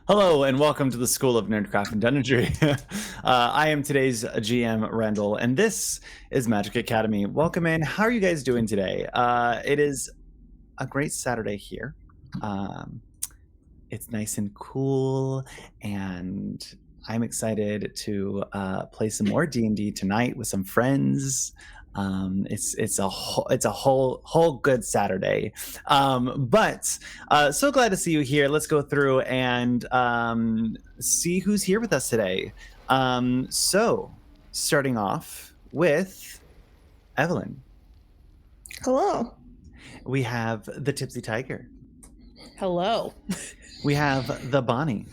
Hello and welcome to the School of Nerdcraft and Dungeonry. I am today's GM, Randall, and this is Magic Academy. Welcome in. How are you guys doing today? It is a great Saturday here. It's nice and cool, and I'm excited to play some more D&D tonight with some friends. It's a whole good Saturday, but so glad to see you here. Let's go through and see who's here with us today. So starting off with Evelyn. Hello. We have the Tipsy Tiger. Hello. We have the Bonnie.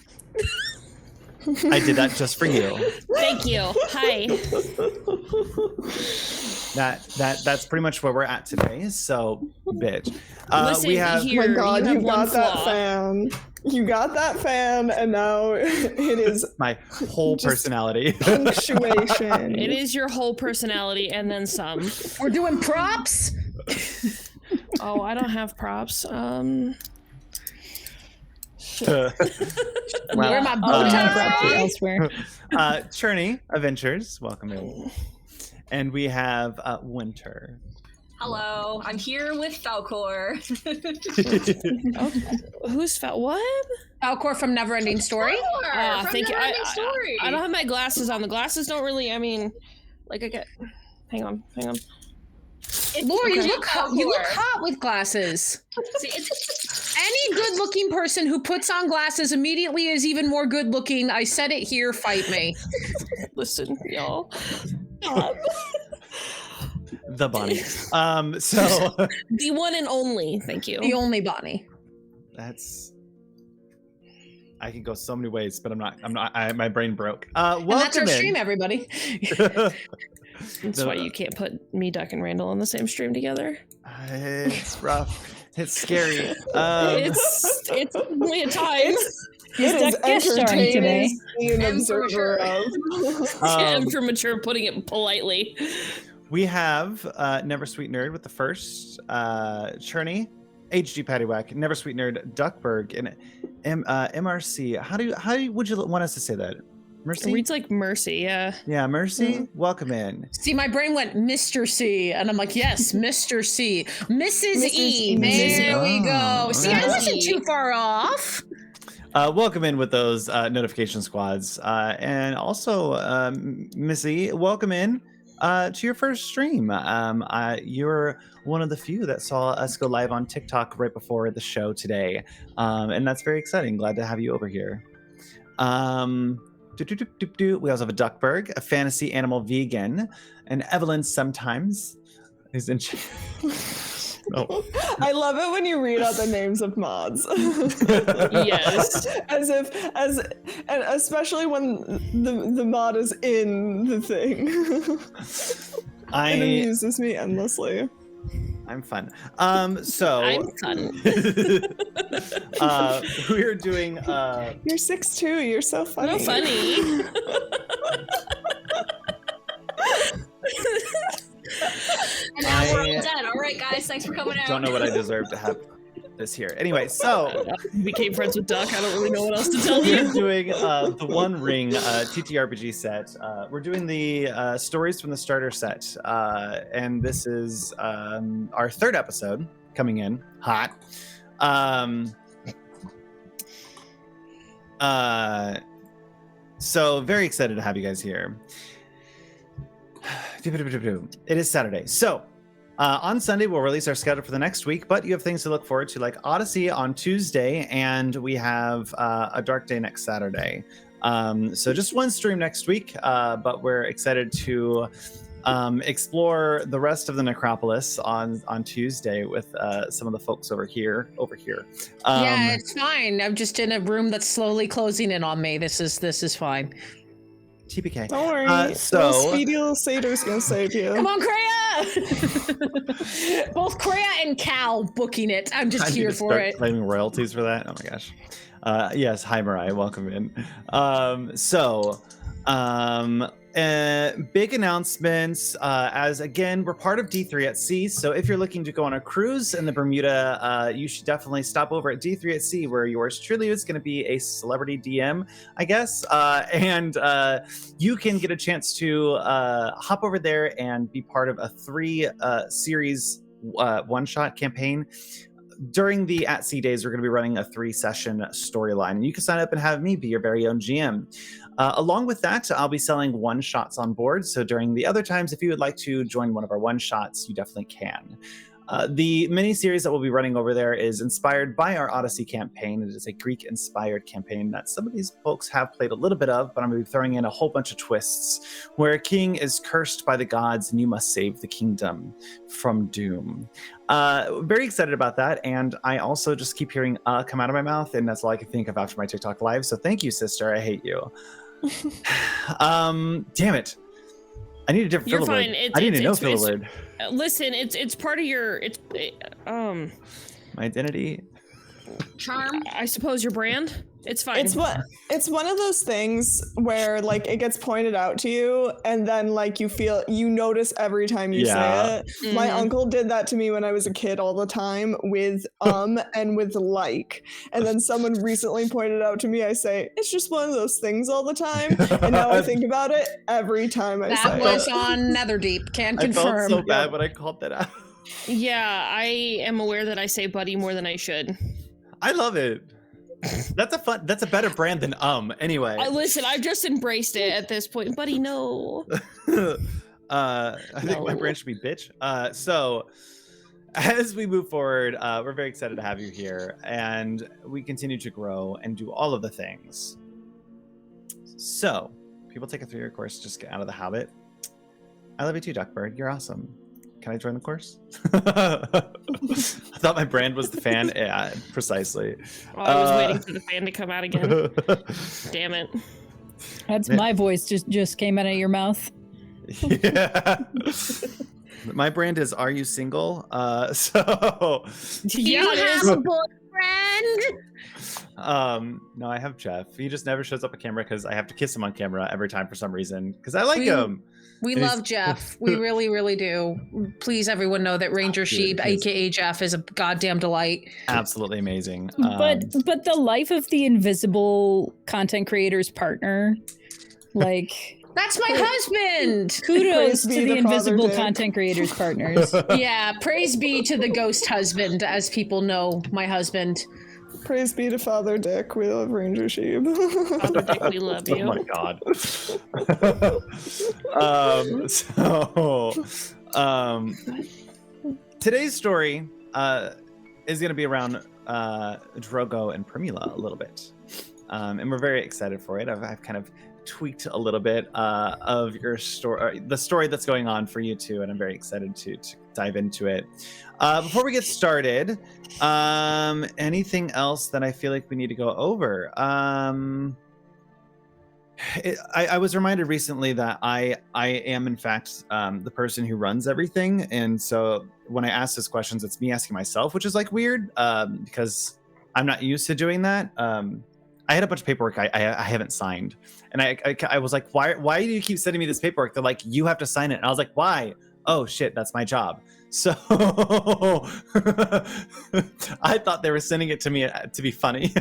I did that just for you. Thank you. Hi. That's pretty much where we're at today. So, bitch. Listen, we have. here, Oh my God, you got that flaw. fan. You got that fan, and now it is My whole just personality. punctuation. It is your whole personality and then some. We're doing props. Oh, I don't have props. Wow. Where my bow tie? Elsewhere. Churney Adventures, welcome in. And we have Winter. Hello, I'm here with Falcor. Who's what? Falcor from Neverending Story. From Thank you. Neverending Story. I don't have my glasses on. The glasses don't really. I mean, like I get. Hang on. Laura, okay. you look hot with glasses. See, it's Any good-looking person who puts on glasses immediately is even more good-looking. I said it here. Fight me. Listen, y'all. The Bonnie. So The one and only. Thank you. The only Bonnie. that's. I can go so many ways, but I'm not. My brain broke. And Welcome that's our in. stream, everybody. That's why you can't put me, Duck, and Randall on the same stream together. It's rough. It's scary. It's only a time. It is entertaining to be an And observer of. I'm for mature, putting it politely. We have Never Sweet Nerd with the first, Churney, HG Paddywhack, Never Sweet Nerd, Duckburg, and MRC. How would you want us to say that? Mercy? It reads like Mercy, yeah. Yeah, Mercy. Welcome in. See, my brain went Mr. C, and I'm like, yes, Mr. C. Mrs. E. There we go. See, I wasn't too far off. Welcome in with those notification squads, and also Missy. Welcome in to your first stream. You're one of the few that saw us go live on TikTok right before the show today, and that's very exciting. Glad to have you over here. We also have a Duckburg, a fantasy animal vegan, and Evelyn sometimes is in. Oh. I love it when you read out the names of mods. Yes. And especially when the mod is in the thing. It amuses me endlessly. I'm fun. I'm fun. We're doing. You're 6'2", you're so funny. So funny. and now we're all dead. All right, guys, thanks for coming out. Don't know what I deserve to have this here. Anyway, so You became friends with Duck. I don't really know what else to tell you. we're doing the One Ring TTRPG set. We're doing the stories from the starter set, and this is our third episode coming in hot. So very excited to have you guys here. It is Saturday, so on Sunday we'll release our schedule for the next week, but you have things to look forward to, like Odyssey on Tuesday, and we have a Dark Day next Saturday. So just one stream next week, but we're excited to explore the rest of the Necropolis on Tuesday with some of the folks over here. Yeah, it's fine. I'm just in a room that's slowly closing in on me. This is fine. TPK. Don't worry. So Speedy little Satyr's gonna save you. Come on, Kreia! Both Kreia and Cal booking it. I'm just I need here to for start it. claiming royalties for that. Oh my gosh. Yes, hi Mariah, welcome in. big announcements. As again, we're part of D3 at Sea. So if you're looking to go on a cruise in the Bermuda, you should definitely stop over at D3 at Sea, where yours truly is going to be a celebrity DM, I guess. And you can get a chance to hop over there and be part of a 3-series one-shot campaign. During the At Sea days, we're going to be running a 3-session storyline, and you can sign up and have me be your very own GM. Along with that, I'll be selling one-shots on board. So during the other times, if you would like to join one of our one-shots, you definitely can. The mini-series that we'll be running over there is inspired by our Odyssey campaign. It is a Greek-inspired campaign that some of these folks have played a little bit of, but I'm going to be throwing in a whole bunch of twists where a king is cursed by the gods and you must save the kingdom from doom. Very excited about that, and I also just keep hearing come out of my mouth, and that's all I can think of after my TikTok live, so thank you, sister. I hate you. Damn it. I need a different You're filler fine. word. I need to know filler word. Listen, it's part of your My identity. Charm. I suppose your brand. It's fine. It's one of those things where like it gets pointed out to you, and then like you notice every time you say it. Mm-hmm. My uncle did that to me when I was a kid all the time with and with like, and then someone recently pointed out to me. I say it's just one of those things all the time, and now I think about it every time I say That was on Netherdeep. Can confirm. I felt so bad when I called that out. Yeah, I am aware that I say buddy more than I should. I love it. That's a better brand than anyway. Listen, I've just embraced it at this point. Buddy, no. I think my brand should be bitch. So as we move forward, we're very excited to have you here, and we continue to grow and do all of the things. So people take a 3-year course, just get out of the habit. I love you too, Duckbird. You're awesome. Can I join the course? I thought my brand was the fan. Yeah, precisely. Oh, I was waiting for the fan to come out again. Damn it. That's my voice just came out of your mouth. Yeah. My brand is Are You Single? So Yeah, it is. a boyfriend? No, I have Jeff. He just never shows up on camera because I have to kiss him on camera every time for some reason because I like him. We love Jeff. We really, really do. Please, everyone know that Ranger Sheep, aka Jeff, is a goddamn delight. Absolutely amazing. But the life of the invisible content creator's partner, like That's my husband. kudos to be the the invisible father, content creators' partners. Yeah, praise be to the ghost husband, as people know my husband. Praise be to Father Dick. We love Ranger Sheep. Father Dick, we love you. Oh my god. Today's story is going to be around Drogo and Primula a little bit, and we're very excited for it. I've kind of tweaked a little bit of your story, the story that's going on for you two, and I'm very excited to dive into it. Before we get started, anything else that I feel like we need to go over? I was reminded recently that I am in fact the person who runs everything, and so when I ask those questions, it's me asking myself, which is like weird because I'm not used to doing that. I had a bunch of paperwork I haven't signed, and I was like, why do you keep sending me this paperwork? They're like, you have to sign it, and I was like, why? Oh shit, that's my job. So I thought they were sending it to me to be funny.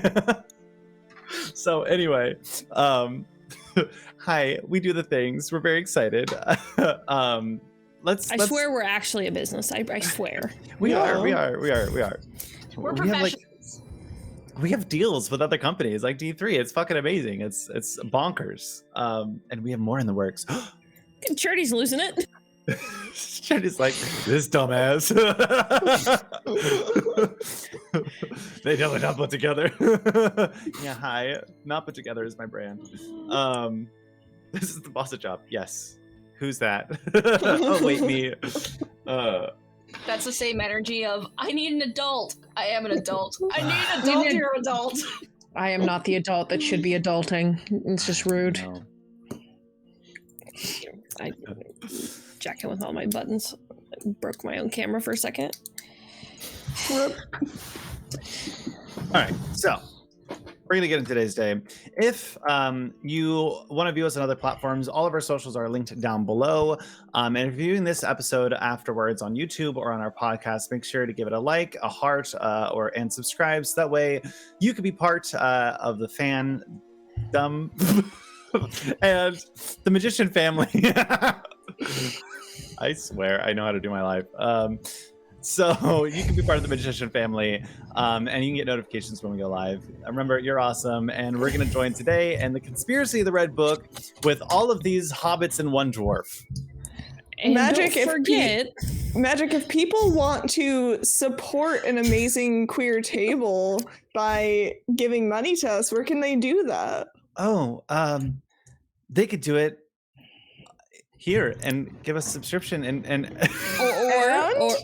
So anyway, hi, we do the things. We're very excited. Let's swear we're actually a business. I swear. We are. We're professionals. We have deals with other companies like D3. It's fucking amazing. It's bonkers. And we have more in the works. Charity's losing it. Charity's like, this dumbass. They definitely not put together. Yeah, hi. Not put together is my brand. This is the boss job. Yes. Who's that? Oh, wait, me. That's the same energy of, I need an adult. I am an adult. I need an adult. You're an adult. I am not the adult that should be adulting. It's just rude. No. I jacking with all my buttons. I broke my own camera for a second. All right, so we're going to get into today's day. If you want to view us on other platforms, all of our socials are linked down below. And if you're viewing this episode afterwards on YouTube or on our podcast, make sure to give it a like, a heart, and subscribe. So that way you can be part of the fandom and the magician family. I swear I know how to do my life. So you can be part of the magician family, and you can get notifications when we go live. Remember, you're awesome, and we're going to join today and the Conspiracy of the Red Book with all of these hobbits and one dwarf. And Magic, don't forget. Magic, if people want to support an amazing queer table by giving money to us, where can they do that? Oh, they could do it here and give us a subscription and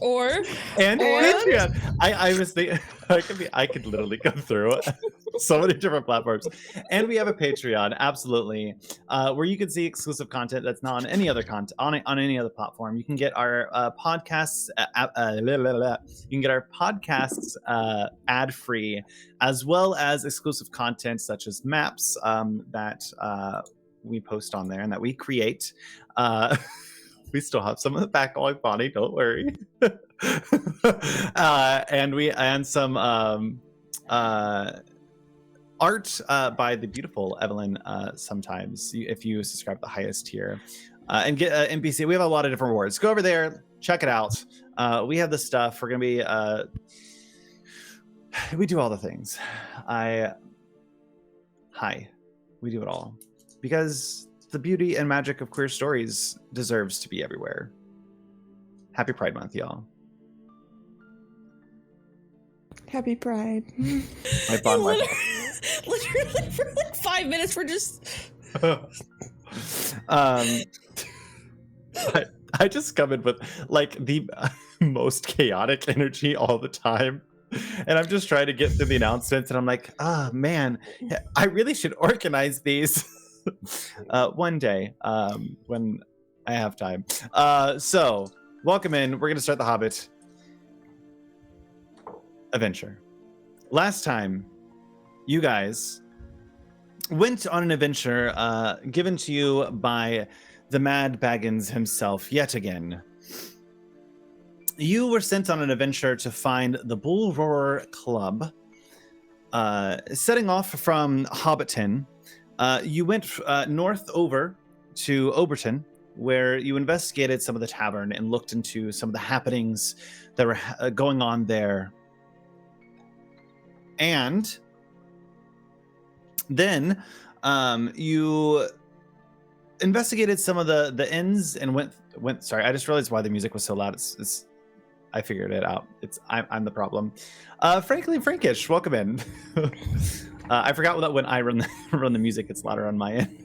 Or Patreon. I was thinking I could literally go through so many different platforms. And we have a Patreon, absolutely, where you can see exclusive content that's not on any other on any other platform. You can get our podcasts you can get our podcasts ad free, as well as exclusive content such as maps that we post on there and that we create. We still have some of the backlog, Bonnie, don't worry. and some art by the beautiful Evelyn sometimes, if you subscribe to the highest tier. And get NPC. We have a lot of different rewards. Go over there, check it out. We have the stuff. We're going to be... we do all the things. We do it all. Because the beauty and magic of queer stories deserves to be everywhere. Happy Pride Month, y'all. Happy Pride. literally for like 5 minutes we're just I just come in with like the most chaotic energy all the time. And I'm just trying to get through the announcements and I'm like, man, I really should organize these. One day, when I have time. So, welcome in. We're going to start the Hobbit adventure. Last time, you guys went on an adventure given to you by the Mad Baggins himself yet again. You were sent on an adventure to find the Bull Roarer Club. Setting off from Hobbiton, you went north over to Oberton, where you investigated some of the tavern and looked into some of the happenings that were going on there. And then you investigated some of the inns and went. Sorry, I just realized why the music was so loud. I figured it out. I'm the problem. Frankly, Frankish, welcome in. I forgot that when I run the music, it's louder on my end.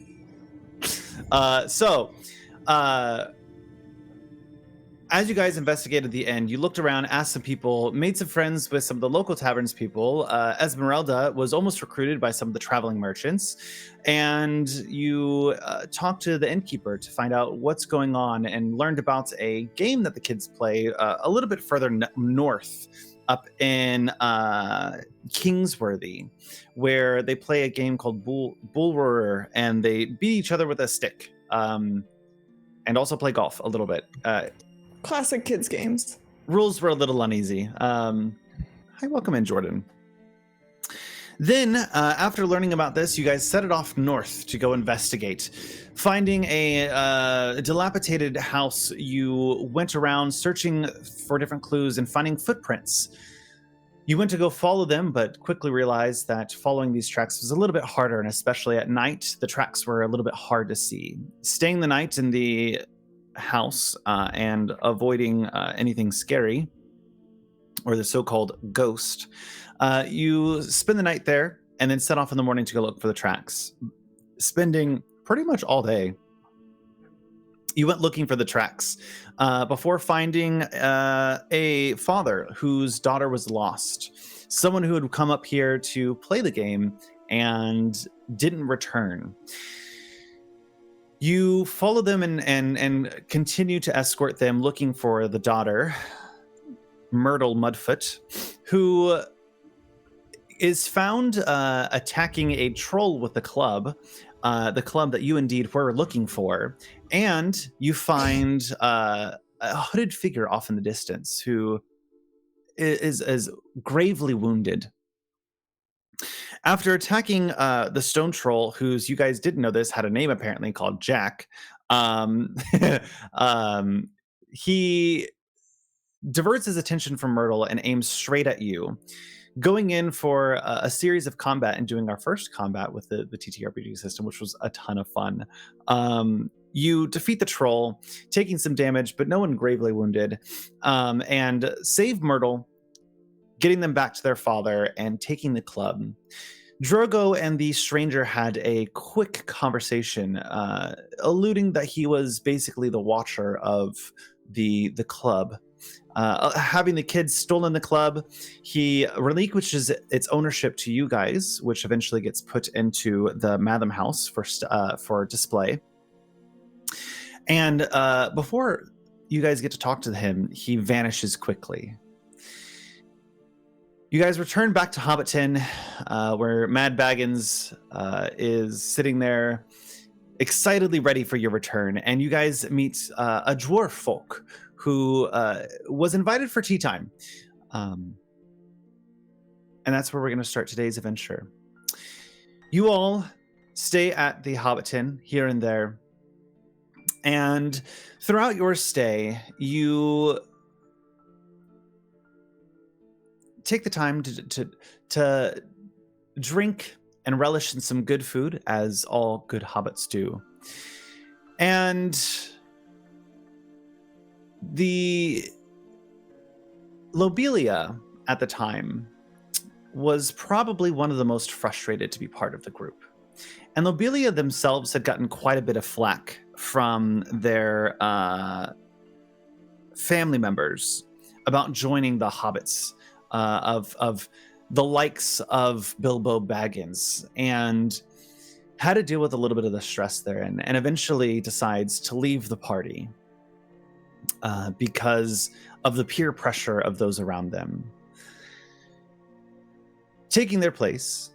As you guys investigated the inn, you looked around, asked some people, made some friends with some of the local taverns people. Esmeralda was almost recruited by some of the traveling merchants, and you talked to the innkeeper to find out what's going on and learned about a game that the kids play a little bit further north, up in Kingsworthy, where they play a game called Bull Roarer, and they beat each other with a stick, and also play golf a little bit. Classic kids games. Rules were a little uneasy. Hi, welcome in, Jordan. Then, after learning about this, you guys set it off north to go investigate. Finding a dilapidated house, you went around searching for different clues and finding footprints. You went to go follow them, but quickly realized that following these tracks was a little bit harder, and especially at night, the tracks were a little bit hard to see. Staying the night in the house and avoiding anything scary, or the so-called ghost, you spend the night there and then set off in the morning to go look for the tracks. Spending pretty much all day, you went looking for the tracks before finding a father whose daughter was lost. Someone who had come up here to play the game and didn't return. You follow them and continue to escort them looking for the daughter, Myrtle Mudfoot, who is found attacking a troll with the club that you indeed were looking for, and you find a hooded figure off in the distance who is gravely wounded. After attacking the stone troll, whose, you guys didn't know this, had a name apparently called Jack, he diverts his attention from Myrtle and aims straight at you, going in for a series of combat and doing our first combat with the TTRPG system, which was a ton of fun. You defeat the troll, taking some damage, but no one gravely wounded, and save Myrtle, getting them back to their father and taking the club. Drogo and the stranger had a quick conversation, alluding that he was basically the watcher of the club. Having the kids stolen the club, he relinquishes its ownership to you guys, which eventually gets put into the Madam House for display. And before you guys get to talk to him, he vanishes quickly. You guys return back to Hobbiton, where Mad Baggins is sitting there, excitedly ready for your return. And you guys meet a dwarf folk who was invited for tea time. And that's where we're going to start today's adventure. You all stay at the Hobbiton here and there. And throughout your stay, you take the time to drink and relish in some good food, as all good hobbits do. And the Lobelia at the time was probably one of the most frustrated to be part of the group. And Lobelia themselves had gotten quite a bit of flack from their family members about joining the hobbits, of the likes of Bilbo Baggins, and had to deal with a little bit of the stress there, and eventually decides to leave the party because of the peer pressure of those around them. Taking their place,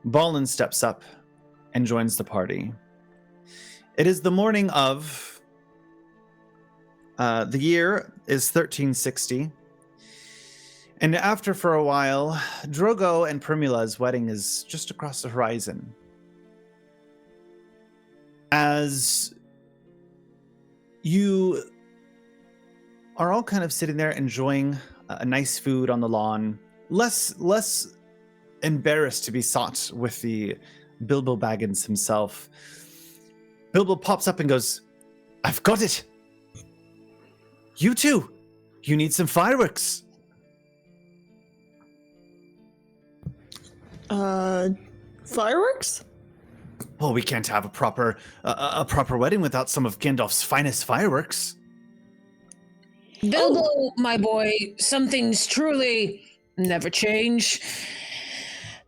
Balin steps up and joins the party. It is the morning of the year is 1360. And after for a while, Drogo and Primula's wedding is just across the horizon. As you are all kind of sitting there enjoying a nice food on the lawn, less embarrassed to be sought with the Bilbo Baggins himself, Bilbo pops up and goes, "I've got it. You two, you need some fireworks." Fireworks? Well, we can't have a proper wedding without some of Gandalf's finest fireworks. Bilbo, my boy, some things truly never change.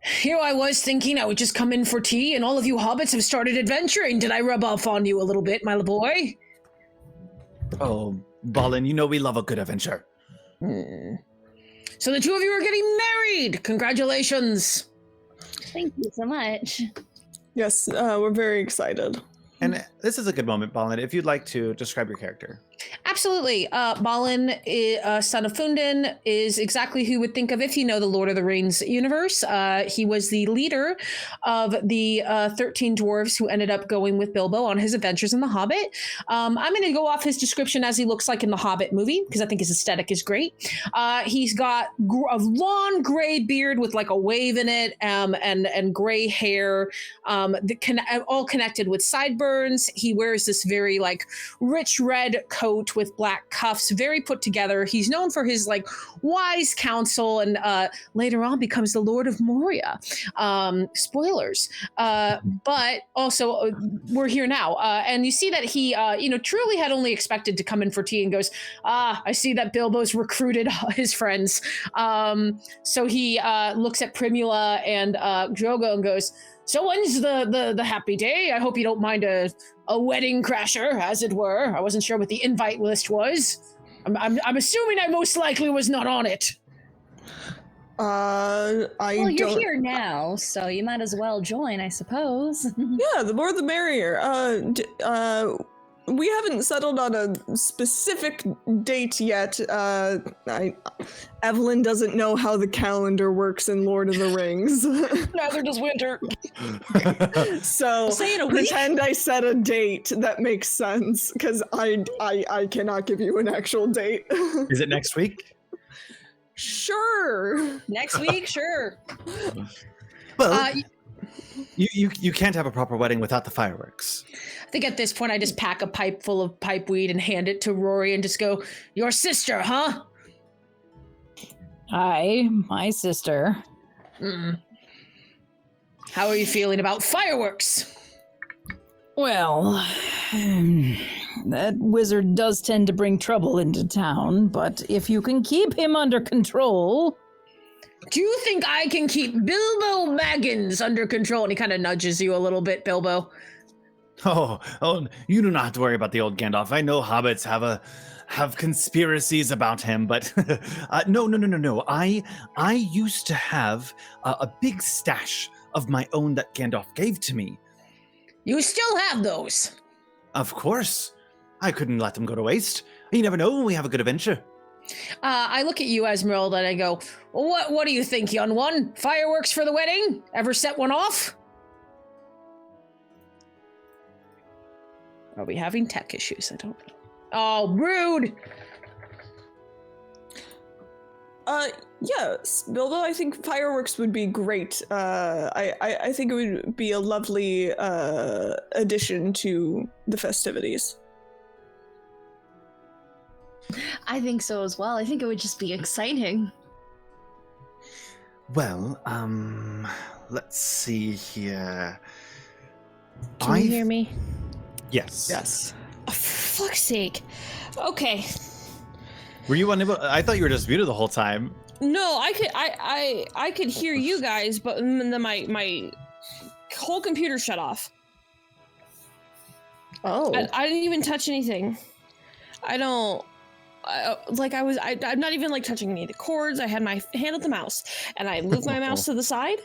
Here I was thinking I would just come in for tea, and all of you hobbits have started adventuring. Did I rub off on you a little bit, my boy? Oh, Balin, you know we love a good adventure. So the two of you are getting married. Congratulations. Thank you so much. Yes, we're very excited. And this is a good moment, Balin, if you'd like to describe your character. Absolutely. Balin, son of Fundin, is exactly who you would think of if you know the Lord of the Rings universe. He was the leader of the 13 dwarves who ended up going with Bilbo on his adventures in The Hobbit. I'm going to go off his description as he looks like in the Hobbit movie, because I think his aesthetic is great. He's got a long gray beard with like a wave in it, and gray hair, all connected with sideburns. He wears this very like rich red coat with black cuffs, very put together. He's known for his like wise counsel, and later on becomes the Lord of Moria. Spoilers, but also we're here now, and you see that he, truly had only expected to come in for tea, and goes, I see that Bilbo's recruited his friends. So he looks at Primula and Drogo and goes, "So when's the happy day? I hope you don't mind a wedding crasher, as it were. I wasn't sure what the invite list was. I'm assuming I most likely was not on it." I Well, you're don't. here now, so you might as well join, I suppose. Yeah, the more the merrier. We haven't settled on a specific date yet. Evelyn doesn't know how the calendar works in Lord of the Rings. Neither does Winter. So Say it a week. pretend I set a date that makes sense, because I cannot give you an actual date. Is it next week? Sure. Next week, sure. Well, you can't have a proper wedding without the fireworks. I think at this point I just pack a pipe full of pipe weed and hand it to Rory and just go, "Your sister, huh?" Hi, my sister. How are you feeling about fireworks? Well, that wizard does tend to bring trouble into town, but if you can keep him under control... Do you think I can keep Bilbo Baggins under control? And he kind of nudges you a little bit, Bilbo. Oh, you do not have to worry about the old Gandalf. I know hobbits have conspiracies about him, but no. I used to have a big stash of my own that Gandalf gave to me. You still have those? Of course. I couldn't let them go to waste. You never know when we have a good adventure. I look at you, Esmeralda, and I go, what do you think, young one? Fireworks for the wedding? Ever set one off? Are we having tech issues? I don't know. Oh, rude! Yes, Bilbo, I think fireworks would be great. I think it would be a lovely addition to the festivities. I think so as well. I think it would just be exciting. Well, let's see here. Can you hear me? Yes. Yes. Oh, for fuck's sake. Okay. Were you unable? I thought you were just muted the whole time. No, I could hear you guys, but then my whole computer shut off. Oh. I didn't even touch anything. I'm not even like touching any of the cords. I had my hand on the mouse, and I moved my mouse to the side,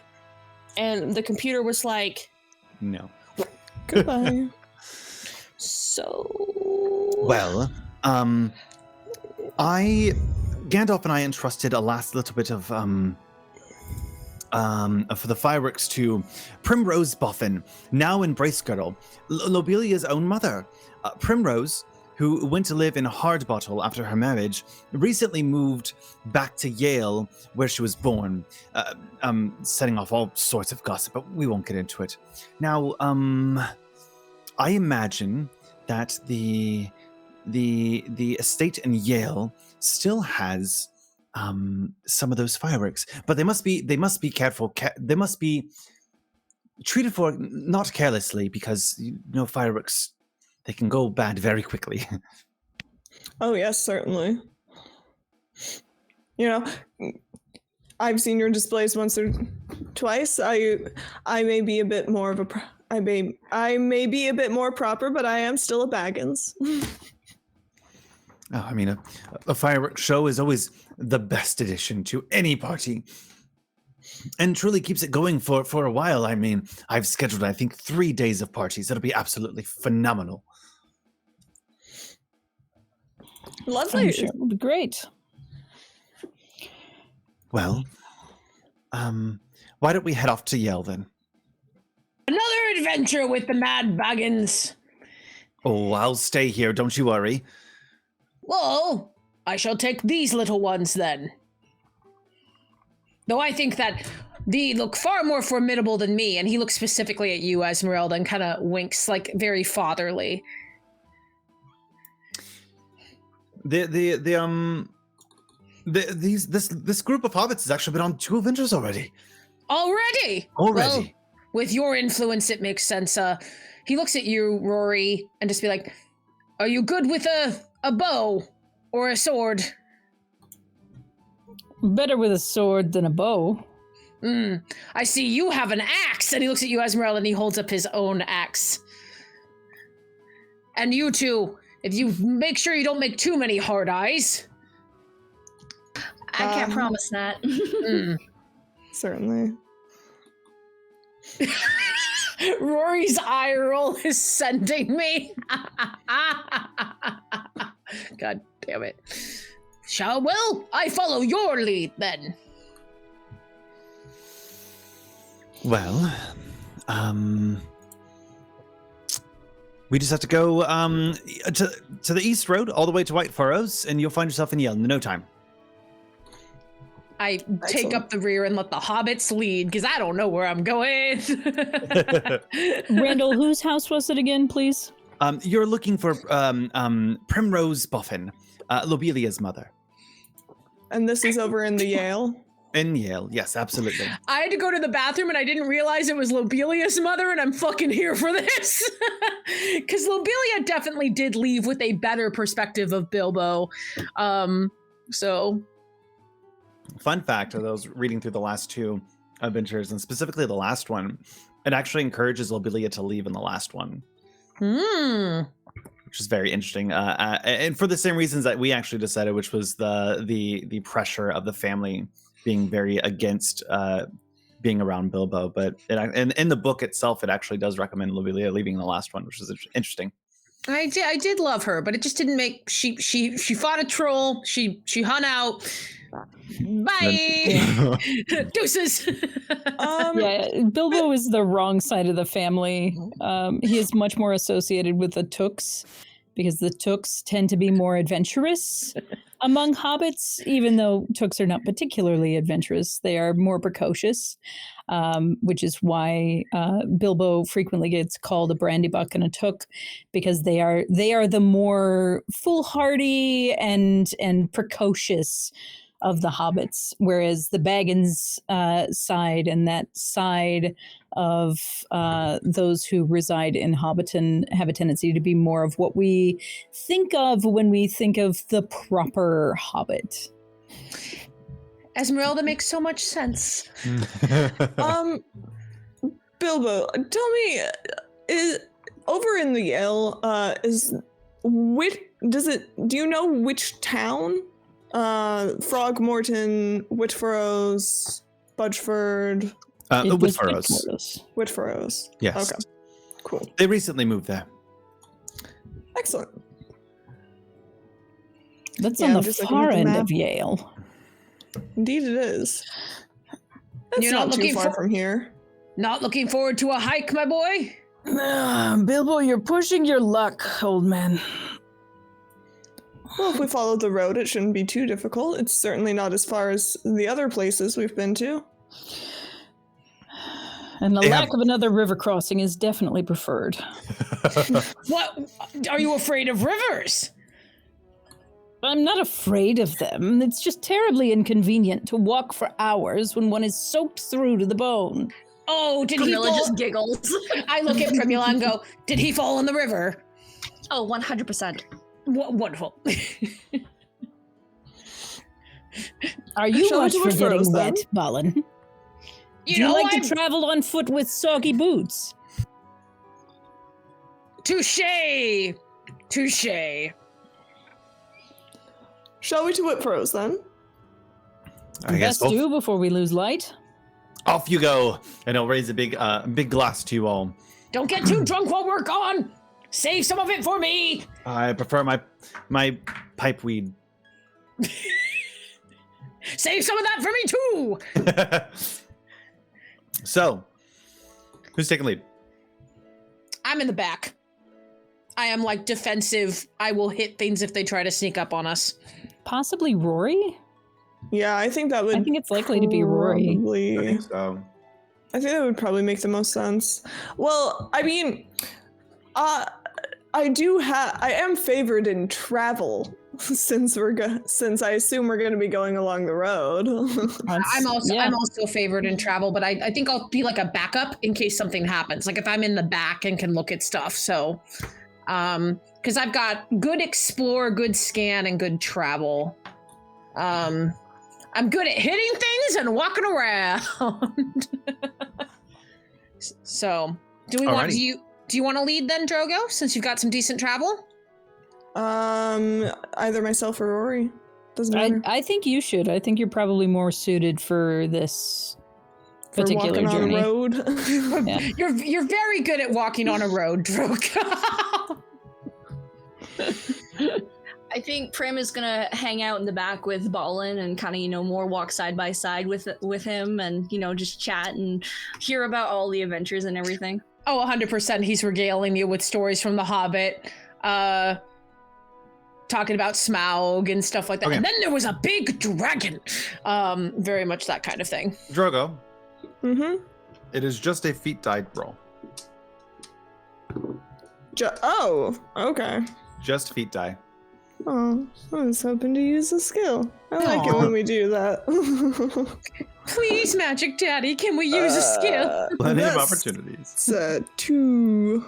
and the computer was like, No. Goodbye. so. Well, Gandalf and I entrusted a last little bit of for the fireworks to Primrose Boffin, now in Bracegirdle, Lobelia's own mother. Primrose, who went to live in Hardbottle after her marriage, recently moved back to Yale, where she was born, setting off all sorts of gossip, but we won't get into it. Now, I imagine that the estate in Yale still has some of those fireworks, but they must be careful. They must be treated for not carelessly, because fireworks, they can go bad very quickly. Oh yes, certainly. I've seen your displays once or twice. I may be a bit more of I may be a bit more proper, but I am still a Baggins. Oh, I mean, a fireworks show is always the best addition to any party, and truly keeps it going for a while. I mean, I've scheduled, I think, 3 days of parties. It'll be absolutely phenomenal. Lovely. I'm sure it'll be great. Well, why don't we head off to Yale then? Another adventure with the Mad Baggins. Oh, I'll stay here, don't you worry. Well, I shall take these little ones then. Though I think that they look far more formidable than me, and he looks specifically at you, Esmeralda, and kind of winks, like, very fatherly. This group of hobbits has actually been on 2 adventures already. Already? Well, with your influence, it makes sense. He looks at you, Rory, and just be like, "Are you good with a bow or a sword?" Better with a sword than a bow. I see you have an axe. And he looks at you, Esmeralda, and he holds up his own axe. And you two, if you make sure you don't make too many hard eyes. I can't promise that. Certainly. Rory's eye roll is sending me. God damn it. Well, I follow your lead then. Well, we just have to go to the east road all the way to White Furrows, and you'll find yourself in Yale in no time. I take up the rear and let the hobbits lead because I don't know where I'm going. Randall, whose house was it again, please? You're looking for Primrose Boffin, Lobelia's mother. And this is over in the Yale. In Yale, yes, absolutely. I had to go to the bathroom and I didn't realize it was Lobelia's mother, and I'm fucking here for this. Because Lobelia definitely did leave with a better perspective of Bilbo. So... Fun fact, I was reading through the last two adventures, and specifically the last one, it actually encourages Lobelia to leave in the last one. Which is very interesting. And for the same reasons that we actually decided, which was the pressure of the family being very against being around Bilbo. But in the book itself, it actually does recommend Lobelia leaving in the last one, which is interesting. I did love her, but it just didn't make she fought a troll, she hung out. Bye. Deuces. Yeah, Bilbo is the wrong side of the family. He is much more associated with the Tooks because the Tooks tend to be more adventurous among hobbits, even though Tooks are not particularly adventurous. They are more precocious, which is why Bilbo frequently gets called a brandybuck and a Took, because they are the more foolhardy and precocious of the hobbits, whereas the Baggins side and that side of those who reside in Hobbiton have a tendency to be more of what we think of when we think of the proper hobbit. Esmeralda makes so much sense. Bilbo, tell me, is over in the Yale, do you know which town? Frogmorton, Whitfurrows, Budgeford. Whitfurrows. Whitfurrows. Yes. Okay. Cool. They recently moved there. Excellent. That's on the far end of Yale. Indeed, it is. That's You're not too far from here. Not looking forward to a hike, my boy? Bilbo, you're pushing your luck, old man. Well, if we follow the road, it shouldn't be too difficult. It's certainly not as far as the other places we've been to. And the lack of another river crossing is definitely preferred. What? Are you afraid of rivers? I'm not afraid of them. It's just terribly inconvenient to walk for hours when one is soaked through to the bone. Oh, did he fall? Just giggles. I look at Primula and go, did he fall in the river? Oh, 100%. Wonderful. Are you much for getting wet, Balin? Do you like to travel on foot with soggy boots? Touché! Shall we to Whitfurrows then? I guess Best do before we lose light. Off you go, and I'll raise a big glass to you all. Don't get too drunk while we're gone. Save some of it for me. I prefer my pipe weed. Save some of that for me too. So, who's taking lead? I'm in the back. I am like defensive. I will hit things if they try to sneak up on us. Possibly Rory? Yeah, I think that would. I think it's likely to be Rory. I think so. I think that would probably make the most sense. Well, I mean, I am favored in travel since I assume we're going to be going along the road. I'm also favored in travel, but I think I'll be like a backup in case something happens. Like if I'm in the back and can look at stuff. So, because I've got good explore, good scan, and good travel. I'm good at hitting things and walking around. So, do you want to lead then, Drogo, since you've got some decent travel? Either myself or Rory. Doesn't matter. I think you should. I think you're probably more suited for this For particular walking journey. on a road. Yeah. You're very good at walking on a road, Droke. I think Prim is gonna hang out in the back with Ballin and kind of, more walk side by side with him and, just chat and hear about all the adventures and everything. Oh, 100%. He's regaling you with stories from The Hobbit, talking about Smaug and stuff like that. Okay. And then there was a big dragon. Very much that kind of thing. Drogo, Mm-hmm. it is just a feat die roll. Oh, okay. Just feat die. Oh, I was hoping to use a skill. I like it when we do that. Please, Magic Daddy, can we use a skill? Plenty of that's- opportunities. It's 2.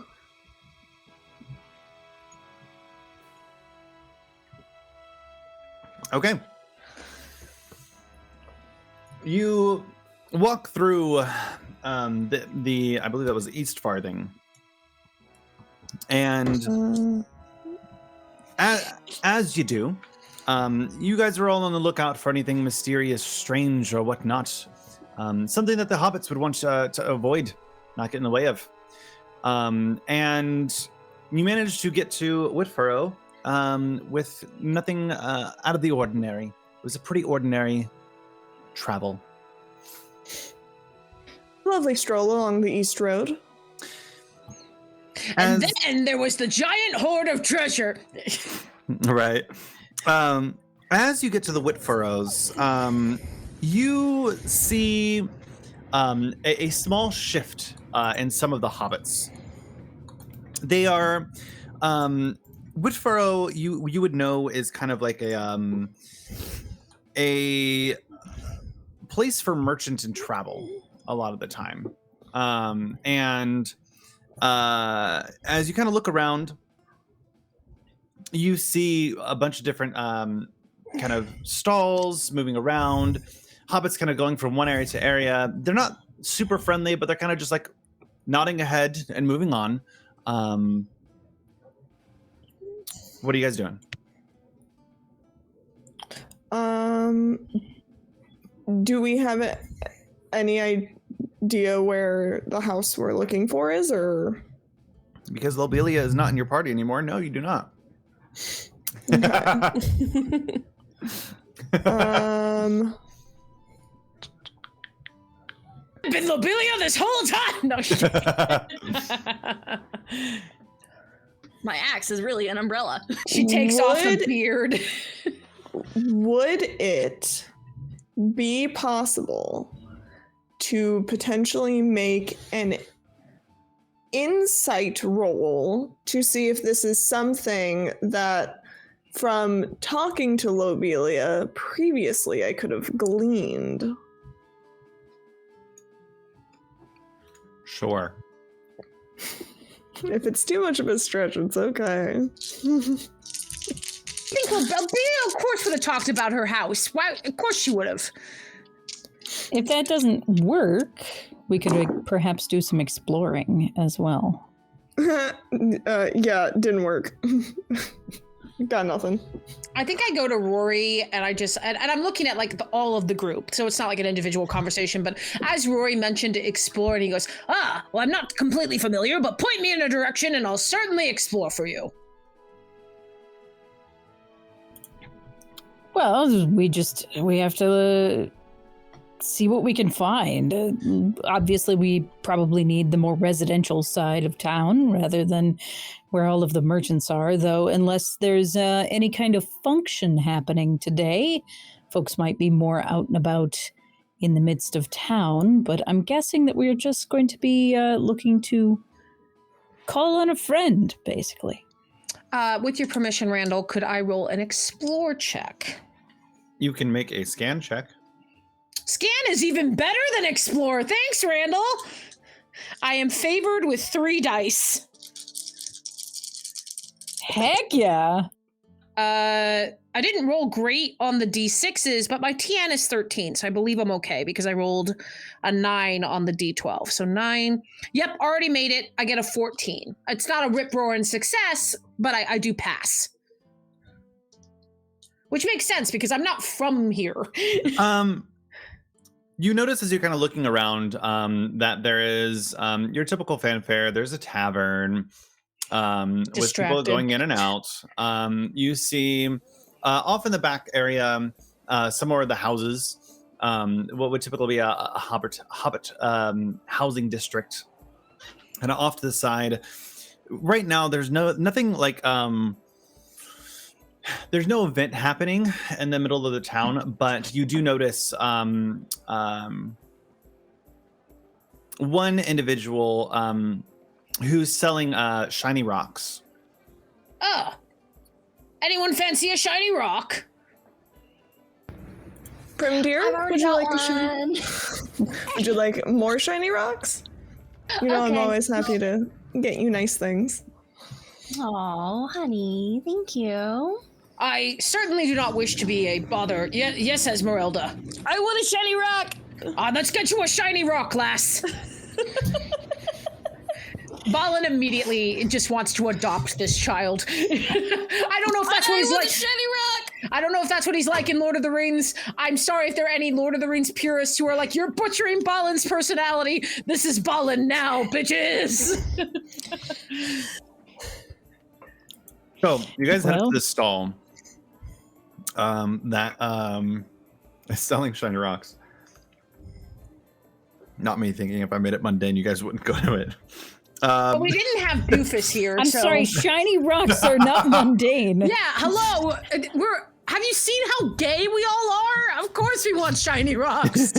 Okay. You walk through the I believe that was East Farthing. And as you do, you guys are all on the lookout for anything mysterious, strange, or whatnot. Something that the hobbits would want to avoid, not get in the way of. And you managed to get to Whitfurrow with nothing out of the ordinary. It was a pretty ordinary travel. Lovely stroll along the East Road. And then there was the giant hoard of treasure. Right. As you get to the Whitfurrows, you see a small shift in some of the hobbits. They are Whitfurrow. You would know is kind of like a place for merchant and travel a lot of the time, and as you kind of look around, you see a bunch of different kind of stalls moving around. Hobbits kind of going from one area to area. They're not super friendly, but they're kind of just like nodding ahead and moving on. What are you guys doing? Do we have any idea where the house we're looking for is, or? Because Lobelia is not in your party anymore. No, you do not. Okay. Been Lobelia this whole time. No, My axe is really an umbrella. she takes off her Would- beard. Would it be possible to potentially make an insight roll to see if this is something that, from talking to Lobelia previously, I could have gleaned? Sure. If it's too much of a stretch, it's okay. I think Lobelia, of course, would have talked about her house. Why? Of course she would have. If that doesn't work, we could perhaps do some exploring as well. Yeah, didn't work. Got nothing. I think I go to Rory and and I'm looking at like all of the group, so it's not like an individual conversation, but as Rory mentioned to explore, and he goes, well, I'm not completely familiar, but point me in a direction and I'll certainly explore for you. Well, we have to see what we can find. Obviously, we probably need the more residential side of town rather than where all of the merchants are, though unless there's any kind of function happening today, folks might be more out and about in the midst of town, but I'm guessing that we're just going to be looking to call on a friend, basically. With your permission, Randall, could I roll an explore check? You can make a scan check. Scan is even better than explore. Thanks, Randall. I am favored with 3 dice. Heck yeah! I didn't roll great on the D6s, but my TN is 13, so I believe I'm okay because I rolled a 9 on the D12. So 9. Yep, already made it. I get a 14. It's not a rip-roaring success, but I do pass. Which makes sense because I'm not from here. You notice as you're kind of looking around that there is your typical fanfare. There's a tavern with people going in and out. You see off in the back area, some more of the houses, what would typically be a hobbit housing district. And off to the side, right now, there's nothing like there's no event happening in the middle of the town, but you do notice one individual who's selling shiny rocks. Oh. Anyone fancy a shiny rock? Prim dear, I've already would you got like a shiny? one. Would you like more shiny rocks? You know, I'm Okay. always happy to get you nice things. Oh, honey, thank you. I certainly do not wish to be a bother. Yes, Esmeralda. I want a shiny rock. Let's get you a shiny rock, lass. Balin immediately just wants to adopt this child. I don't know if that's what he's like. A shiny rock. I don't know if that's what he's like in Lord of the Rings. I'm sorry if there are any Lord of the Rings purists who are like, you're butchering Balin's personality. This is Balin now, bitches. So you guys head up to the stall that is selling shiny rocks. Not me thinking if I made it mundane, you guys wouldn't go to it. But we didn't have Doofus here. I'm so. sorry, shiny rocks are not mundane. Yeah, hello. Have you seen how gay we all are? Of course we want shiny rocks.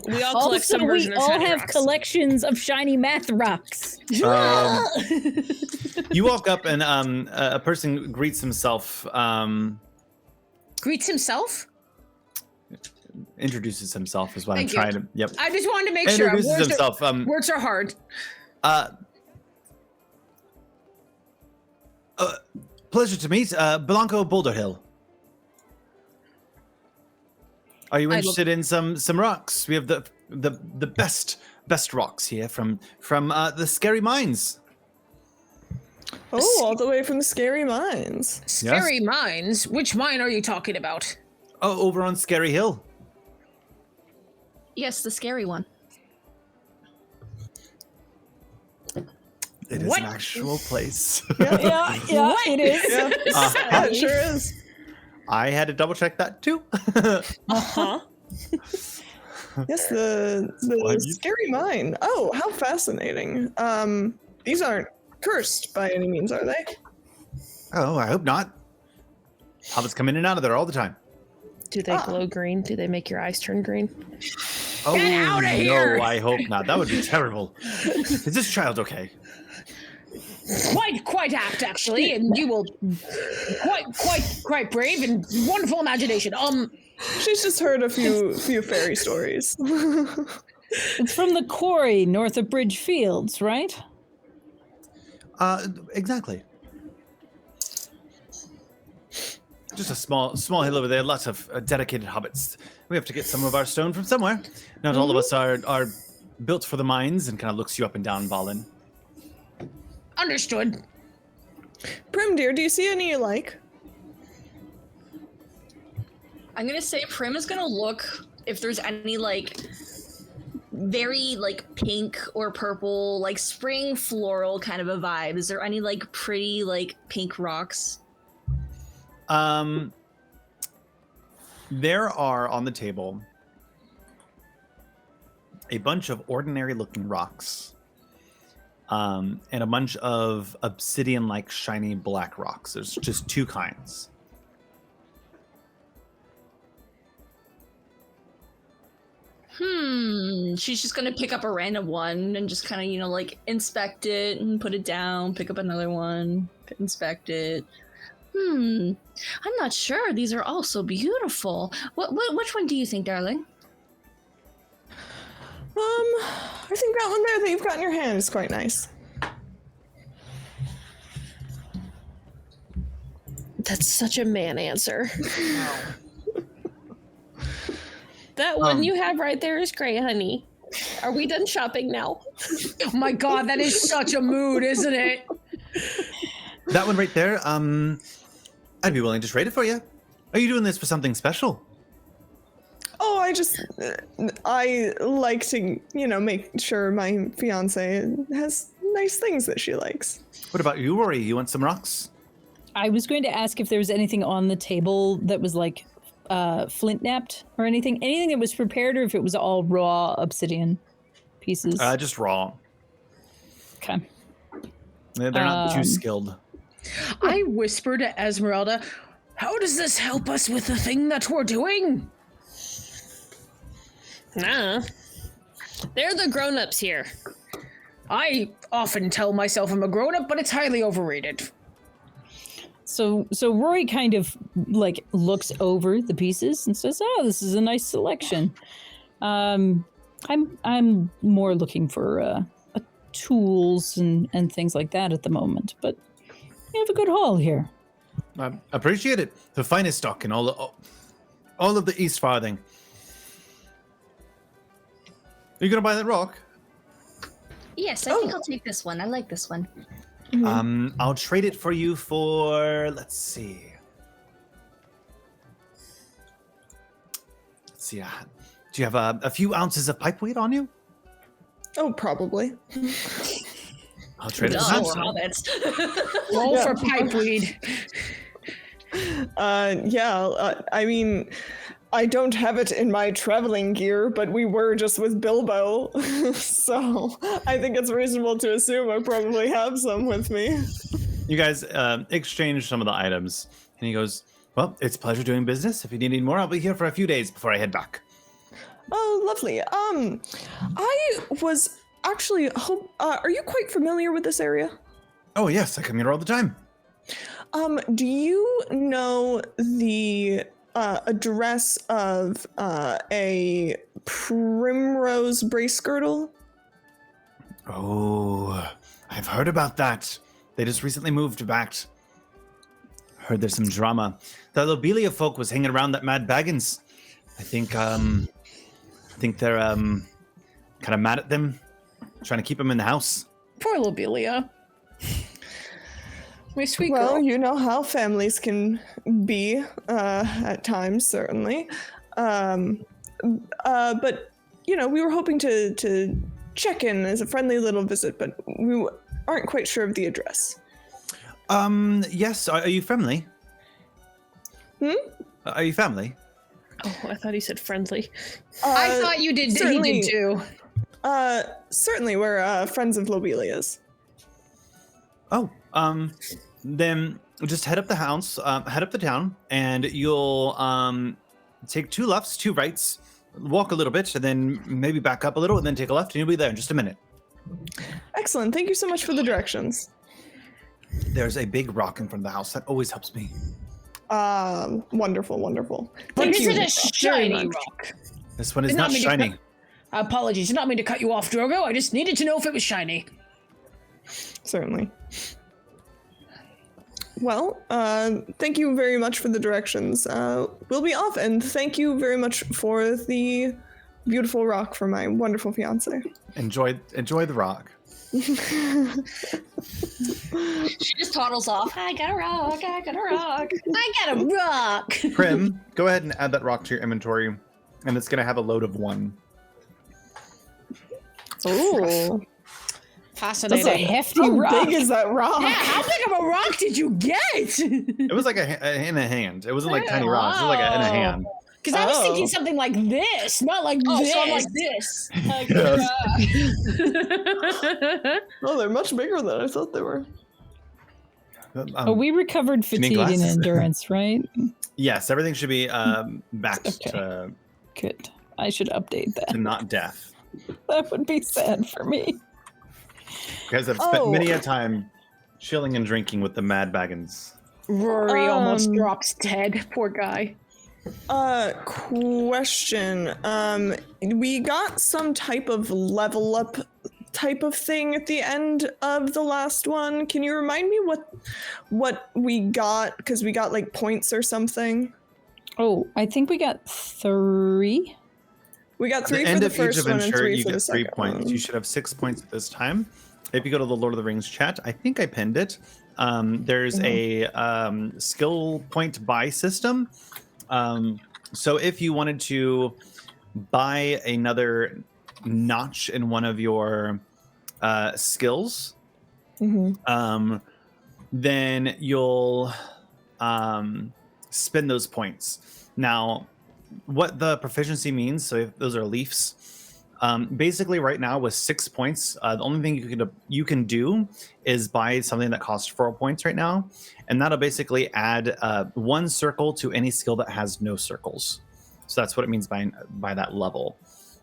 We all collect Also, some version we of all shiny have rocks. collections of shiny math rocks. You walk up and a person greets himself, Greets himself? introduces himself is what Thank I'm trying you. to. Yep. I just wanted to make sure. Introduces himself. Words are hard. Pleasure to meet Blanco Boulderhill. Are you interested in some rocks? We have the best rocks here from the Scary Mines. Oh, all the way from Scary Mines. Scary mines? Which mine are you talking about? Oh, over on Scary Hill. Yes, the scary one. It is What? an actual place. Yeah, it is. Yeah, it sure is. I had to double check that too. Uh-huh. Yes, the Scary Mine. Oh, how fascinating. These aren't cursed by any means, are they? Oh, I hope not. Hobbits come in and out of there all the time. Do they glow green? Do they make your eyes turn green? Oh, Get outta here! No, I hope not. That would be terrible. Is this child okay? Quite apt, actually, and you will quite brave and wonderful imagination. She's just heard a few fairy stories. It's from the quarry north of Bridge Fields, right? Exactly. Just a small hill over there. Lots of dedicated hobbits. We have to get some of our stone from somewhere. Not all of us are built for the mines. And kind of looks you up and down, Balin. Understood. Prim dear, do you see any you like? I'm gonna say Prim is gonna look if there's any like very like pink or purple, like spring floral kind of a vibe. Is there any like pretty like pink rocks? There are on the table a bunch of ordinary looking rocks. And a bunch of obsidian-like shiny black rocks. There's just two kinds. She's just gonna pick up a random one and just kind of, you know, like inspect it and put it down, pick up another one, inspect it. I'm not sure. These are all so beautiful. Which one do you think, darling? I think that one there that you've got in your hand is quite nice. That's such a man answer. That one you have right there is great, honey. Are we done shopping now? Oh my god, that is such a mood, isn't it? That one right there, I'd be willing to trade it for you. Are you doing this for something special? Oh, I like to, make sure my fiance has nice things that she likes. What about you, Rory? You want some rocks? I was going to ask if there was anything on the table that was like flint napped or anything that was prepared, or if it was all raw obsidian pieces. Just raw. Okay. They're not too skilled. I whisper to Esmeralda, how does this help us with the thing that we're doing? Nah. They're the grown-ups here. I often tell myself I'm a grown-up, but it's highly overrated. So Rory kind of like looks over the pieces and says, "Oh, this is a nice selection." I'm more looking for tools and things like that at the moment, but you have a good haul here. I appreciate it. The finest stock in all of the East Farthing. Are you gonna buy that rock? Yes, I think I'll take this one. I like this one. I'll trade it for you for, let's see. Do you have a few ounces of pipeweed on you? Oh, probably. I'll trade it No, for some. hobbits. Roll for pipeweed. I mean, I don't have it in my traveling gear, but we were just with Bilbo, so I think it's reasonable to assume I probably have some with me. You guys exchange some of the items, and he goes, well, it's a pleasure doing business. If you need any more, I'll be here for a few days before I head back. Oh, lovely. I was actually, are you quite familiar with this area? Oh, yes, I come here all the time. Do you know the address of a primrose brace girdle? Oh, I've heard about that. They just recently moved back. Heard there's some drama. The Lobelia folk was hanging around that mad Baggins. I think they're kind of mad at them, trying to keep them in the house. Poor Lobelia. My sweet Well, girl. you know how families can be at times, certainly. But, we were hoping to check in as a friendly little visit, but we aren't quite sure of the address. Yes, are you family? Are you family? Oh, I thought he said friendly. I thought you did. certainly- He did too. Certainly, we're friends of Lobelia's. Oh, then just head up the house, head up the town, and you'll take 2 lefts, 2 rights, walk a little bit, and then maybe back up a little, and then take a left, and you'll be there in just a minute. Excellent. Thank you so much for the directions. There's a big rock in front of the house. That always helps me. Wonderful, wonderful. But Thank is you it a very shiny much. rock? This one is Did not not mean to shiny. cut- Apologies. Did not mean to cut you off, Drogo. I just needed to know if it was shiny. Certainly. Well, thank you very much for the directions. We'll be off, and thank you very much for the beautiful rock for my wonderful fiance. Enjoy the rock. She just toddles off. I got a rock. I got a rock. I got a rock. Prim, go ahead and add that rock to your inventory, and it's going to have a load of 1. Ooh. That's a Fascinating. hefty How rock. big is that rock? Yeah, how big of a rock did you get? It was like in a hand. It wasn't like tiny rocks. It was like in a hand. Because I was Oh. thinking something like this, not like Oh, this. so I'm like this. Oh, they're much bigger than I thought they were. Oh, we recovered you need fatigue and glasses? endurance, right? Yes, everything should be back Okay. Good. I should update to that. not death. That would be sad for me. You guys have spent Oh. many a time chilling and drinking with the Mad Baggins. Rory almost Um, drops dead. Poor guy. Question. We got some type of level up type of thing at the end of the last one. Can you remind me what we got? Because we got like points or something. Oh, I think we got 3. We got At 3 the for end the of each first one and adventure, 3 you for the get 3 second points. one. You should have 6 points at this time. If you go to the Lord of the Rings chat, I think I pinned it. there's a skill point buy system. So if you wanted to buy another notch in one of your skills, then you'll spend those points. Now, what the proficiency means, so if those are leafs, basically right now with 6 points, the only thing you can do is buy something that costs 4 points right now, and that'll basically add 1 circle to any skill that has no circles. So that's what it means by that level.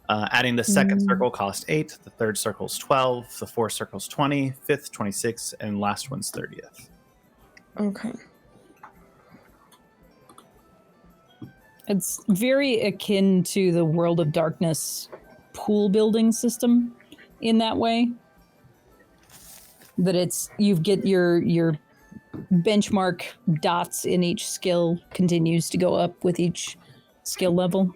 Adding the second circle costs 8, the third circle's 12, the fourth circle's 20, fifth 26, and last one's 30th. Okay. It's very akin to the World of Darkness pool building system in that way. That it's you get your benchmark dots in each skill continues to go up with each skill level.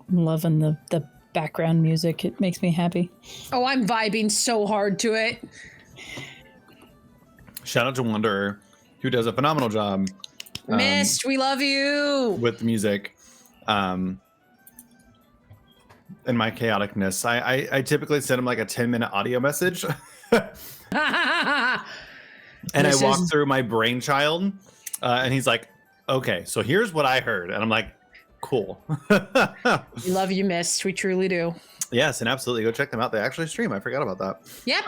I'm loving the background music. It makes me happy. Oh, I'm vibing so hard to it. Shout out to Wanderer, who does a phenomenal job. Mist, we love you. With music. In my chaoticness, I typically send him like a 10-minute audio message. And I walk through my brainchild, and he's like, okay, so here's what I heard. And I'm like, cool. We love you, Mist. We truly do. Yes, and absolutely. Go check them out. They actually stream. I forgot about that. Yep.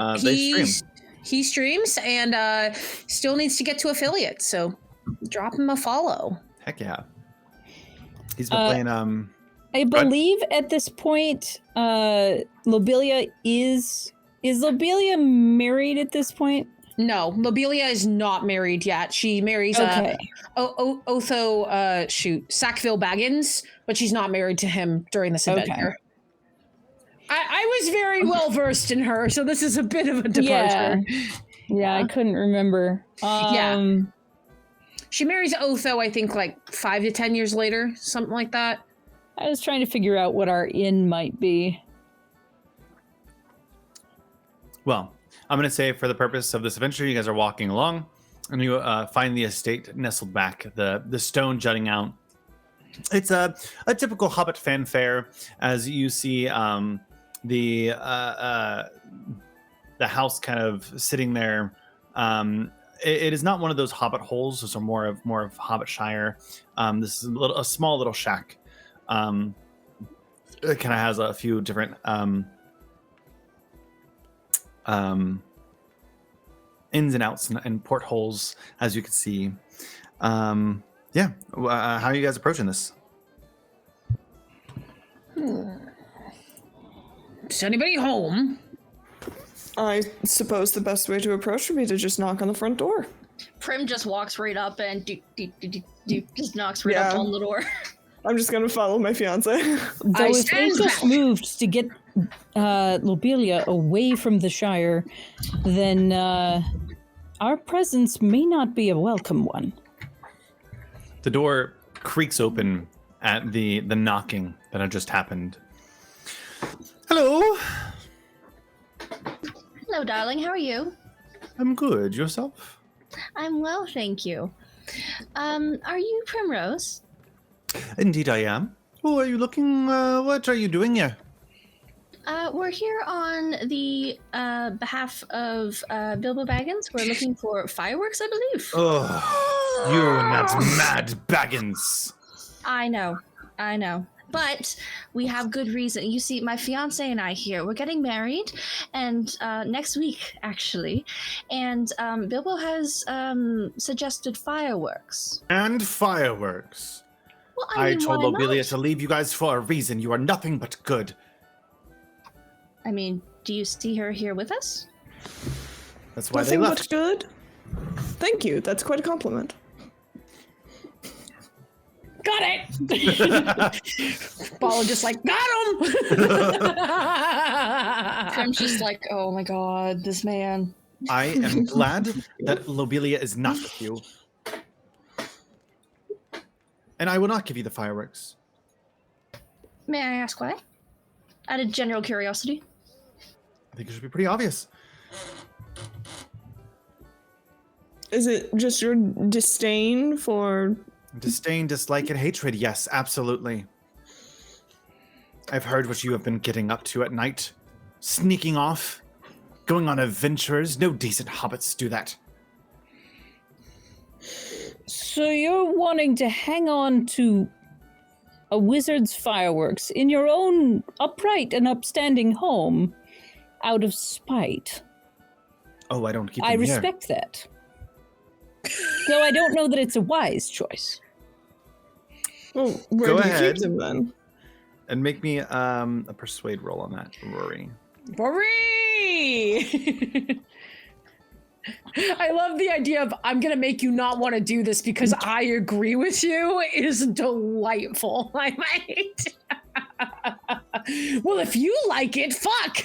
He streams and still needs to get to affiliate. So drop him a follow. Heck yeah. He's been playing... I believe at this point, Lobelia is Lobelia married at this point? No, Lobelia is not married yet. She marries Otho, Sackville Baggins, but she's not married to him during this adventure. I was very well versed in her, so this is a bit of a departure. Yeah, I couldn't remember. She marries Otho, I think, like 5 to 10 years later, something like that. I was trying to figure out what our inn might be. Well, I'm going to say for the purpose of this adventure, you guys are walking along, and you find the estate nestled back, the stone jutting out. It's a typical Hobbit fanfare, as you see the house kind of sitting there. It is not one of those Hobbit holes. Those are more of Hobbitshire. This is a small little shack. It kind of has a few different ins and outs and portholes, as you can see. How are you guys approaching this? Is anybody home? I suppose the best way to approach would be to just knock on the front door. Prim just walks right up and just knocks right up on the door. I'm just gonna follow my fiance. Though if they just moved to get Lobelia away from the Shire, then our presence may not be a welcome one. The door creaks open at the knocking that had just happened. Hello. Hello, darling. How are you? I'm good. Yourself? I'm well, thank you. Are you Primrose? Indeed I am. Oh, are you looking, what are you doing here? We're here on the behalf of Bilbo Baggins. We're looking for fireworks, I believe. Oh, you and that mad Baggins. I know. But we have good reason. You see, my fiance and I here, we're getting married, and next week, actually. And Bilbo has suggested fireworks. And fireworks. Well, I mean, told why Lobelia not? to leave you guys for a reason. You are nothing but good. I mean, do you see her here with us? That's why Nothing they but left. good. Thank you. That's quite a compliment. Got it! Ball just like, got him! I'm just like, oh my god, this man. I am glad that Lobelia is not with you. And I will not give you the fireworks. May I ask why? Out of general curiosity. I think it should be pretty obvious. Is it just your disdain for... Disdain, dislike, and hatred. Yes, absolutely. I've heard what you have been getting up to at night. Sneaking off. Going on adventures. No decent hobbits do that. So you're wanting to hang on to a wizard's fireworks in your own upright and upstanding home out of spite. Oh, I don't keep them I here. respect that. Though I don't know that it's a wise choice. Well, where Go do you ahead. keep them then? And make me a persuade roll on that, Rory. Rory! I love the idea of I'm gonna make you not want to do this because I agree with you is delightful. I might. Well, if you like it, fuck.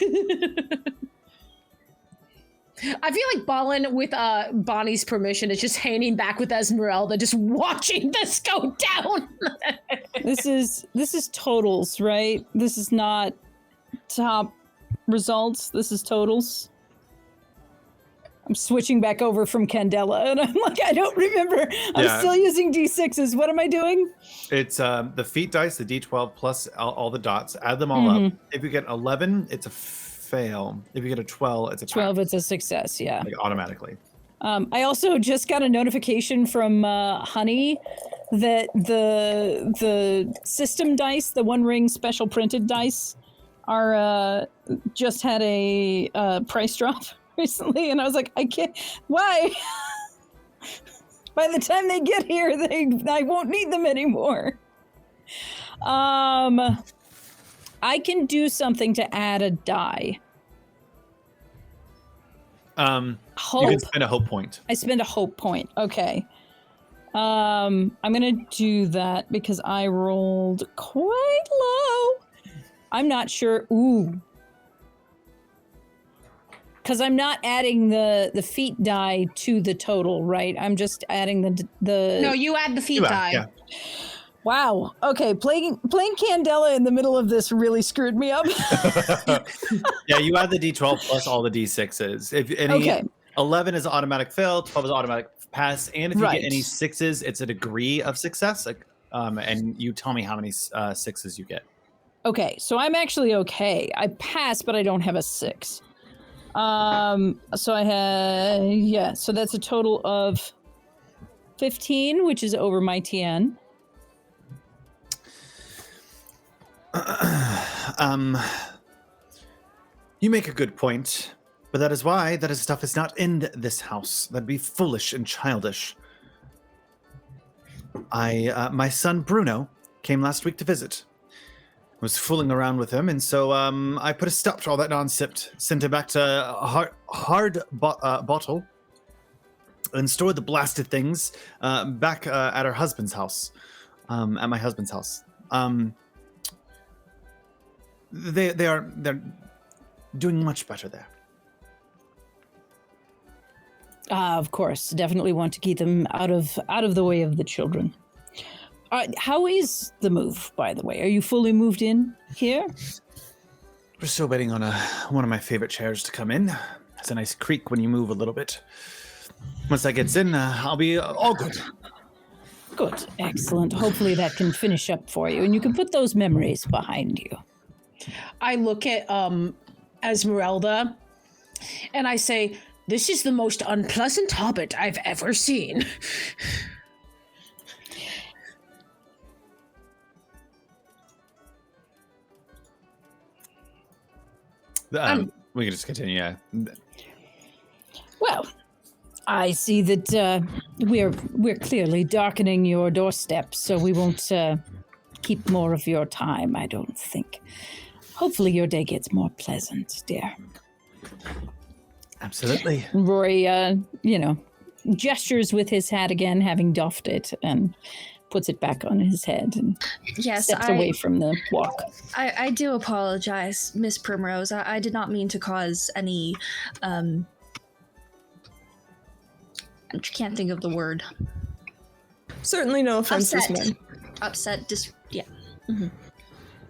I feel like Ballin, with Bonnie's permission, is just hanging back with Esmeralda, just watching this go down. This is totals, right? This is not top results. This is totals. I'm switching back over from Candela, and I'm like, I don't remember. I'm Yeah. still using D6s. What am I doing? It's the feat dice, the D12 plus all the dots. Add them all up. If you get 11, it's a fail. If you get a 12, it's a 12, pass. it's a success, yeah. Like automatically. I also just got a notification from Honey that the system dice, the One Ring special printed dice, are just had a price drop recently, and I was like, I can't. Why? By the time they get here, I won't need them anymore. I can do something to add a die. You Hope. can spend a hope point. I spend a hope point. Okay. I'm gonna do that because I rolled quite low. I'm not sure. Ooh. Because I'm not adding the feat die to the total, right? I'm just adding the No, you add the feat die. Yeah. Wow. Okay, playing Candela in the middle of this really screwed me up. Yeah, you add the D12 plus all the D6s. If any Okay. 11 is automatic fail, 12 is automatic pass, and if you Right. get any 6s, it's a degree of success. Like, and you tell me how many 6s you get. Okay, so I'm actually okay. I passed, but I don't have a 6. So I had, so that's a total of 15, which is over my TN. You make a good point, but that is why that stuff is not in this house. That'd be foolish and childish. My son Bruno came last week to visit. Was fooling around with him, and so I put a stop to all that nonsense, sent him back to hard bottle, and stored the blasted things back at her husband's house, at my husband's house. They're doing much better there. Of course, definitely want to keep them out of the way of the children. How is the move, by the way? Are you fully moved in here? We're still waiting on one of my favorite chairs to come in. It's a nice creak when you move a little bit. Once that gets in, I'll be all good. Good, excellent. Hopefully that can finish up for you, and you can put those memories behind you. I look at Esmeralda and I say, this is the most unpleasant hobbit I've ever seen. We can just continue, yeah. Well, I see that we're clearly darkening your doorstep, so we won't keep more of your time, I don't think. Hopefully your day gets more pleasant, dear. Absolutely. Rory, gestures with his hat again, having doffed it, and puts it back on his head and Yes, steps away from the walk. I do apologize, Miss Primrose. I did not mean to cause any, I can't think of the word. Certainly no offense was Upset. meant. upset. Yeah. You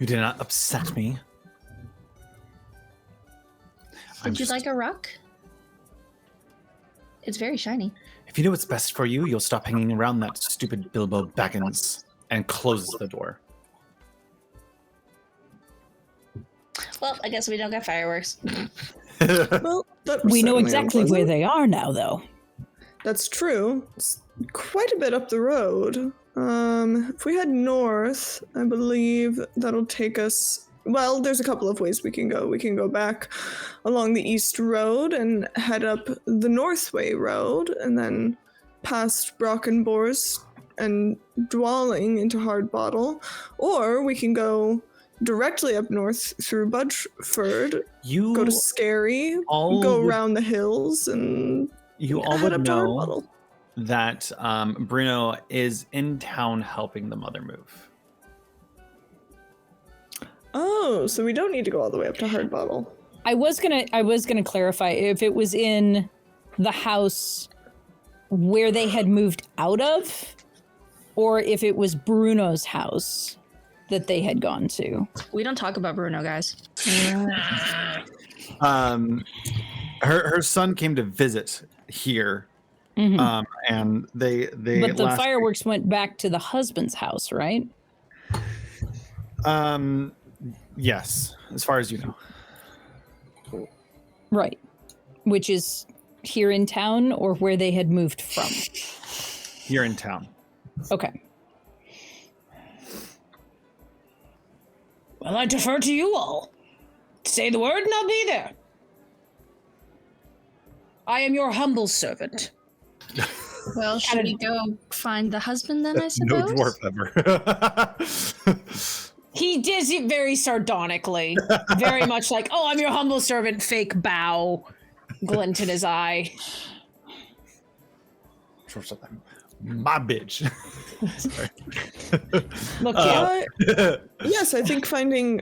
did not upset me. Would you like a rock? It's very shiny. If you know what's best for you, you'll stop hanging around that stupid Bilbo Baggins, and closes the door. Well, I guess we don't get fireworks. Well, that was We know certainly exactly where unpleasant. they are now, though. That's true. It's quite a bit up the road. If we head north, I believe that'll take us. Well, there's a couple of ways we can go. We can go back along the east road and head up the Northway road, and then past Brockenborst and Dwalling into Hardbottle, or we can go directly up north through Budgeford, You go to Scary, all go would- around the hills, and You all head would up to know Hardbottle. that Bruno is in town helping the mother move. Oh, so we don't need to go all the way up to Hardbottle. I was gonna clarify if it was in the house where they had moved out of, or if it was Bruno's house that they had gone to. We don't talk about Bruno, guys. Her son came to visit here, Mhm. and they But the last- fireworks went back to the husband's house, right? Yes, as far as you know. Right. Which is here in town or where they had moved from. Here in town. Okay. Well, I defer to you all. Say the word and I'll be there. I am your humble servant. Well, should we go find the husband then, I No suppose? dwarf ever. He does it very sardonically. Very much like, oh, I'm your humble servant, fake bow. Glint in his eye. My bitch. Sorry. Look, Yes, I think finding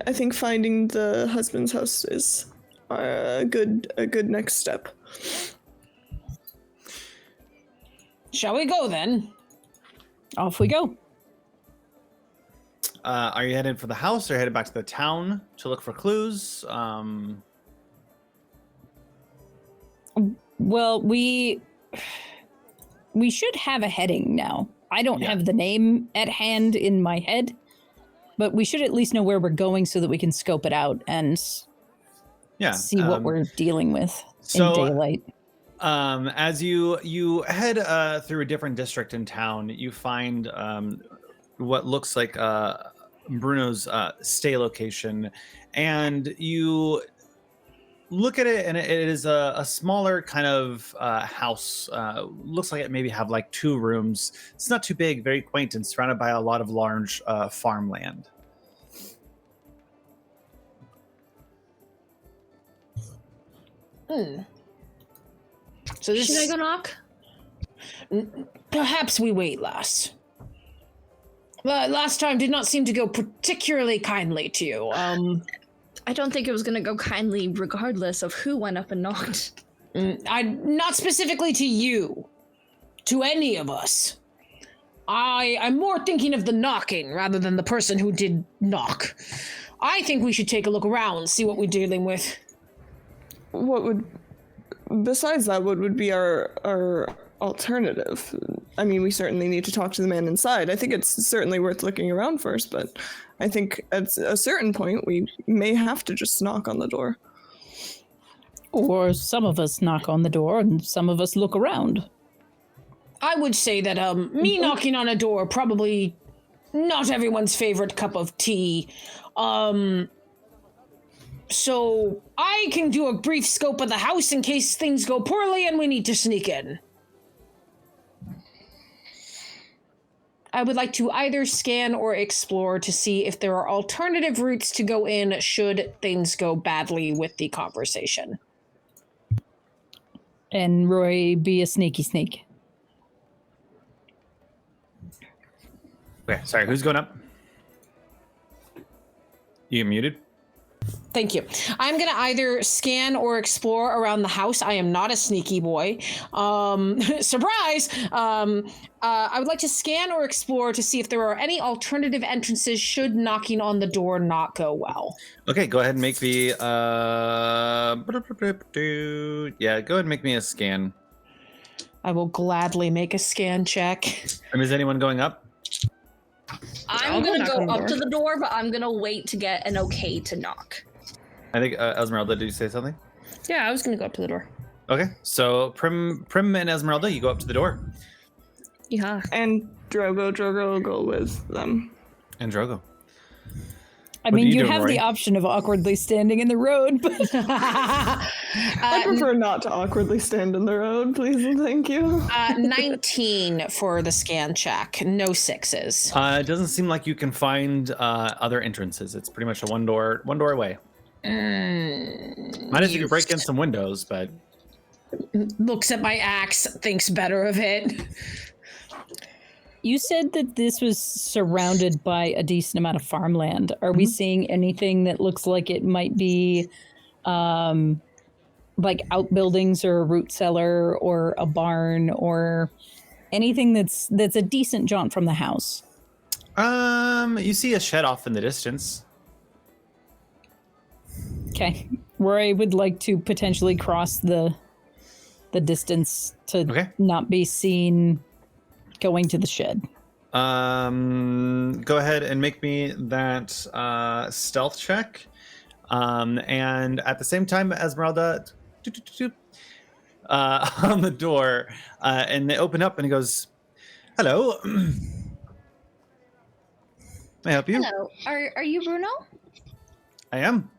the husband's house is a good next step. shall we go then? Off we go. Are you headed for the house or headed back to the town to look for clues? Well, we should have a heading now. I don't Yeah. have the name at hand in my head, but we should at least know where we're going so that we can scope it out and Yeah. see what we're dealing with in daylight. As you head through a different district in town, you find what looks like Bruno's stay location, and you look at it, and it is a smaller kind of house. Looks like it maybe have like 2 rooms. It's not too big, very quaint, and surrounded by a lot of large farmland. So this Should I go knock? Perhaps we wait, lass. Last time did not seem to go particularly kindly to you. I don't think it was gonna go kindly regardless of who went up and knocked. Not specifically to you. To any of us. I'm more thinking of the knocking rather than the person who did knock. I think we should take a look around, see what we're dealing with. Besides that, what would be our alternative? I mean, we certainly need to talk to the man inside. I think it's certainly worth looking around first, but I think at a certain point we may have to just knock on the door. Or some of us knock on the door and some of us look around. I would say that me knocking on a door probably not everyone's favorite cup of tea. So I can do a brief scope of the house in case things go poorly and we need to sneak in. I would like to either scan or explore to see if there are alternative routes to go in should things go badly with the conversation. And Roy be a sneaky snake. Okay, sorry, who's going up? You get muted? Thank you. I'm going to either scan or explore around the house. I am not a sneaky boy. Surprise! I would like to scan or explore to see if there are any alternative entrances should knocking on the door not go well. Okay, go ahead and make me yeah, go ahead and make me a scan. I will gladly make a scan check. And is anyone going up? I'm going to go up to the door, but I'm going to wait to get an okay to knock. I think Esmeralda, did you say something? Yeah, I was gonna go up to the door. Okay, so Prim and Esmeralda, you go up to the door. Yeah. And Drogo will go with them. And Drogo. I What mean, are you doing, have Rory? the option of awkwardly standing in the road, but I prefer not to awkwardly stand in the road, please and thank you. 19 for the scan check. No sixes. It doesn't seem like you can find other entrances. It's pretty much a one door away. Might as you could break in some windows, but Looks at my axe, thinks better of it. you said that this was surrounded by a decent amount of farmland. Are we seeing anything that looks like it might be like outbuildings or a root cellar or a barn or anything that's a decent jaunt from the house? you see a shed off in the distance. Okay. Roy would like to potentially cross the distance to not be seen going to the shed. Go ahead and make me that stealth check. And at the same time, Esmeralda on the door, and they open up and he goes, "Hello. May I help you?" Hello, are you Bruno? I am.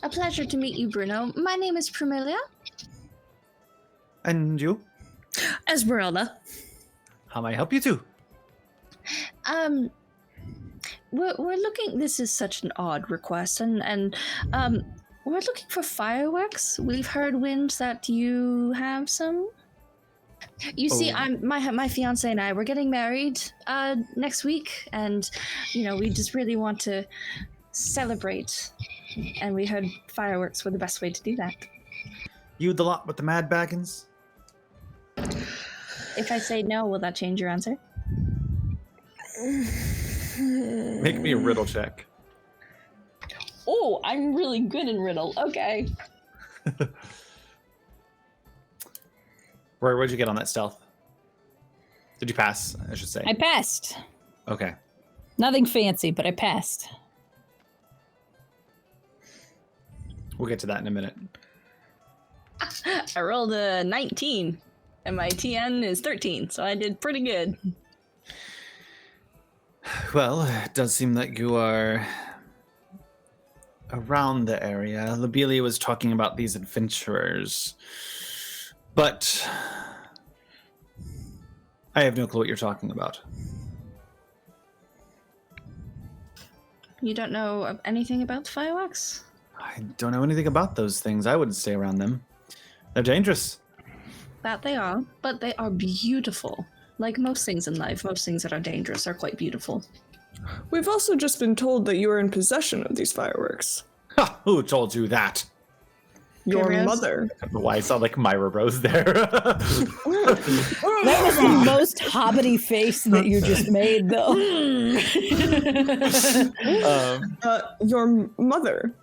A pleasure to meet you, Bruno. My name is Primilia. And you? Esmeralda. How may I help you too? We're looking. This is such an odd request, and we're looking for fireworks. We've heard winds that you have some. You see, my fiance and I, we're getting married next week, and we just really want to celebrate, and we heard fireworks were the best way to do that. You the lot with the mad baggins? If I say no, will that change your answer? Make me a riddle check. Oh, I'm really good in riddle. Okay. Rory, what'd you get on that stealth? Did you pass, I should say? I passed. Okay. Nothing fancy, but I passed. We'll get to that in a minute. I rolled a 19, and my TN is 13, so I did pretty good. Well, it does seem like you are around the area. Lobelia was talking about these adventurers, but I have no clue what you're talking about. You don't know anything about the fireworks? I don't know anything about those things. I wouldn't stay around them. They're dangerous. That they are, but they are beautiful. Like most things in life, most things that are dangerous are quite beautiful. We've also just been told that you are in possession of these fireworks. Ha! Who told you that? Your Primrose? mother. I don't know why I sound like Myra Rose there. That was the most hobbity face that you just made, though. Your mother.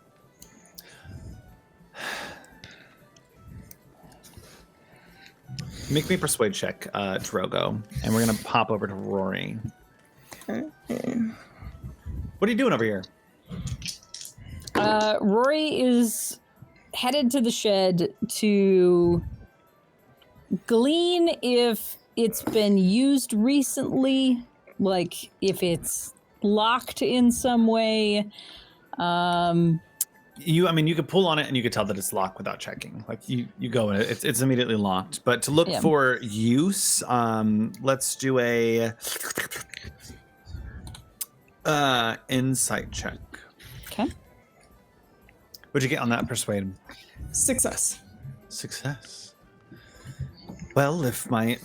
Make me a persuade check, Drogo, and we're gonna pop over to Rory. Okay. What are you doing over here? Rory is headed to the shed to glean if it's been used recently, like if it's locked in some way. You could pull on it and you could tell that it's locked without checking. Like you go in it, it's immediately locked. But to look for use, let's do a insight check. Okay. What'd you get on that persuade? Success. Success. Well, if my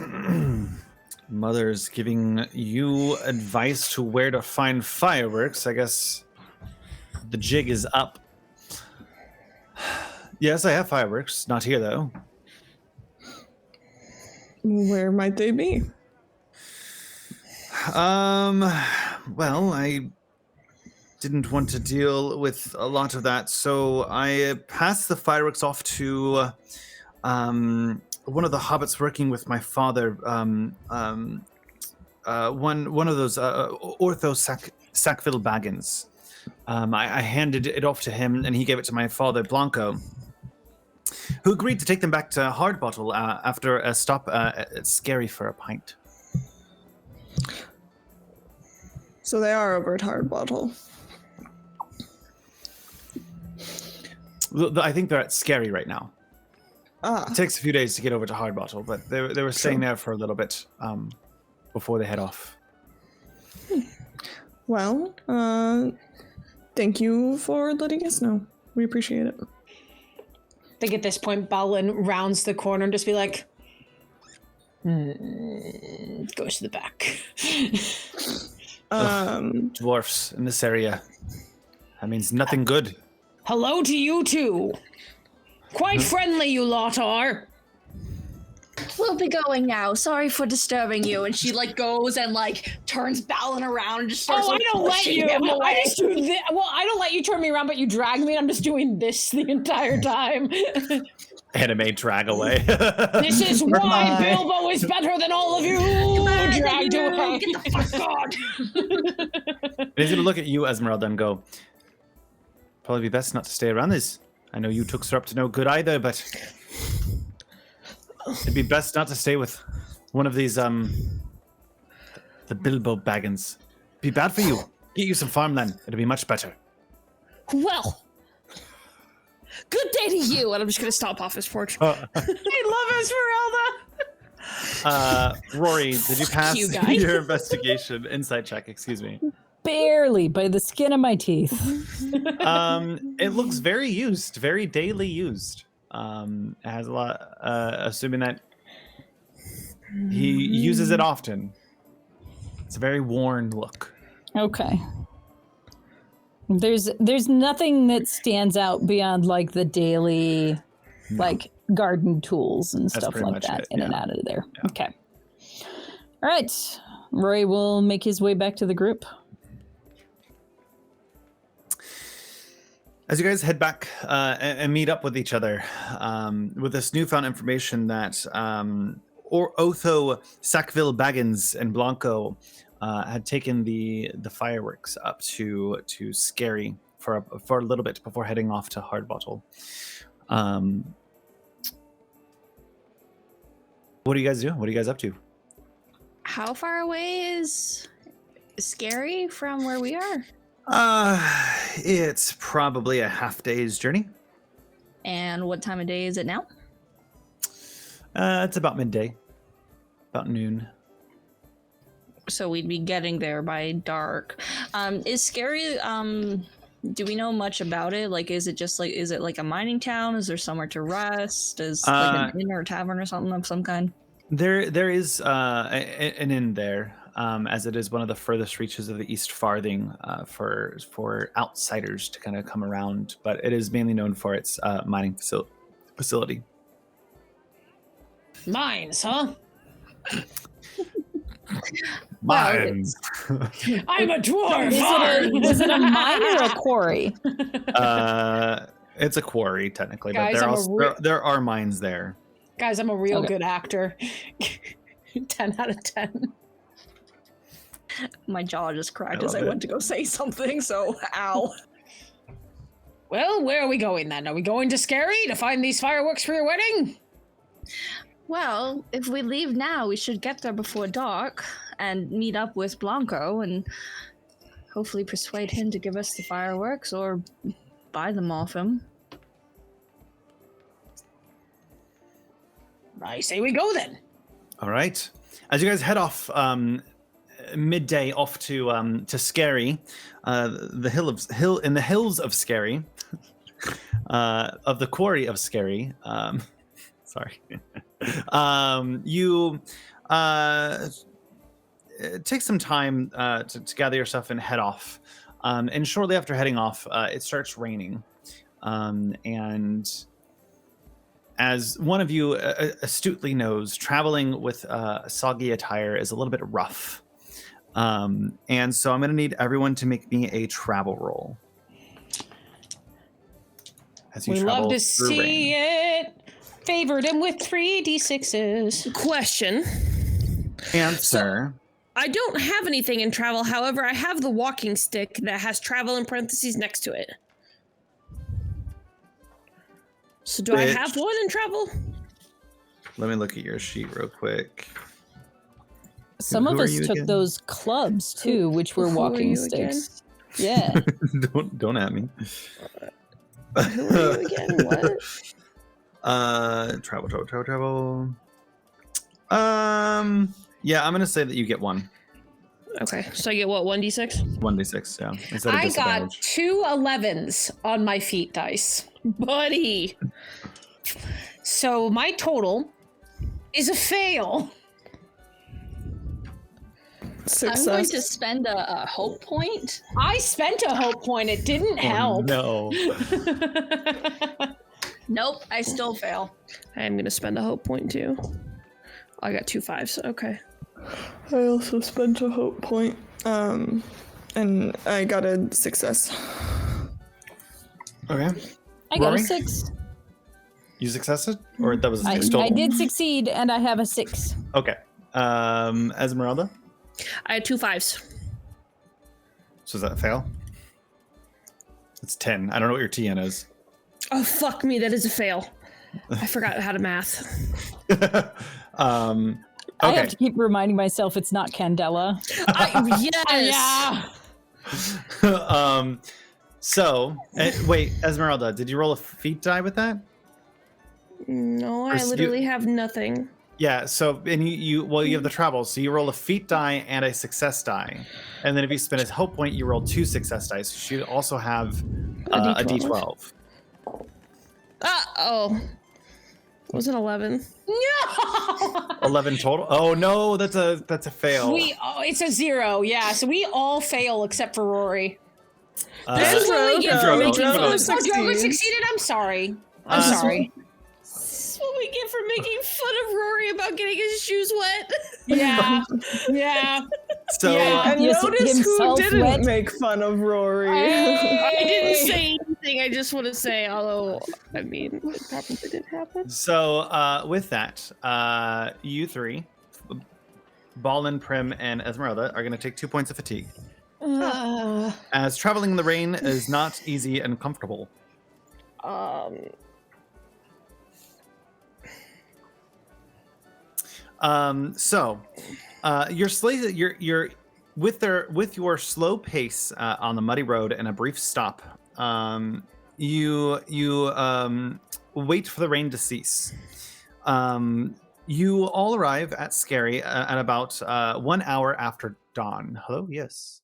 mother's giving you advice to where to find fireworks, I guess the jig is up. Yes, I have fireworks. Not here, though. Where might they be? Well, I didn't want to deal with a lot of that, so I passed the fireworks off to one of the hobbits working with my father. One of those Ortho Sackville Baggins. I handed it off to him, and he gave it to my father, Blanco, who agreed to take them back to Hardbottle after a stop at Scary for a pint. So they are over at Hardbottle. I think they're at Scary right now. Ah. It takes a few days to get over to Hardbottle, but they were staying there for a little bit before they head off. Well, thank you for letting us know. We appreciate it. I think at this point, Balin rounds the corner and just be like, goes to the back. Dwarfs in this area. That means nothing good. Hello to you two. Quite friendly you lot are. We'll be going now. Sorry for disturbing you. And she like goes and like turns Balin around and just starts. Oh, I like, don't let pushing you. him away. I just do this. Well, I don't let you turn me around, but you drag me. And I'm just doing this the entire time. Anime drag away. This is why Bilbo is better than all of you. Dragged away. Get the fuck God. And he's gonna look at you, Esmeralda, and go, probably be best not to stay around this. I know you tooks are up to no good either, but it'd be best not to stay with one of these, the Bilbo Baggins. Be bad for you. Get you some farmland. It'll be much better. Well, good day to you. And I'm just going to stomp off his porch. I love Esmeralda. Rory, did you pass You guy. your investigation insight check? Excuse me. Barely, by the skin of my teeth. It looks very used, very daily used. It has a lot, assuming that he uses it often. It's a very worn look. Okay. There's nothing that stands out beyond like the daily, like garden tools and stuff pretty like much that it, in and yeah. out of there. Yeah. Okay. All right. Roy will make his way back to the group. As you guys head back and meet up with each other, with this newfound information that Otho, Sackville Baggins, and Blanco had taken the fireworks up to Scary for a little bit before heading off to Hardbottle. What do you guys do? What are you guys up to? How far away is Scary from where we are? It's probably a half day's journey. And what time of day is it now? It's about midday, about noon. So we'd be getting there by dark. Is Scary, do we know much about it? Like, is it like a mining town? Is there somewhere to rest? Is like an inn or a tavern or something of some kind? There is an inn there, as it is one of the furthest reaches of the East Farthing for outsiders to kind of come around. But it is mainly known for its mining facility. Mines, huh? Mines. I'm a dwarf. Is it a mine or a quarry? It's a quarry technically, Guys, but there are mines there. Guys, I'm a real Okay. good actor. 10 out of 10. My jaw just cracked I as I love it. went to go say something, so ow. Well, where are we going then? Are we going to Scary to find these fireworks for your wedding? Well, if we leave now, we should get there before dark and meet up with Blanco and hopefully persuade him to give us the fireworks or buy them off him. I say we go then. All right. As you guys head off midday off to Scary, in the hills of Scary, of the quarry of Scary. Sorry. You take some time to gather yourself and head off. And shortly after heading off, it starts raining. And as one of you astutely knows, traveling with soggy attire is a little bit rough. And so I'm going to need everyone to make me a travel roll. As you We travel love to through see rain. it. Favored him with 3d6s. Question. Answer. I don't have anything in travel. However, I have the walking stick that has travel in parentheses next to it. So do I have one in travel? Let me look at your sheet real quick. Some Who of are us you took again? those clubs too, which were Who are walking you sticks. Yeah. don't at me. Who are you again? What? Travel. Yeah, I'm gonna say that you get one. Okay, so I get what, 1d6? 1d6, yeah. Instead of I got disadvantage. 2 11s on my feet dice. Buddy! So my total is a fail. Success. I'm going to spend a hope point. I spent a hope point. It didn't help. No. Nope, I still fail. I am gonna spend a hope point too. I got 2 5s, okay. I also spent a hope point, and I got a success. Okay. I got Rory? a 6. You successed? Or that was a I 6 total? did succeed, and I have a 6. Okay. Esmeralda? I had 2 5s. So does that fail? It's 10. I don't know what your TN is. Oh, fuck me, that is a fail. I forgot how to math. I Okay. have to keep reminding myself it's not Candela. Yes! Yeah. So, wait, Esmeralda, did you roll a feat die with that? No, Or I you- literally have nothing. Yeah, so, and you have the travel, so you roll a feat die and a success die. And then if you spend a hope point, you roll 2 success dice. So you also have a D12. Oh. It was an 11. No. 11 total? Oh no, that's a fail. It's a 0. Yeah. So we all fail except for Rory. This is what we get for Drogo, making Drogo. fun Oh, of Drogo succeeded. I'm sorry. I'm Uh, sorry. This is what we get for making fun of Rory about getting his shoes wet. Yeah. Yeah. So, Yeah. And Yes, notice who himself didn't wet. make fun of Rory. I didn't say anything. I just want to say, although, I mean, it probably didn't happen. with that, you three, Ballin, Prim, and Esmeralda, are going to take 2 points of fatigue. As traveling in the rain is not easy and comfortable. You're with your slow pace on the muddy road and a brief stop. You wait for the rain to cease. You all arrive at Scary at about 1 hour after dawn. Hello, yes.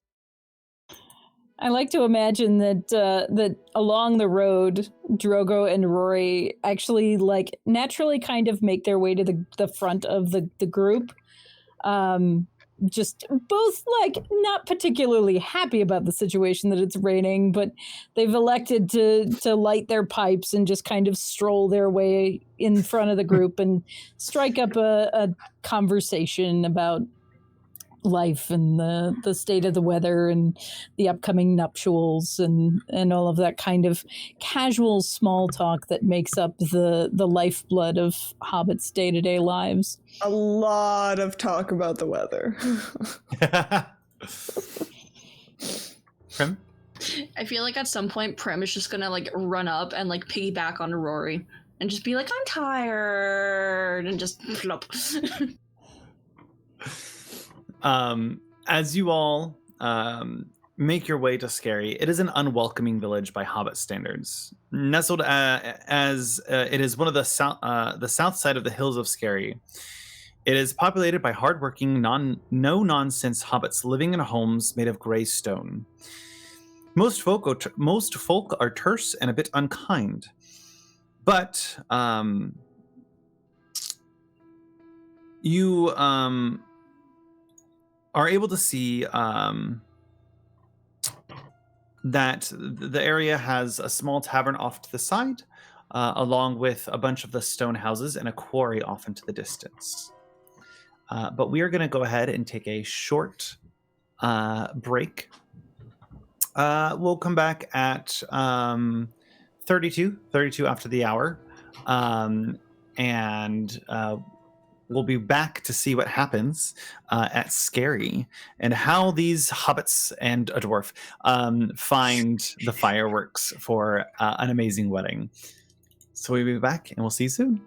I like to imagine that that along the road, Drogo and Rory actually like naturally kind of make their way to the front of the group. Just both like not particularly happy about the situation that it's raining, but they've elected to light their pipes and just kind of stroll their way in front of the group and strike up a conversation about life and the state of the weather and the upcoming nuptials and all of that kind of casual small talk that makes up the lifeblood of hobbits' day-to-day lives. A lot of talk about the weather. Prim? I feel like at some point Prim is just gonna like run up and like piggyback onto Rory and just be like, I'm tired, and just flop. As you all make your way to Scary, it is an unwelcoming village by Hobbit standards. Nestled as it is one of the south side of the hills of Scary. It is populated by hardworking, no-nonsense hobbits living in homes made of gray stone. Most folk are terse and a bit unkind, but you are able to see that the area has a small tavern off to the side, along with a bunch of the stone houses and a quarry off into the distance. But we are going to go ahead and take a short break. We'll come back at 32 after the hour. And we'll be back to see what happens at Scary and how these hobbits and a dwarf find the fireworks for an amazing wedding. So we'll be back and we'll see you soon.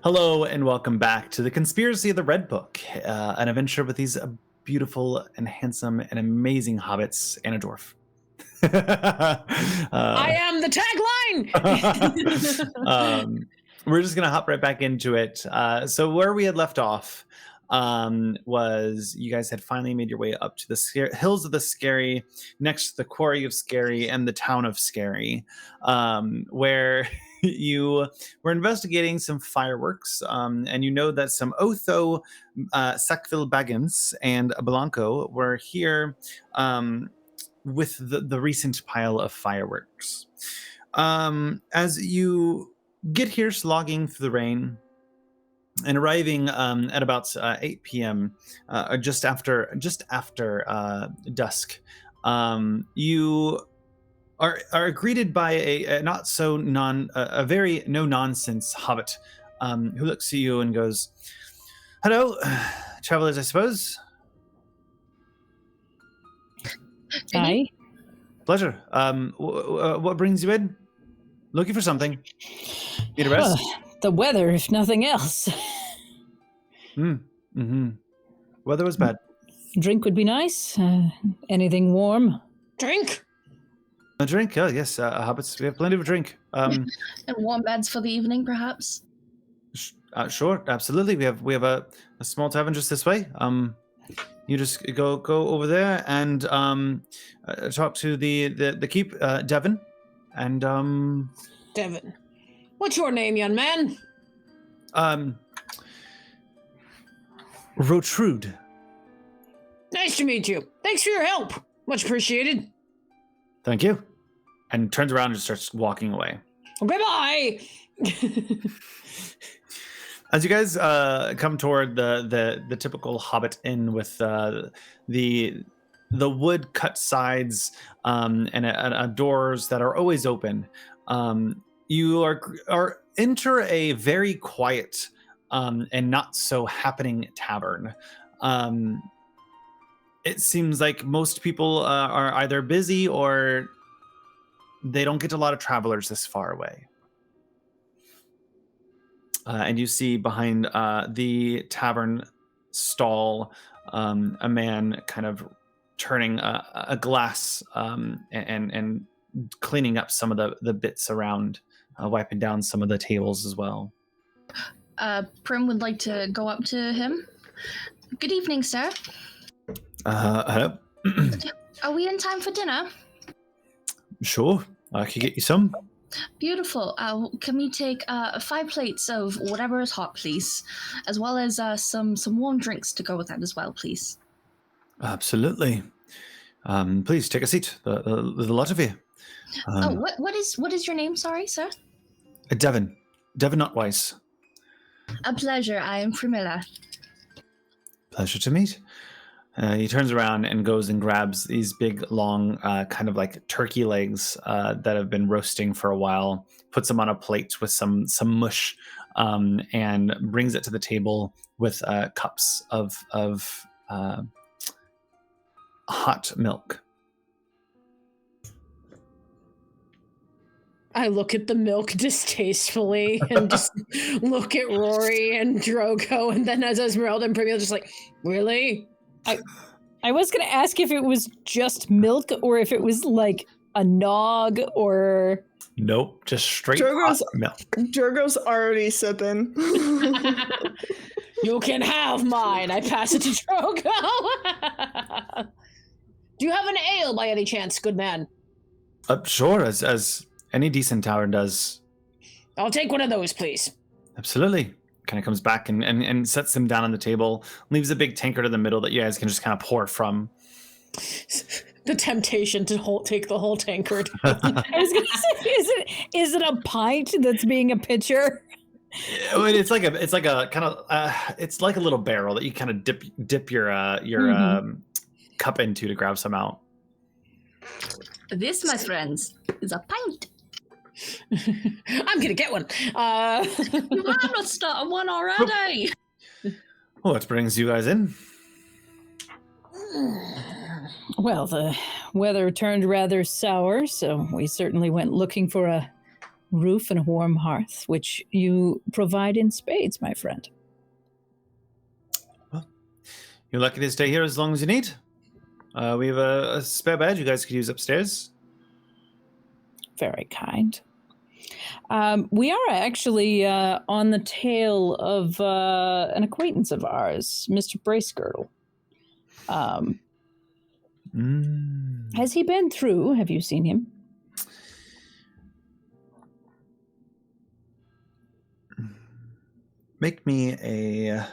Hello and welcome back to the Conspiracy of the Red Book, an adventure with these beautiful and handsome and amazing hobbits and a dwarf. I am the tagline. We're just gonna hop right back into it. So where we had left off was you guys had finally made your way up to the hills of the Scary, next to the quarry of Scary and the town of Scary, where you were investigating some fireworks, and you know that some Otho, Sackville Baggins, and Blanco were here with the recent pile of fireworks. As you get here slogging through the rain and arriving at about 8 p.m., or just after dusk, you are greeted by a very no nonsense hobbit who looks at you and goes, "Hello, travelers, I suppose." Hi. Pleasure. What brings you in? Looking for something. Need a rest? The weather, if nothing else. Weather was bad. Drink would be nice. Anything warm? Drink. A drink? Oh, yes, hobbits. We have plenty of drink. And warm beds for the evening, perhaps. Sure, absolutely. We have a small tavern just this way. You just go over there and talk to the keep, Devon, and Devon. What's your name, young man? Rotrude. Nice to meet you. Thanks for your help. Much appreciated. Thank you. And turns around and starts walking away. Okay, bye. As you guys come toward the typical Hobbit inn with the wood cut sides and doors that are always open, you are enter a very quiet and not so happening tavern. It seems like most people are either busy or they don't get a lot of travelers this far away. And you see behind the tavern stall a man kind of turning a glass and cleaning up some of the bits around, wiping down some of the tables as well. Prim would like to go up to him. Good evening, sir. Hello. Are we in time for dinner? Sure, I could get you some. Beautiful. Can we take 5 plates of whatever is hot, please, as well as some warm drinks to go with that as well, please? Absolutely. Please take a seat. There's a lot of you. What is your name? Sorry, sir. Devon Notwise. A pleasure. I am Primilla. Pleasure to meet. He turns around and goes and grabs these big, long, kind of like turkey legs that have been roasting for a while, puts them on a plate with some mush, and brings it to the table with cups of hot milk. I look at the milk distastefully and just look at Rory and Drogo, and then as Esmeralda and Primula just like, really? I was going to ask if it was just milk or if it was like a nog or... Nope, just straight hot milk. Drogo's already sipping. You can have mine. I pass it to Drogo. Do you have an ale by any chance, good man? Sure, as any decent tavern does. I'll take one of those, please. Absolutely. Kind of comes back and sets them down on the table, leaves a big tankard in the middle that you guys can just kind of pour from. The temptation to take the whole tankard. I was going to say, is it a pint that's being a pitcher? It's like a kind of it's like a little barrel that you kind of dip your cup into to grab some out. This, my friends, is a pint. I'm gonna get one. You have not started one already. What brings you guys in? Well, the weather turned rather sour, so we certainly went looking for a roof and a warm hearth, which you provide in spades, my friend. Well, you're lucky to stay here as long as you need. We have a spare bed you guys could use upstairs. Very kind. We are actually on the tail of an acquaintance of ours, Mr. Bracegirdle. Has he been through? Have you seen him? Make me a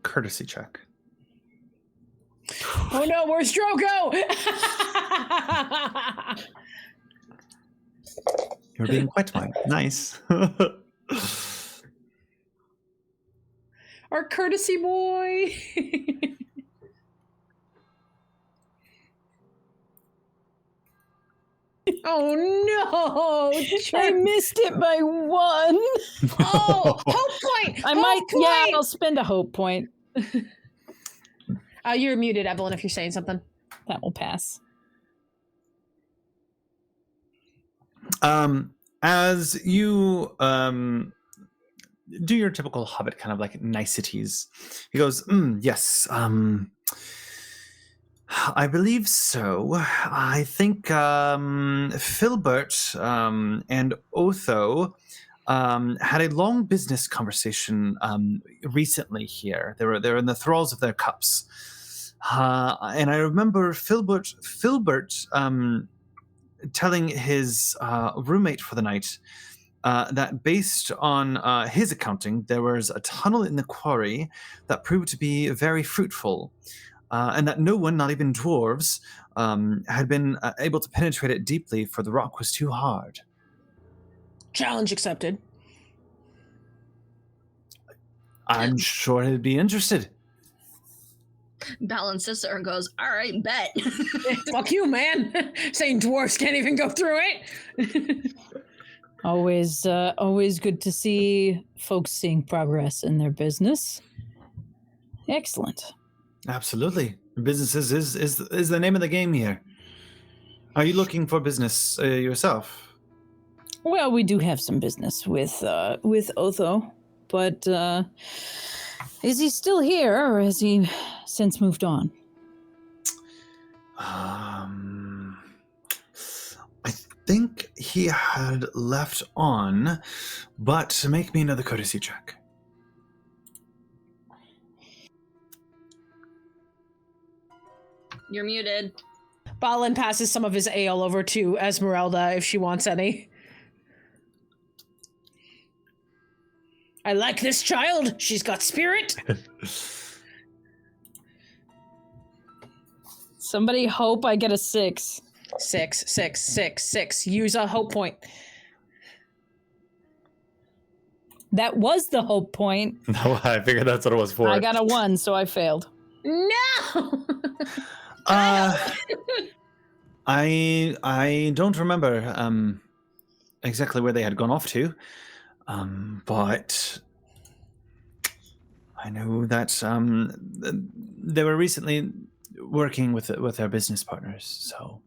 courtesy check. Oh no, where's Drogo? You're being quite nice. Our courtesy boy. Oh no! I missed it by 1. Oh, hope point. I'll spend a hope point. You're muted, Evelyn, if you're saying something. That will pass. As you do your typical hobbit kind of like niceties, he goes, yes, I believe so. I think Filbert and Otho had a long business conversation recently here. They were in the thralls of their cups. And I remember Filbert telling his roommate for the night that based on his accounting, there was a tunnel in the quarry that proved to be very fruitful, and that no one, not even dwarves, had been able to penetrate it deeply, for the rock was too hard. Challenge accepted. I'm sure he'd be interested. Balin sits there and goes, all right, bet. Fuck you, man. Saying dwarves can't even go through it. Always good to see folks seeing progress in their business. Excellent. Absolutely. Business is the name of the game here. Are you looking for business yourself? Well, we do have some business with Otho, but is he still here, or has he since moved on? I think he had left on, but make me another courtesy check. You're muted. Balin passes some of his ale over to Esmeralda if she wants any. I like this child. She's got spirit. Somebody hope I get a 6. 6. Use a hope point. That was the hope point. No, I figured that's what it was for. I got a 1, so I failed. No! I don't remember exactly where they had gone off to, but I know that they were recently working with their business partners. So,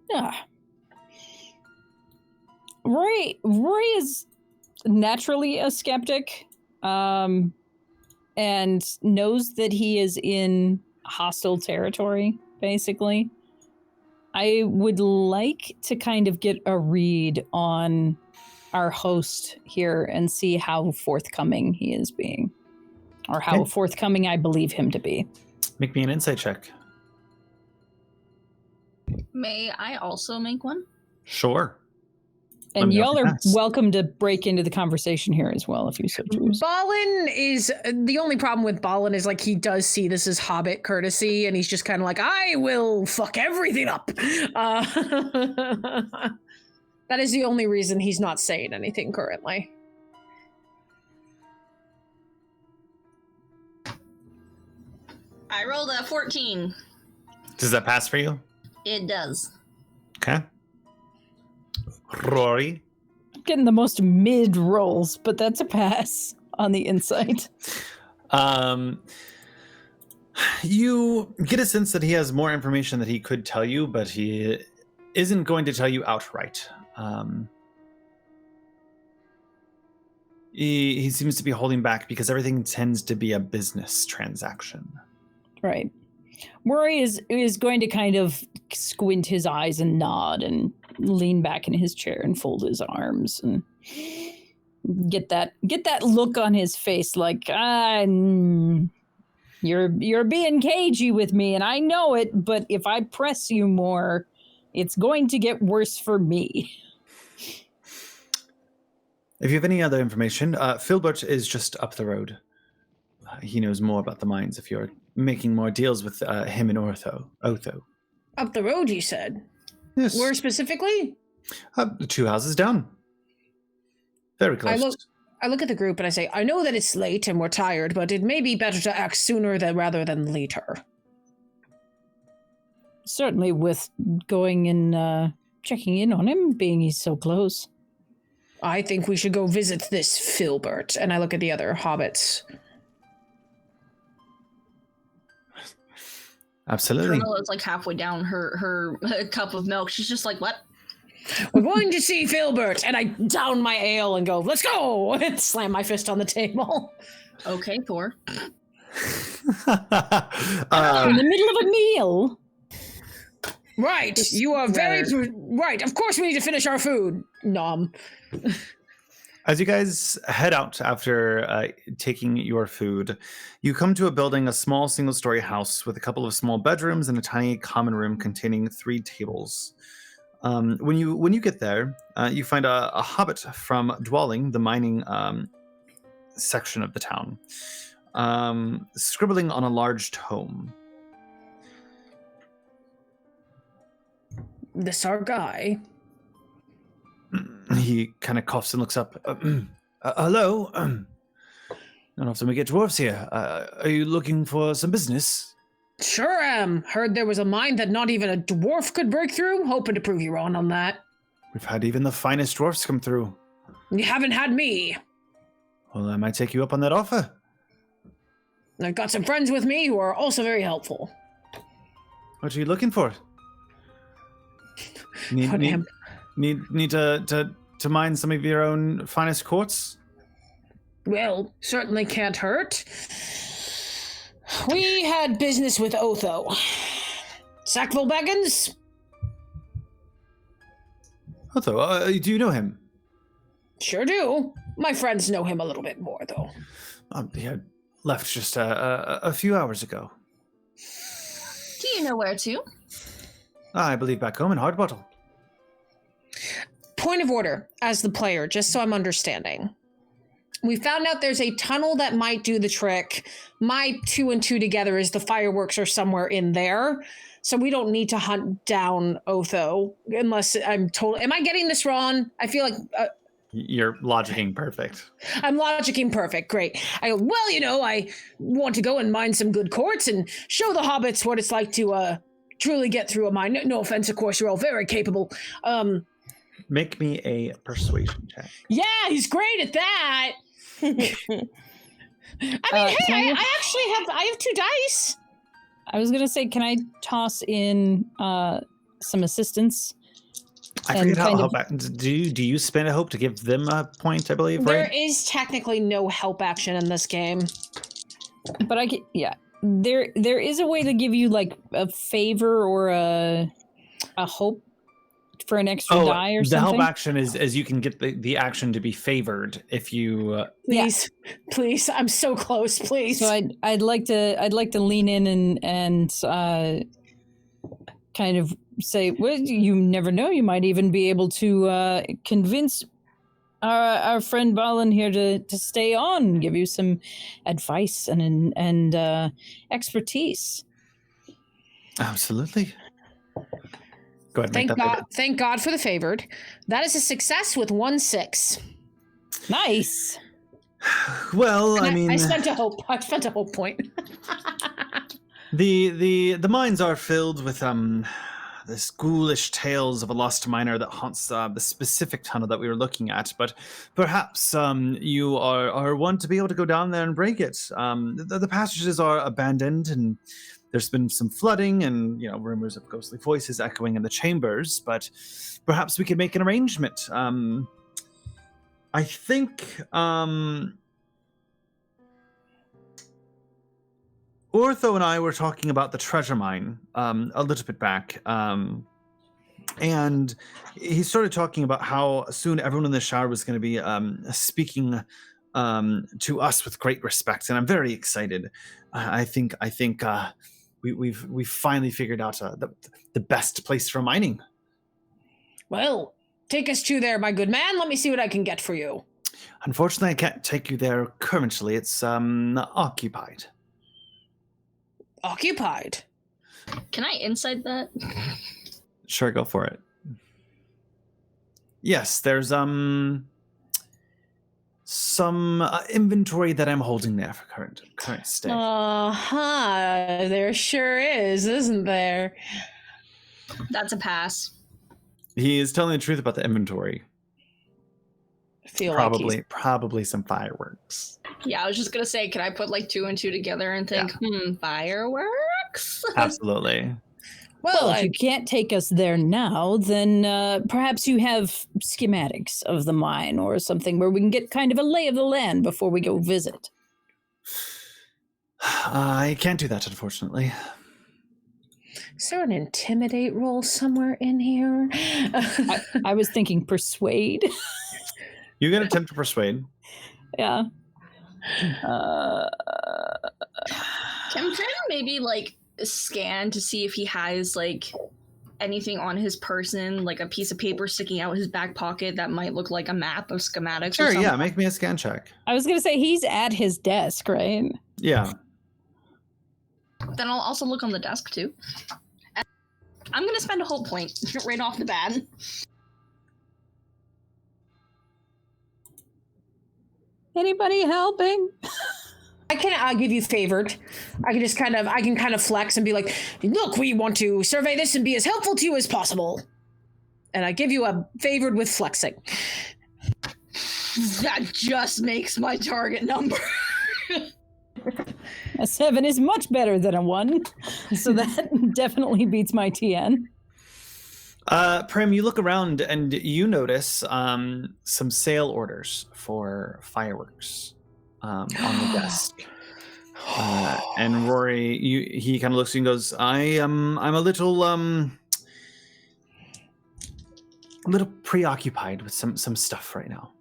yeah, Roy is naturally a skeptic, and knows that he is in hostile territory, basically. I would like to kind of get a read on our host here and see how forthcoming he is being, or how forthcoming I believe him to be. Make me an insight check. May I also make one? Sure. And y'all are welcome to break into the conversation here as well if you so choose. Balin is the only problem with Balin is like he does see this as Hobbit courtesy, and he's just kind of like, I will fuck everything up. That is the only reason he's not saying anything currently. I rolled a 14. Does that pass for you? It does. Okay. Rory? I'm getting the most mid rolls, but that's a pass on the insight. You get a sense that he has more information that he could tell you, but he isn't going to tell you outright. He seems to be holding back because everything tends to be a business transaction. Right. Murray is going to kind of squint his eyes and nod and lean back in his chair and fold his arms and get that look on his face like, you're being cagey with me and I know it, but if I press you more, it's going to get worse for me. If you have any other information, Filbert is just up the road. He knows more about the mines if you're making more deals with him and Otho. Up the road, you said? Yes. Where specifically? 2 houses down. Very close. I look at the group and I say, I know that it's late and we're tired, but it may be better to act sooner rather than later. Certainly with going and checking in on him, being he's so close. I think we should go visit this Filbert. And I look at the other hobbits. Absolutely. Carmela's like halfway down her cup of milk. She's just like, what? We're going to see Filbert. And I down my ale and go, let's go. And slam my fist on the table. Okay, Thor. In the middle of a meal. Right. You are very right. Of course we need to finish our food. Nom. As you guys head out after taking your food, you come to a building, a small single-story house with a couple of small bedrooms and a tiny common room containing 3 tables. When you get there, you find a hobbit from Dwalling, the mining section of the town, scribbling on a large tome. This our guy. He kind of coughs and looks up. Hello? Not often we get dwarves here. Are you looking for some business? Sure am. Heard there was a mine that not even a dwarf could break through. Hoping to prove you wrong on that. We've had even the finest dwarfs come through. You haven't had me. Well, I might take you up on that offer. I've got some friends with me who are also very helpful. What are you looking for? Need to mine some of your own finest quartz? Well, certainly can't hurt. We had business with Otho. Sackville Baggins? Otho, do you know him? Sure do. My friends know him a little bit more, though. He had left just a few hours ago. Do you know where to? I believe back home in Hardbottle. Point of order, as the player, just so I'm understanding. We found out there's a tunnel that might do the trick. My 2 and 2 together is the fireworks are somewhere in there. So we don't need to hunt down Otho unless I'm told. Am I getting this wrong? I feel like... You're logicking perfect. I'm logicking perfect. Great. I go, well, I want to go and mine some good quartz and show the hobbits what it's like to truly get through a mine. No offense, of course, you're all very capable. Make me a persuasion check. Yeah, he's great at that. I mean, I actually have 2 dice. I was gonna say, can I toss in some assistance? I forget how help do you spend a hope to give them a point? I believe there right? is technically no help action in this game, but there is a way to give you like a favor or a hope for an extra die or something. The help action is you can get the action to be favored if you. Please, I'm so close. Please. So I'd like to lean in and kind of say, well, you never know. You might even be able to convince our friend Balin here to stay on and give you some advice and expertise. Absolutely. Go ahead. Thank God for the favored. That is a success with 1-6. Nice. Well, I mean, I spent a hope point. the mines are filled with this ghoulish tales of a lost miner that haunts the specific tunnel that we were looking at, but perhaps you are one to be able to go down there and break it. The passages are abandoned, and there's been some flooding and rumors of ghostly voices echoing in the chambers, but perhaps we could make an arrangement. I think Ortho and I were talking about the treasure mine a little bit back, and he started talking about how soon everyone in the shower was going to be speaking to us with great respect, and I'm very excited. I think we've finally figured out the best place for mining. Well, take us to there, my good man. Let me see what I can get for you. Unfortunately, I can't take you there currently. It's occupied. Occupied? Can I insight that? Sure, go for it. Yes, there's some inventory that I'm holding there for current state. There sure is, isn't there? That's a pass. He is telling the truth about the inventory. I feel Probably some fireworks. Yeah, I was just gonna say, can I put like 2 and 2 together and think, fireworks? Absolutely. Well, if you can't take us there now, then perhaps you have schematics of the mine or something where we can get kind of a lay of the land before we go visit. I can't do that, unfortunately. Is there an intimidate roll somewhere in here? I was thinking persuade. You can attempt to persuade. Yeah. Can Prim maybe like scan to see if he has like anything on his person, like a piece of paper sticking out his back pocket that might look like a map of schematics? Sure, or something? yeah, make me a scan check. I was going to say he's at his desk, right? Yeah. Then I'll also look on the desk too. And I'm gonna spend a whole point right off the bat. Anybody helping? I'll give you favored. I can kind of flex and be like, look, we want to survey this and be as helpful to you as possible. And I give you a favored with flexing. That just makes my target number. A 7 is much better than a 1, so that definitely beats my TN. Prim, you look around and you notice some sale orders for fireworks on the desk. And Rory, he kind of looks at you and goes, I'm a little preoccupied with some stuff right now.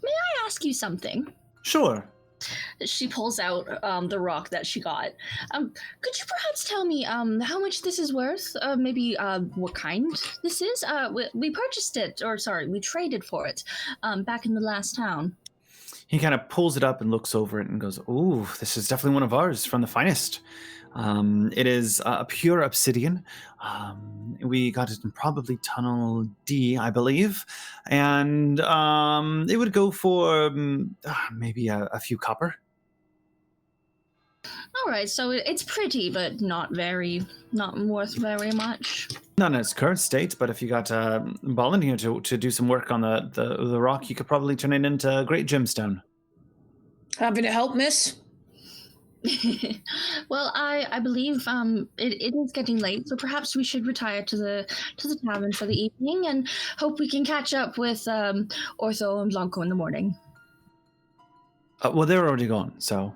May I ask you something? Sure. She pulls out the rock that she got. Could you perhaps tell me how much this is worth? Maybe what kind this is? We purchased it, or sorry, we traded for it back in the last town. He kind of pulls it up and looks over it and goes, "Ooh, this is definitely one of ours, from the finest. It is a pure obsidian. We got it in probably Tunnel D, I believe, and it would go for maybe a few copper." All right, so it's pretty, but not worth very much. Not in its current state, but if you got Ball in here to do some work on the rock, you could probably turn it into a great gemstone. Happy to help, miss. Well, I believe it is getting late, so perhaps we should retire to the tavern for the evening and hope we can catch up with Ortho and Blanco in the morning. Well, they're already gone, so.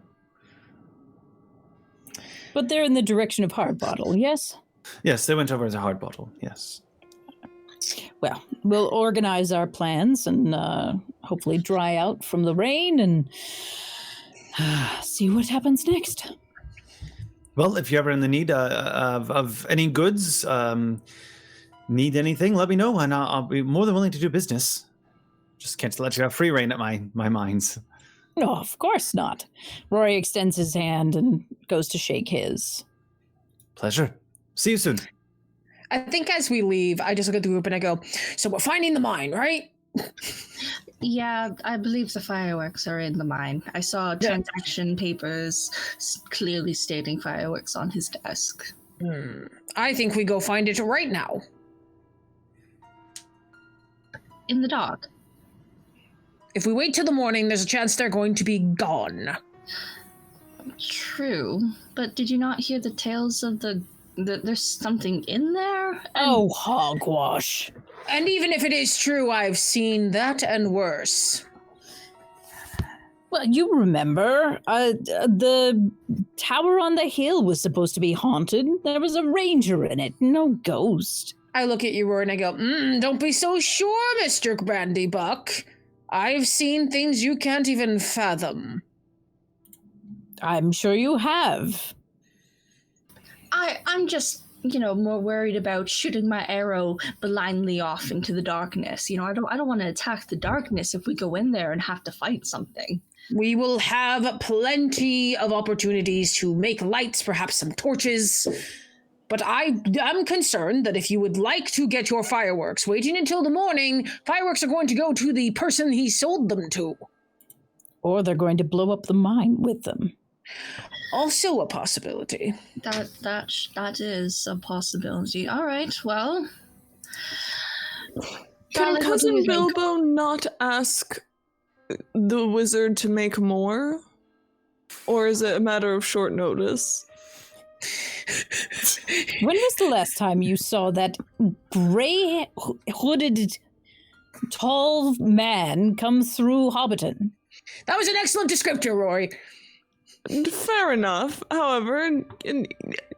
But they're in the direction of Hard Bottle, yes? Yes, they went over as a Hard Bottle, yes. Well, we'll organize our plans and hopefully dry out from the rain and see what happens next. Well, if you're ever in the need of any goods, need anything, let me know, and I'll be more than willing to do business. Just can't let you have free reign at my mines. No, of course not. Rory extends his hand and goes to shake his. Pleasure. See you soon. I think as we leave, I just look at the group and I go, so we're finding the mine, right? Yeah, I believe the fireworks are in the mine. I saw transaction papers clearly stating fireworks on his desk. I think we go find it right now. In the dark. If we wait till the morning, there's a chance they're going to be gone. True, but did you not hear the tales of there's something in there? Oh, hogwash. And even if it is true, I've seen that and worse. Well, you remember, the tower on the hill was supposed to be haunted. There was a ranger in it, no ghost. I look at you, Rory, and I go, don't be so sure, Mr. Brandybuck. I've seen things you can't even fathom. I'm sure you have. I'm just, more worried about shooting my arrow blindly off into the darkness. I don't want to attack the darkness if we go in there and have to fight something. We will have plenty of opportunities to make lights, perhaps some torches. But I'm concerned that if you would like to get your fireworks, waiting until the morning, fireworks are going to go to the person he sold them to. Or they're going to blow up the mine with them. Also a possibility. That is a possibility. All right, well. Can Cousin Bilbo not ask the wizard to make more? Or is it a matter of short notice? When was the last time you saw that gray hooded tall man come through Hobbiton? That was an excellent descriptor, Rory. Fair enough. However,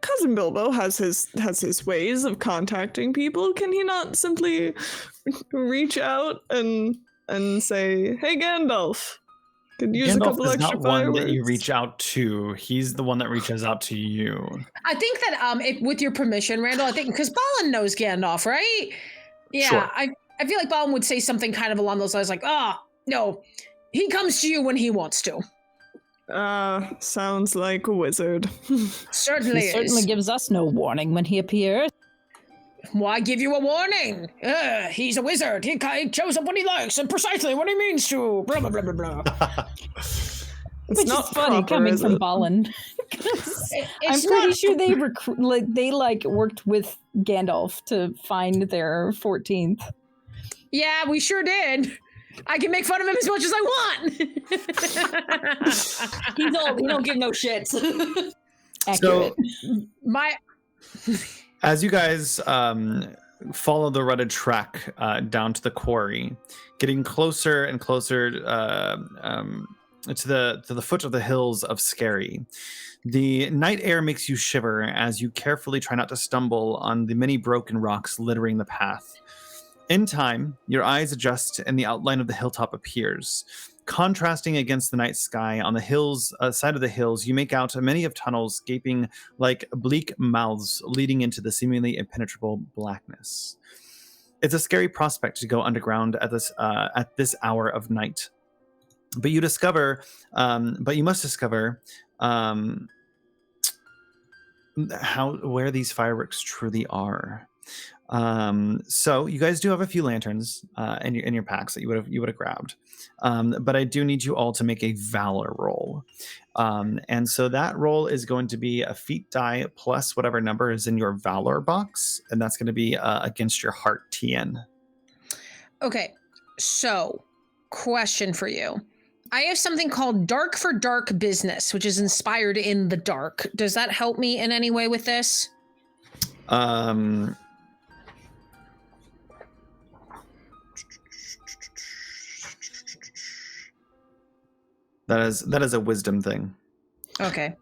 Cousin Bilbo has his ways of contacting people. Can he not simply reach out and say, "Hey, Gandalf, could use a couple is extra not one fireworks"? that you reach out to. He's the one that reaches out to you. I think that with your permission, Randall, I think because Balin knows Gandalf, right? Yeah, Sure. I feel like Balin would say something kind of along those lines, like, no, he comes to you when he wants to. Sounds like a wizard. Certainly He is. certainly gives us no warning when he appears. Why give you a warning? He's a wizard. He shows up when he likes and precisely when he means to. Blah, blah, blah, blah, blah. Which not is funny proper, coming is from it? Balin. I'm pretty sure they worked with Gandalf to find their 14th. Yeah, we sure did. I can make fun of him as much as I want. He don't give no shits. Accurate. As you guys follow the rutted track down to the quarry, getting closer and closer to the foot of the hills of Scary, the night air makes you shiver as you carefully try not to stumble on the many broken rocks littering the path. In time, your eyes adjust and the outline of the hilltop appears. Contrasting against the night sky on the hills, side of the hills, you make out many of tunnels gaping like bleak mouths leading into the seemingly impenetrable blackness. It's a scary prospect to go underground at this hour of night. But you must discover where these fireworks truly are. So you guys do have a few lanterns in your packs that you would have grabbed, but I do need you all to make a valor roll, and so that roll is going to be a feat die plus whatever number is in your valor box, and that's going to be against your heart TN. Okay, so question for you. I have something called Dark for Dark Business, which is inspired in the dark. Does that help me in any way with this? That is a wisdom thing. Okay.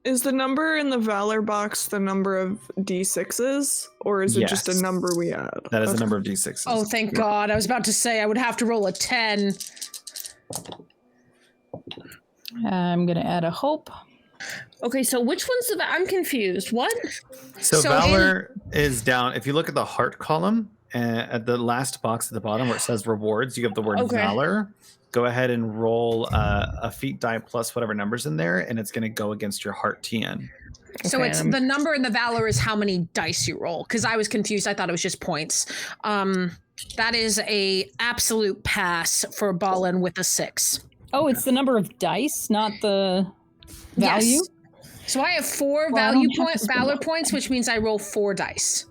Is the number in the Valor box the number of D6s, or is it just a Yes. number we add? That is Okay. the number of D6s. Oh, thank God. I was about to say I would have to roll a 10. I'm going to add a hope. Okay, so which one's the? I'm confused. What? So So valor is down. If you look at the heart column at the last box at the bottom where it says rewards, you have the word Okay. valor. Go ahead and roll a feat die plus whatever numbers in there, and it's going to go against your heart TN. So Okay, it's the number in the valor is how many dice you roll. Because I was confused. I thought it was just points. That is a absolute pass for Balin with a 6. Oh, it's the number of dice, not the value? Yes. So I have 4 Well, I don't have to spend valor all points, which means I roll 4 dice.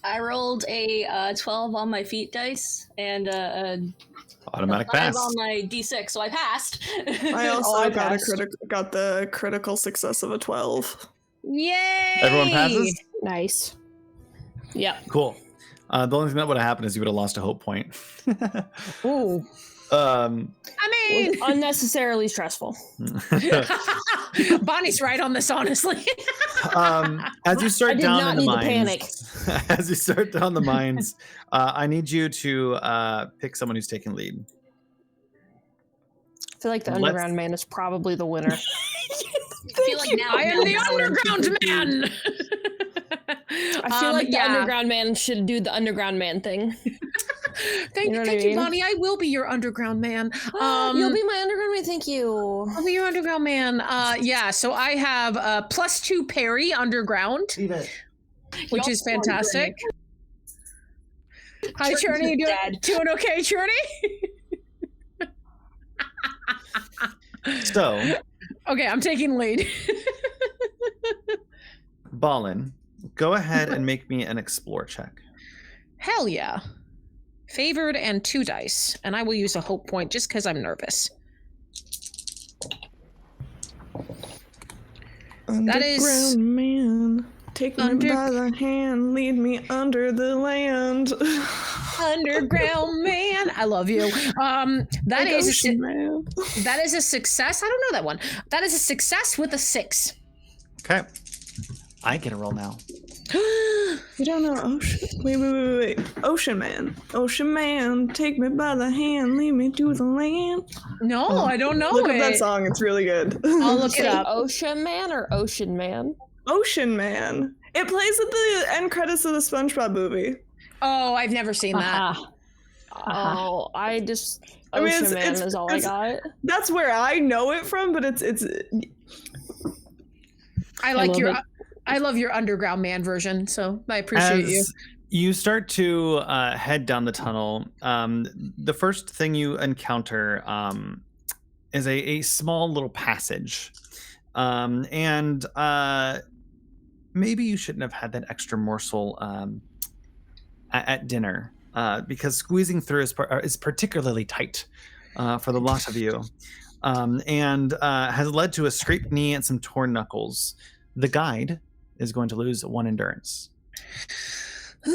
I rolled a 12 on my feet dice and a Automatic 5 pass. on my d6, so I passed. I also I got passed. got the critical success of a 12. Yay! Everyone passes? Nice. Yep. Cool. The only thing that would have happened is you would have lost a hope point. Ooh. I mean, Was unnecessarily stressful. Bonnie's right on this, honestly. As you start I did down not in the need to mines, as you start down the mines, I need you to pick someone who's taking lead. I feel like the Let's- underground man is probably the winner. I feel like now I am the underground man. I feel like the yeah. underground man should do the underground man thing. Thank You know what I you, mean? Bonnie. I will be your underground man. You'll be my underground man. Thank you. I'll be your underground man. Yeah, so I have +2 parry underground, which is fantastic. Hi, Churney. You doing okay, Churney? So, Okay, I'm taking lead. Ballin, go ahead and make me an explore check. Hell yeah. Favored and 2 dice, and I will use a hope point just because I'm nervous. That is- Underground man, take me by the hand, lead me under the land. Underground man, I love you. That is a success. I don't know that one. That is a success with a 6. Okay. I get a roll now. You don't know Ocean. Wait. Ocean Man, take me by the hand, lead me to the land. No, I don't know Look it. up that song, it's really good. I'll look it Say up. Ocean Man or Ocean Man? Ocean Man. It plays at the end credits of the SpongeBob movie. Oh, I've never seen that. Aha. Aha. Oh, I just I mean, Ocean Man it's- is all I got. That's where I know it from, but it's I like love your. it. I love your underground man version, so I appreciate you. As you start to head down the tunnel, the first thing you encounter is a small little passage. And maybe you shouldn't have had that extra morsel at dinner, because squeezing through is particularly tight for the lot of you, and has led to a scraped knee and some torn knuckles. The guide is going to lose 1 endurance. Go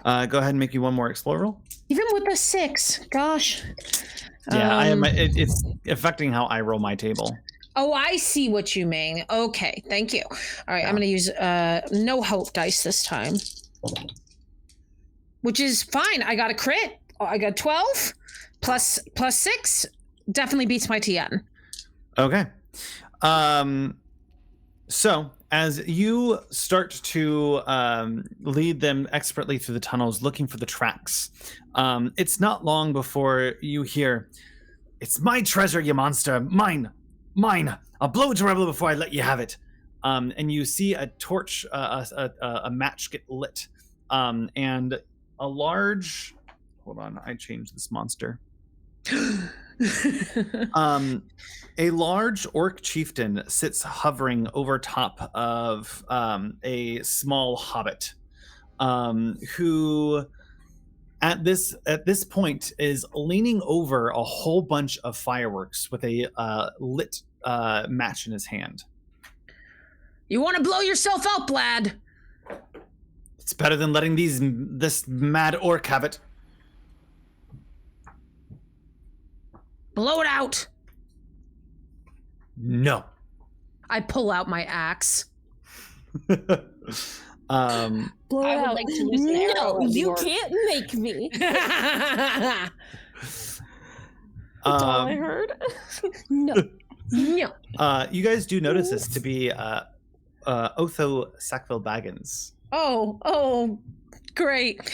ahead and make me one more explore roll. Even with a 6, gosh. Yeah, it's affecting how I roll my table. Oh, I see what you mean. Okay, thank you. All right, Yeah. I'm going to use no hope dice this time, which is fine. I got a crit. Oh, I got 12 plus 6. Definitely beats my TN. Okay. So as you start to lead them expertly through the tunnels, looking for the tracks, it's not long before you hear, "It's my treasure, you monster! Mine! I'll blow it to rubble before I let you have it." And you see a torch, a match get lit, and a large. Hold on, I changed this monster. A large orc chieftain sits hovering over top of a small hobbit, who at this point is leaning over a whole bunch of fireworks with a lit match in his hand. You want to blow yourself up, lad? It's better than letting this mad orc have it. Blow it out. No. I pull out my axe. Blow I it would out. like to use an arrow No, at the you orc. can't make me. That's all I heard. No. No. You guys do notice this to be Otho Sackville Baggins. Oh, great.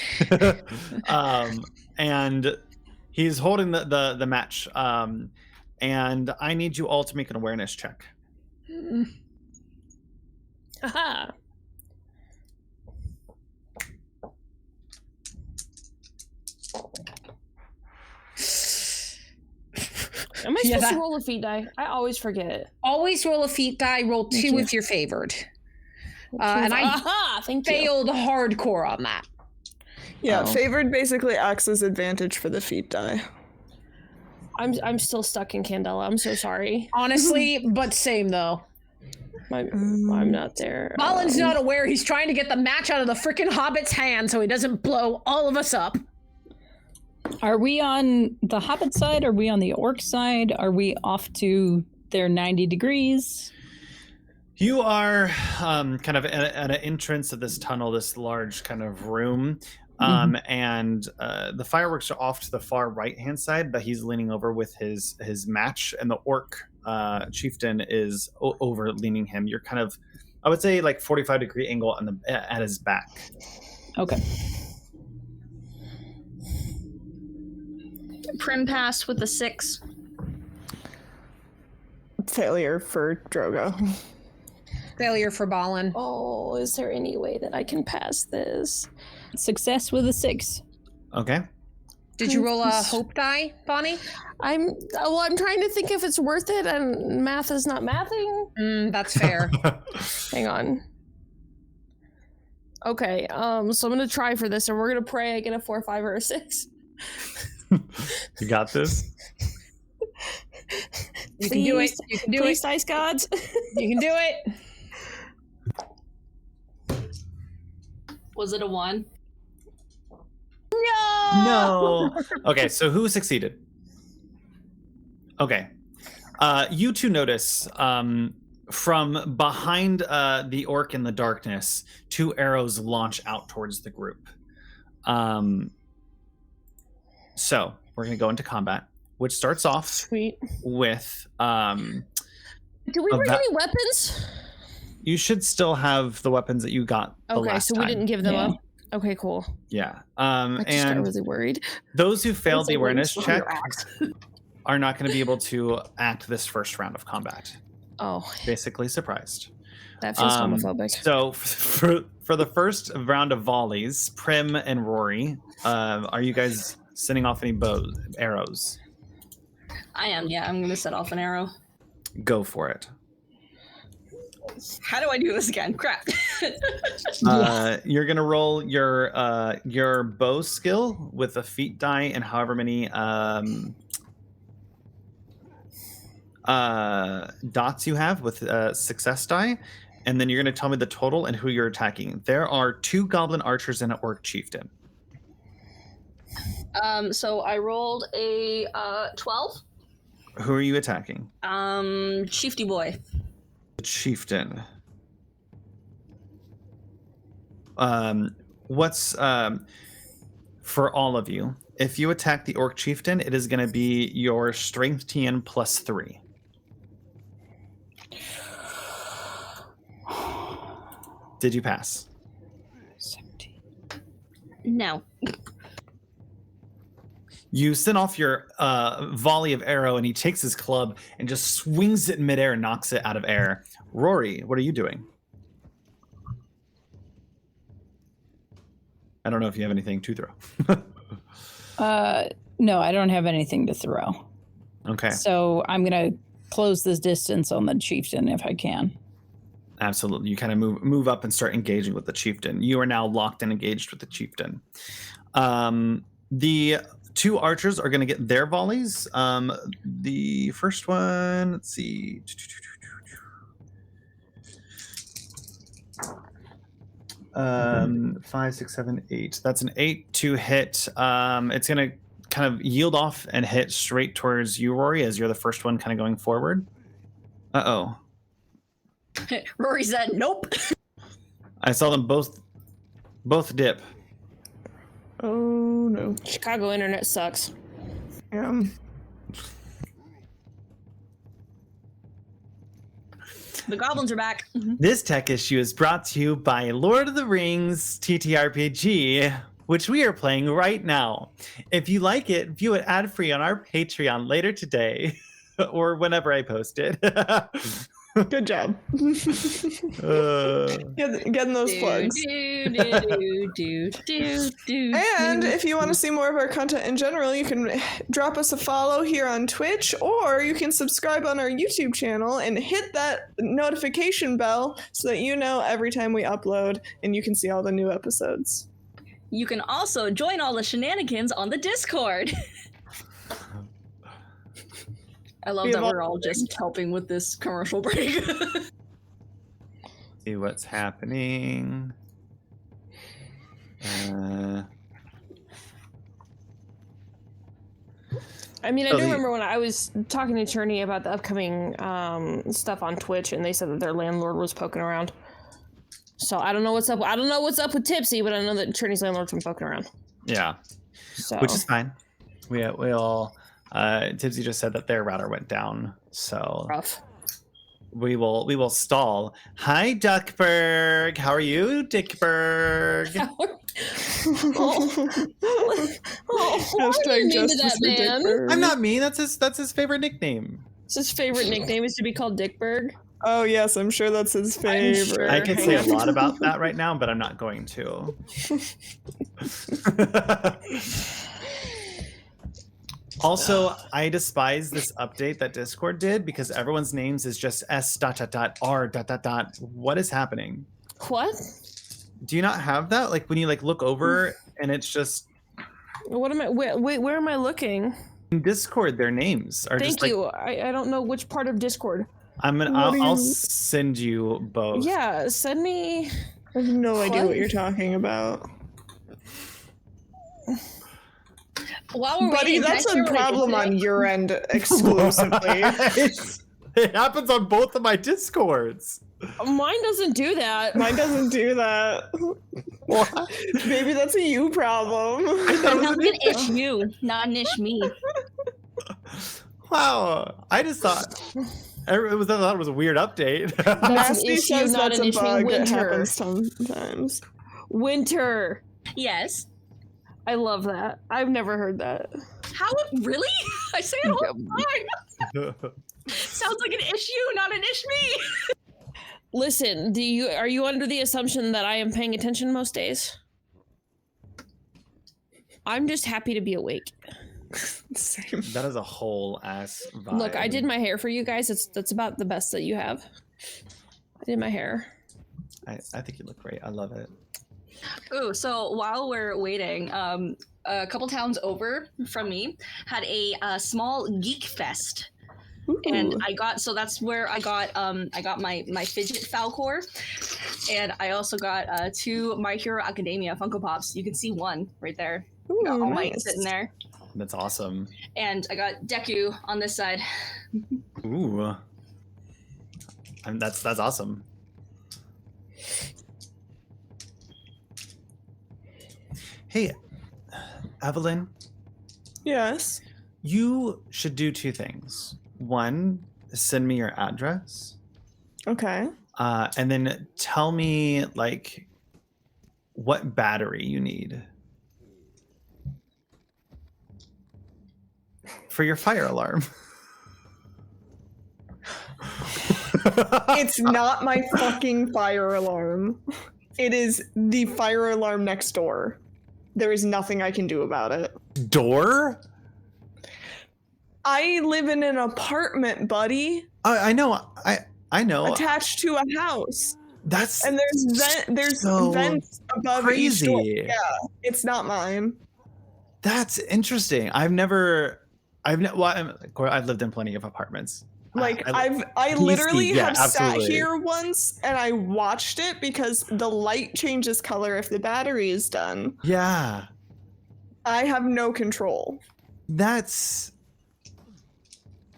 And he's holding the match. And I need you all to make an awareness check. Aha. Am I Yeah, supposed to that- roll a feat die? I always forget. Always roll a feat die. Roll 2 you. if you're favored. And I Aha! Thank you. failed hardcore on that. Yeah, Oh. favored basically acts as advantage for the feat die. I'm still stuck in Candela. I'm so sorry. Honestly, but same though. I'm not there. Balin's not aware. He's trying to get the match out of the freaking Hobbit's hand so he doesn't blow all of us up. Are we on the Hobbit side? Are we on the Orc side? Are we off to their 90 degrees? You are kind of at an entrance of this tunnel, this large kind of room. And the fireworks are off to the far right-hand side, but he's leaning over with his match, and the orc chieftain is over leaning him. You're kind of, I would say, like 45-degree angle on at his back. Okay. Prim passed with a 6. Failure for Drogo. Failure for Balin. Oh, is there any way that I can pass this? Success with a 6. Okay. Did you roll a hope die, Bonnie? I'm trying to think if it's worth it, and math is not mathing. That's fair. Hang on. Okay, so I'm gonna try for this, and we're gonna pray I get a 4, 5, or a 6. You got this. You can do it. You can do Please, it. dice gods. You can do it. Was it a 1? No. Okay, so who succeeded? Okay. You two notice from behind the orc in the darkness, 2 arrows launch out towards the group. So we're going to go into combat, which starts off Sweet. with Do we bring any weapons? you should still have the weapons that you got the Okay, last so we time. didn't give them Yeah. up. Okay, cool. Yeah. I just got And really worried. those who failed It's the a awareness waste of check your axe. are not going to be able to act this first round of combat. Oh, Basically surprised. that feels homophobic. So for the first round of volleys, Prim and Rory, are you guys sending off any arrows? I am, yeah. I'm going to set off an arrow. Go for it. How do I do this again? Crap. You're gonna roll your bow skill with a feat die and however many dots you have with success die, and then you're gonna tell me the total and who you're attacking. There are 2 goblin archers and an orc chieftain. So I rolled a 12. Who are you attacking? Chiefty boy. The chieftain. What's for all of you? If you attack the orc chieftain, it is going to be your strength TN plus 3. Did you pass? 17. No. You send off your volley of arrow, and he takes his club and just swings it in midair and knocks it out of air. Rory, what are you doing? I don't know if you have anything to throw. No, I don't have anything to throw. Okay, So I'm going to close this distance on the chieftain if I can. absolutely. You kind of move up and start engaging with the chieftain. You are now locked and engaged with the chieftain. The 2 archers are going to get their volleys. The first one, let's see. 5, 6, 7, 8. That's an 8 to hit. It's going to kind of yield off and hit straight towards you, Rory, as you're the first one kind of going forward. Uh-oh. Rory said, nope. I saw them both dip. Oh no. Chicago internet sucks. The goblins are back. This tech issue is brought to you by Lord of the Rings TTRPG, which we are playing right now. If you like it, view it ad-free on our Patreon later today, or whenever I post it. Good job. Getting those plugs. And if you want to see more of our content in general, you can drop us a follow here on Twitch, or you can subscribe on our YouTube channel and hit that notification bell so that you know every time we upload and you can see all the new episodes. You can also join all the shenanigans on the Discord. I love that we're all just helping with this commercial break. See what's happening. I mean, I do remember when I was talking to Cherney about the upcoming stuff on Twitch, and they said that their landlord was poking around. So I don't know what's up. I don't know what's up with Tipsy, but I know that Cherney's landlord's been poking around. Yeah, so which is fine. We all Tipsy just said that their router went down, so rough. We will stall. Hi, Duckberg. How are you, Dickberg? Hashtag justice for Dickberg. I'm not mean. That's his favorite nickname. It's his favorite nickname is to be called Dickberg. Oh yes, I'm sure that's his favorite. Sure. I could say a lot about that right now, but I'm not going to. Also, I despise this update that Discord did because everyone's names is just S.R. ... What is happening? What? Do you not have that? Like when you look over and it's just. What am I? Wait, where am I looking? In Discord, their names are just. Thank you. I don't know which part of Discord. I'll send you both. Yeah, send me. I have no idea what you're talking about. While we're Buddy, waiting, that's a problem on your end exclusively. It happens on both of my Discords. Mine doesn't do that. Mine doesn't do that. What? Maybe that's a you problem. That's an ish you, not an ish me. Wow, I just thought it was a weird update. Nasty issue, says not that's an a issue. bug. It Winter. happens sometimes. Winter. Yes. I love that. I've never heard that. How? Really? I say it all the time. Sounds like an issue, not an ish me. Listen, are you under the assumption that I am paying attention most days? I'm just happy to be awake. Same. That is a whole ass vibe. Look, I did my hair for you guys. That's about the best that you have. I did my hair. I think you look great. I love it. Ooh, so while we're waiting, a couple towns over from me had a small geek fest. Ooh. And that's where I got my fidget Falcor, and I also got 2 My Hero Academia Funko Pops. You can see one right there. Ooh, Got All Might nice. sitting there. That's awesome. And I got Deku on this side. Ooh. That's awesome. Hey, Evelyn, Yes. you should do 2 things. One, send me your address, Okay. and then tell me what battery you need for your fire alarm. It's not my fucking fire alarm. It is the fire alarm next door. There is nothing I can do about it. Door? I live in an apartment, buddy, I know. I know. attached to a house. That's And there's so vents above each door. crazy. Yeah, it's not mine. That's interesting. I've lived in plenty of apartments. Like I I literally yeah, have sat absolutely. here once and I watched it because the light changes color if the battery is done. Yeah, I have no control.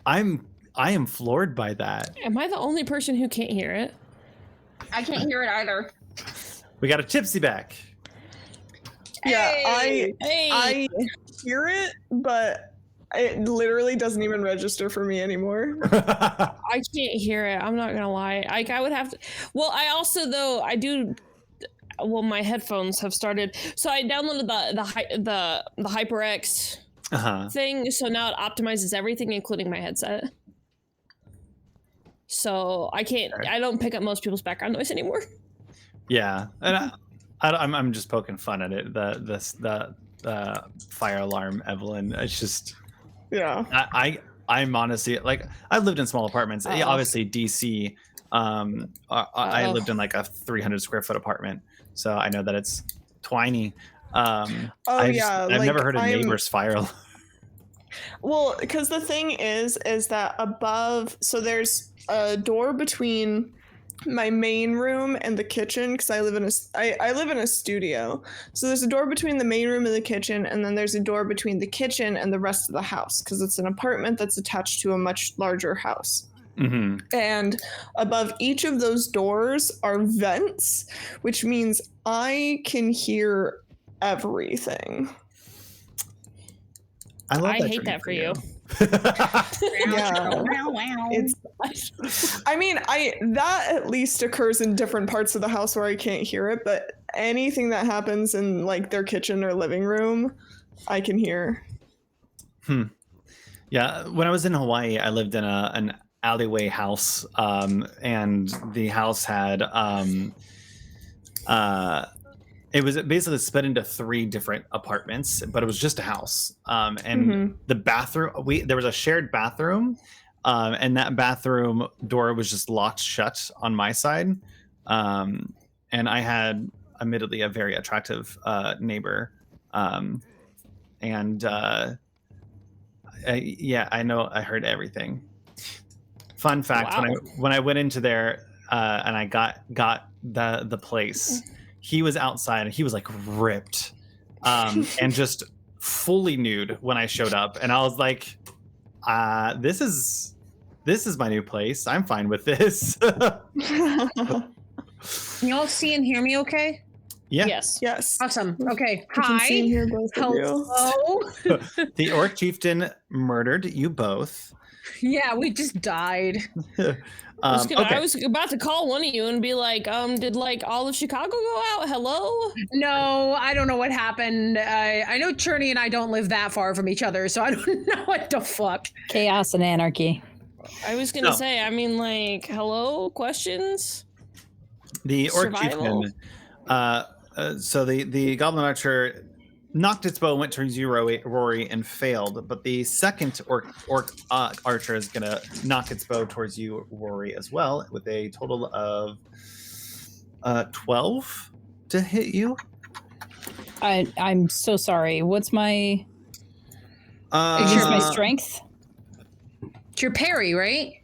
I am floored by that. Am I the only person who can't hear it? I can't hear it either. We got a Tipsy back. Yeah, Hey! I hear it, but it literally doesn't even register for me anymore. I can't hear it. I'm not gonna lie. I would have to. Well, I also though I do. Well, my headphones have started. So I downloaded the HyperX Uh-huh. thing. So now it optimizes everything, including my headset. So I can't. I don't pick up most people's background noise anymore. Yeah, and I'm just poking fun at it. The fire alarm, Evelyn. It's just Yeah. I'm honestly like I've lived in small apartments. Yeah, obviously DC. I lived in like a 300 square foot apartment, so I know that it's tiny. I've never heard a neighbor's fire alarm. Well, because the thing is that above, so there's a door between my main room and the kitchen, because I live in a studio. So there's a door between the main room and the kitchen, and then there's a door between the kitchen and the rest of the house, because it's an apartment that's attached to a much larger house. Mm-hmm. And above each of those doors are vents, which means I can hear everything. I hate that for you. Yeah. I mean, that at least occurs in different parts of the house where I can't hear it, but anything that happens in like their kitchen or living room, I can hear. Yeah, when I was in Hawaii, I lived in an alleyway house, and the house had it was basically split into 3 different apartments, but it was just a house. And the bathroom, there was a shared bathroom, and that bathroom door was just locked shut on my side. And I had, admittedly, a very attractive neighbor. I know I heard everything. Fun fact: wow. when I went into there and I got the place. He was outside and he was like ripped and just fully nude when I showed up. And I was like, this is my new place. I'm fine with this. Can y'all see and hear me okay? Yeah. Yes. Awesome. Okay. I can Hi. see and hear both of you. Hello. The orc chieftain murdered you both. Yeah, we just died. I was about to call one of you and be like, did like all of Chicago go out? Hello? No, I don't know what happened. I know Cherney and I don't live that far from each other, so I don't know what the fuck. Chaos and anarchy. I was gonna say, I mean, like, hello? Questions? The orc Survival? chieftain, so the goblin archer knocked its bow, went towards you, Rory, and failed. But the second orc archer is going to knock its bow towards you, Rory, as well, with a total of 12 to hit you. I'm so sorry. What's my It's my strength It's your parry, right?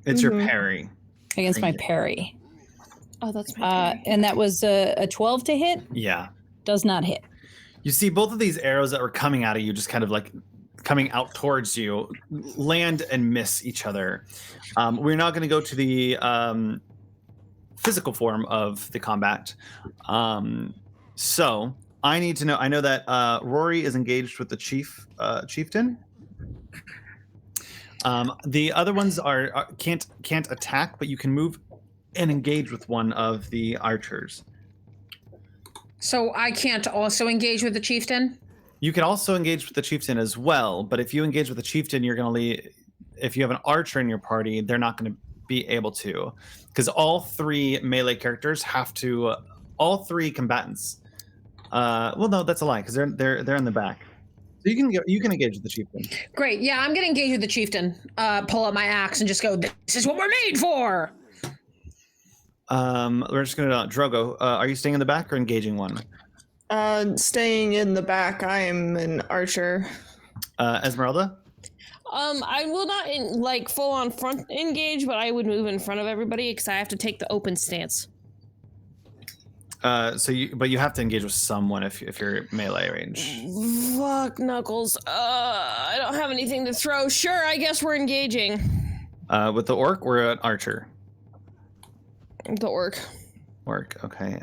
It's your parry. against my parry? Oh, that's my And that was a 12 to hit. Yeah. Does not hit. You see both of these arrows that were coming out of you, just kind of like coming out towards you, land and miss each other. We're not going to go to the physical form of the combat. So I need to know. I know that Rory is engaged with the chieftain. The other ones can't attack, but you can move and engage with one of the archers. So I can't also engage with the chieftain? You can also engage with the chieftain as well, but if you engage with the chieftain, you're going to leave. If you have an archer in your party, they're not going to be able to, because all 3 melee characters have to. All 3 combatants. Well, no, that's a lie, because they're in the back. So you can engage with the chieftain. Great. Yeah, I'm going to engage with the chieftain. Pull up my axe and just go, this is what we're made for! We're just going to Drogo. Are you staying in the back or engaging one? Staying in the back. I am an archer. Esmeralda? I will not full on front engage, but I would move in front of everybody because I have to take the open stance. But you have to engage with someone if you're melee range. Fuck Knuckles. I don't have anything to throw. Sure, I guess we're engaging. With the orc or an archer? The orc. Orc, okay.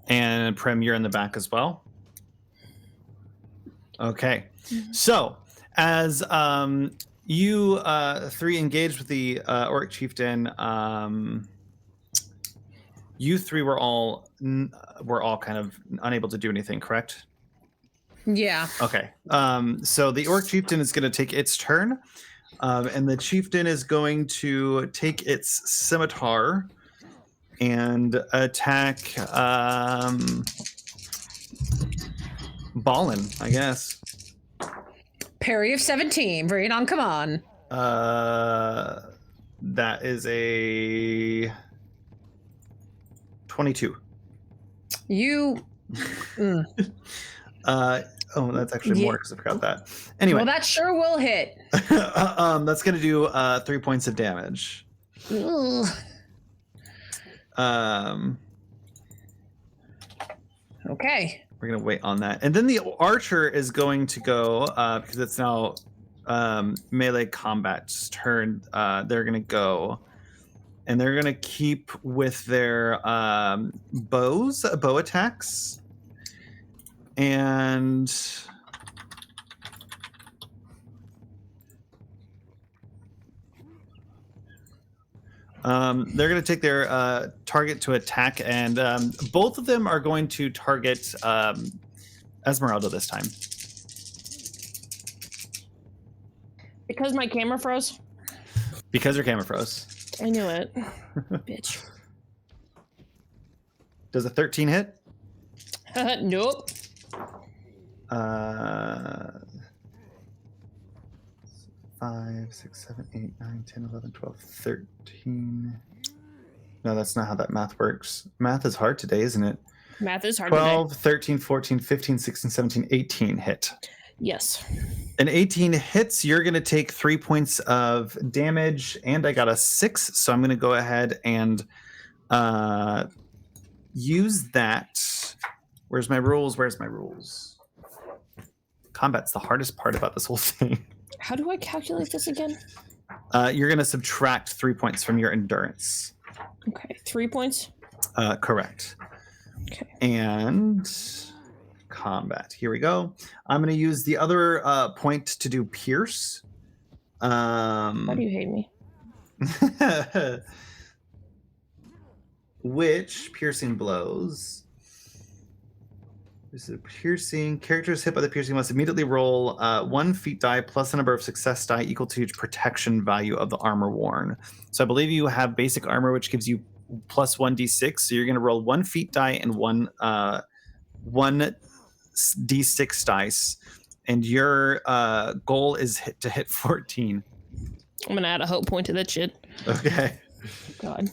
And Prem, you're in the back as well. Okay. So as you 3 engaged with the orc chieftain, you 3 were all kind of unable to do anything, correct? Yeah. Okay. So the orc chieftain is going to take its turn. And the chieftain is going to take its scimitar and attack Ballin, I guess. Parry of 17. Bring it on, come on. That is a 22. You. Oh, that's actually more because I forgot that. Anyway. Well, that sure will hit. That's going to do 3 points of damage. Ugh. Okay. We're going to wait on that. And then the archer is going to go, because it's now melee combat's turn. They're going to go. And they're going to keep with their bow attacks. And they're going to take their target to attack, and both of them are going to target Esmeralda this time. Because my camera froze? Because your camera froze. I knew it. Bitch. Does a 13 hit? Nope. 5, 6, 7, 8, 9, 10, 11, 12, 13. No, that's not how that math works. Math is hard today, isn't it? Math is hard 12, today. 13, 14, 15, 16, 17, 18 hit. Yes. An 18 hits, you're going to take 3 points of damage, and I got a 6, so I'm going to go ahead and use that. Where's my rules? Combat's the hardest part about this whole thing. How do I calculate this again? You're going to subtract 3 points from your endurance. Okay, 3 points? Correct. Okay. And combat. Here we go. I'm going to use the other point to do pierce. Why do you hate me? Which piercing blows. This is a piercing. Characters hit by the piercing must immediately roll 1 feat die plus the number of success die equal to each protection value of the armor worn. So I believe you have basic armor, which gives you plus 1d6. So you're going to roll 1 feat die and one d6 dice. And your goal is to hit 14. I'm going to add a hope point to that shit. Okay. God.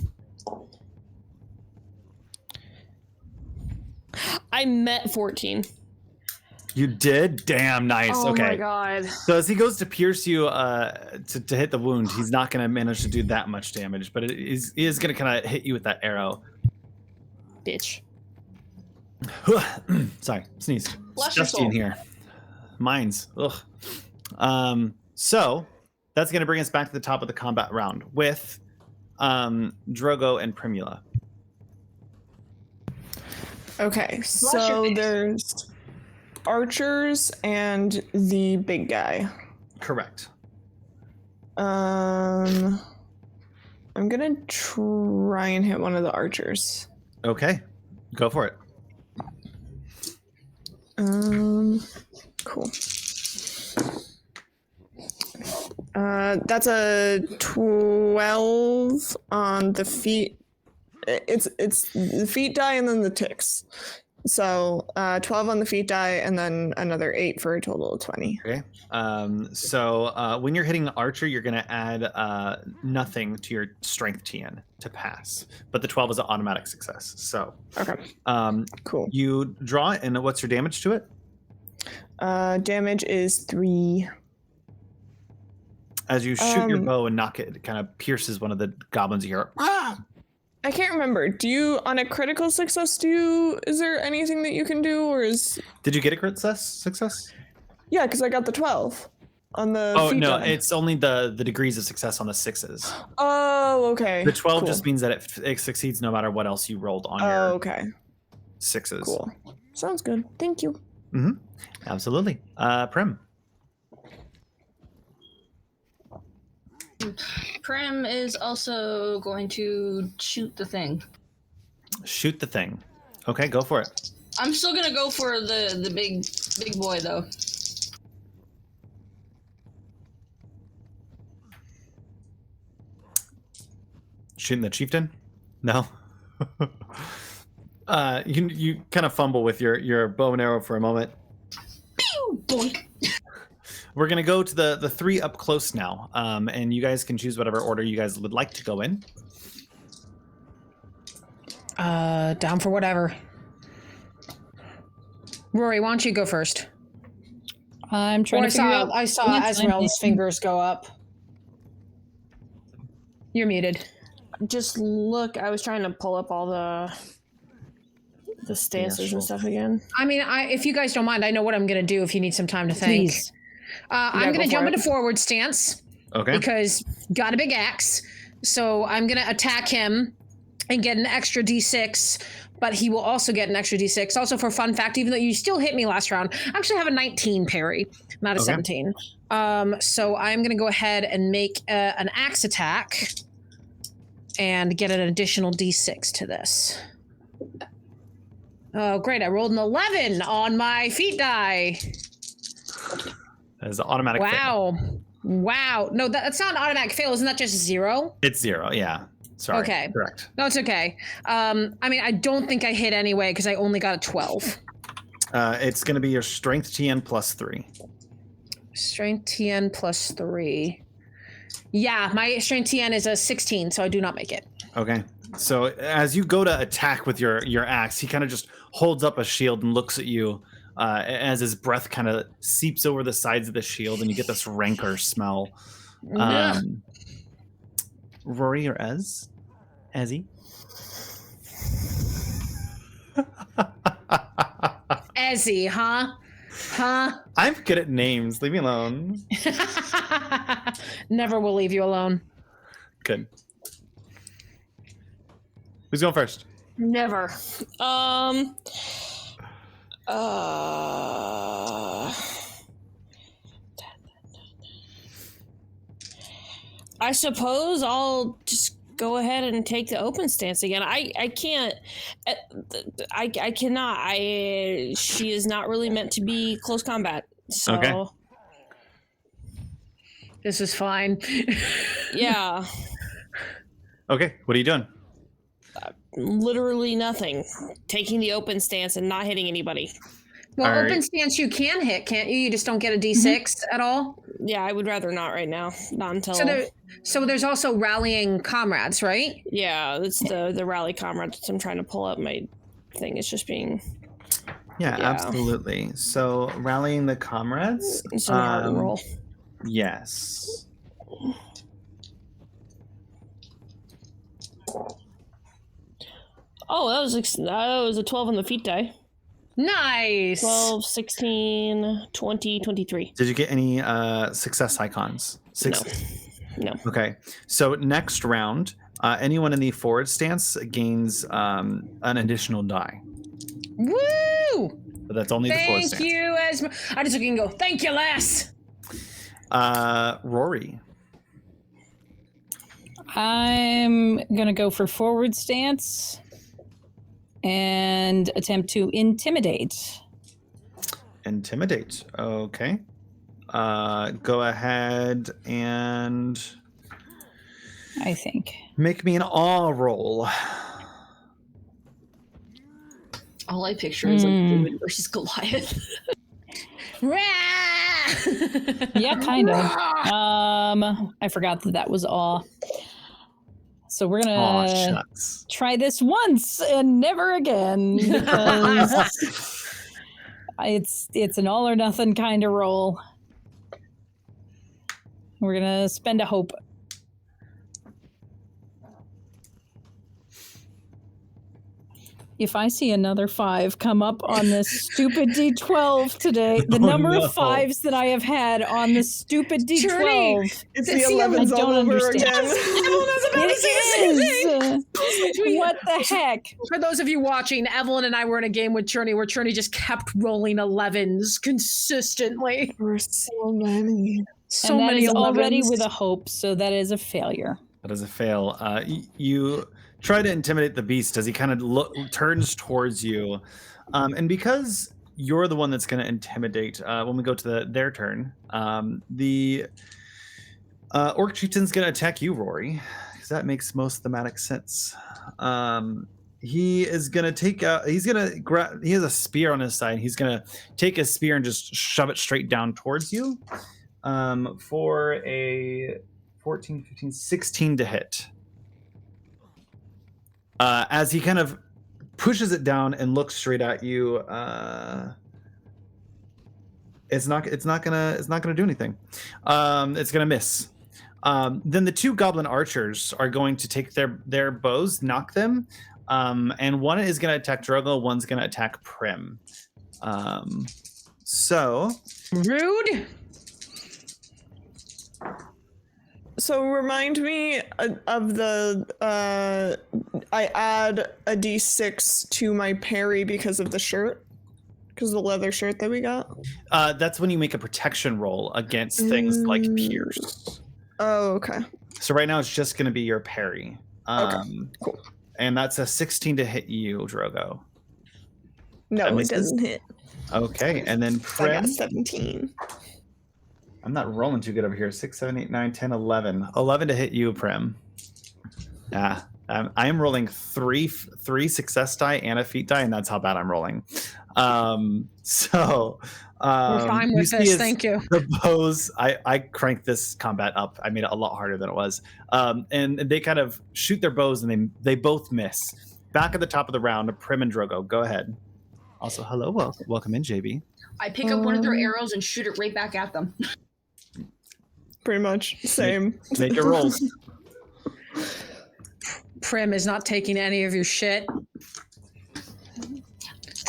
I met 14. You did? Damn, nice. Oh okay. my god. So as he goes to pierce you to hit the wound, he's not going to manage to do that much damage, but he is going to kind of hit you with that arrow. Bitch. Sorry, sneezed. Bless your Dusty in soul. here. Mines. Ugh. So that's going to bring us back to the top of the combat round with Drogo and Primula. Okay, so there's archers and the big guy. Correct. I'm gonna try and hit one of the archers. Okay, go for it. Cool. That's a 12 on the feet. It's the feet die and then the ticks. So 12 on the feet die and then another 8 for a total of 20. Okay. So when you're hitting archer, you're going to add nothing to your strength TN to pass, but the 12 is an automatic success. So Okay. Cool. You draw it, and what's your damage to it? Damage is 3. As you shoot your bow and knock it, it kind of pierces one of the goblins. You hear, ah! I can't remember. Do you, on a critical success, is there anything that you can do, or is... Did you get a crit success? Yeah, because I got the 12 on the Oh, feet no, die. it's only the degrees of success on the 6s. Oh, okay. The 12 cool. just means that it succeeds no matter what else you rolled on your Oh, okay. 6s. Cool. Sounds good. Thank you. Mm-hmm. Absolutely. Prim. Prim is also going to shoot the thing. Shoot the thing. Okay, go for it. I'm still gonna go for the big boy though. Shooting the chieftain? No. You kind of fumble with your bow and arrow for a moment. Pew! Boy. We're gonna go to the three up close now, and you guys can choose whatever order you guys would like to go in. Down for whatever. Rory, why don't you go first? I'm trying to figure out. I saw Azrael's fingers go up. You're muted. Just look. I was trying to pull up all the stances and stuff again. I mean, if you guys don't mind, I know what I'm going to do if you need some time to think. Please. I'm going to jump into forward stance. Okay. Because got a big axe. So I'm going to attack him and get an extra d6, but he will also get an extra d6. Also, for fun fact, even though you still hit me last round, I actually have a 19 parry, not a 17. So I'm going to go ahead and make an axe attack and get an additional d6 to this. Oh, great. I rolled an 11 on my feat die. That is an automatic fail. Wow. No, that's not an automatic fail. Isn't that just 0? It's 0, yeah. Sorry. Okay. Correct. No, it's okay. I mean, I don't think I hit anyway because I only got a 12. It's going to be your strength TN plus 3. Strength TN plus 3. Yeah, my strength TN is a 16, so I do not make it. Okay. So as you go to attack with your axe, he kind of just holds up a shield and looks at you as his breath kind of seeps over the sides of the shield, and you get this rancor smell. Rory or Ezzy? Ezzy, huh? I'm good at names. Leave me alone. Never will leave you alone. Good. Who's going first? Never. I suppose I'll just go ahead and take the open stance again. I can't. I cannot. She is not really meant to be close combat. So. Okay. This is fine. Yeah. Okay. What are you doing? Literally nothing. Taking the open stance and not hitting anybody. Well, All open right. stance you can hit, can't you? You just don't get a d6 at all? Yeah, I would rather not right now. Not until. So there's also rallying comrades, right? Yeah, it's the rally comrades. I'm trying to pull up my thing. It's just being. Yeah, absolutely. So rallying the comrades. It's an art and roll. Yes. Oh, that was a 12 on the feat die. Nice. 12, 16, 20, 23. Did you get any success icons? No. Okay. So next round, anyone in the forward stance gains an additional die. Woo! But that's only the forward Thank stance. you, Esma. I just look and go, thank you, lass. Rory. I'm gonna go for forward stance and attempt to intimidate. Intimidate. Okay. Go ahead and I think. make me an awe roll. All I picture is like David versus Goliath. Yeah, kind of. I forgot that was awe. So we're Aw, gonna shucks. try this once and never again because it's an all or nothing kind of roll. We're gonna spend a hope. If I see another 5 come up on this stupid D12 today, the number of 5s that I have had on this stupid D12. It's the See, 11s I all don't over understand. again. It is. What the heck? For those of you watching, Evelyn and I were in a game with Cherney where Cherney just kept rolling 11s consistently. There were so many. So And that many is 11s. already with a hope, so that is a failure. That is a fail. You try to intimidate the beast as he kind of turns towards you. And because you're the one that's going to intimidate when we go to their turn, the Orc Chieftain's going to attack you, Rory. that makes most thematic sense. He is gonna take out. He's gonna grab. He has a spear on his side. He's gonna take a spear and just shove it straight down towards you. For a 14, 15, 16 to hit. As he kind of pushes it down and looks straight at you, it's not gonna do anything. It's gonna miss. Then the two goblin archers are going to take their bows, knock them, and one is going to attack Drogo, one's going to attack Prim. So Rude. So remind me of the I add a d6 to my parry because of the shirt, because of the leather shirt that we got. That's when you make a protection roll against things like pierce. Oh, okay. So right now it's just going to be your parry. Okay, cool. And that's a 16 to hit you, Drogo. No, it doesn't hit. Okay, and then I Prim. got 17. I'm not rolling too good over here. 6, 7, 8, 9, 10, 11. 11 to hit you, Prim. Yeah, I am rolling three success die and a feat die, and that's how bad I'm rolling. We're fine with this, thank you. The bows, I cranked this combat up. I made it a lot harder than it was. And they kind of shoot their bows, and they both miss. Back at the top of the round, Prim and Drogo, go ahead. Also, hello, welcome in, JB. I pick up one of their arrows and shoot it right back at them. Pretty much same. Make your rolls. Prim is not taking any of your shit.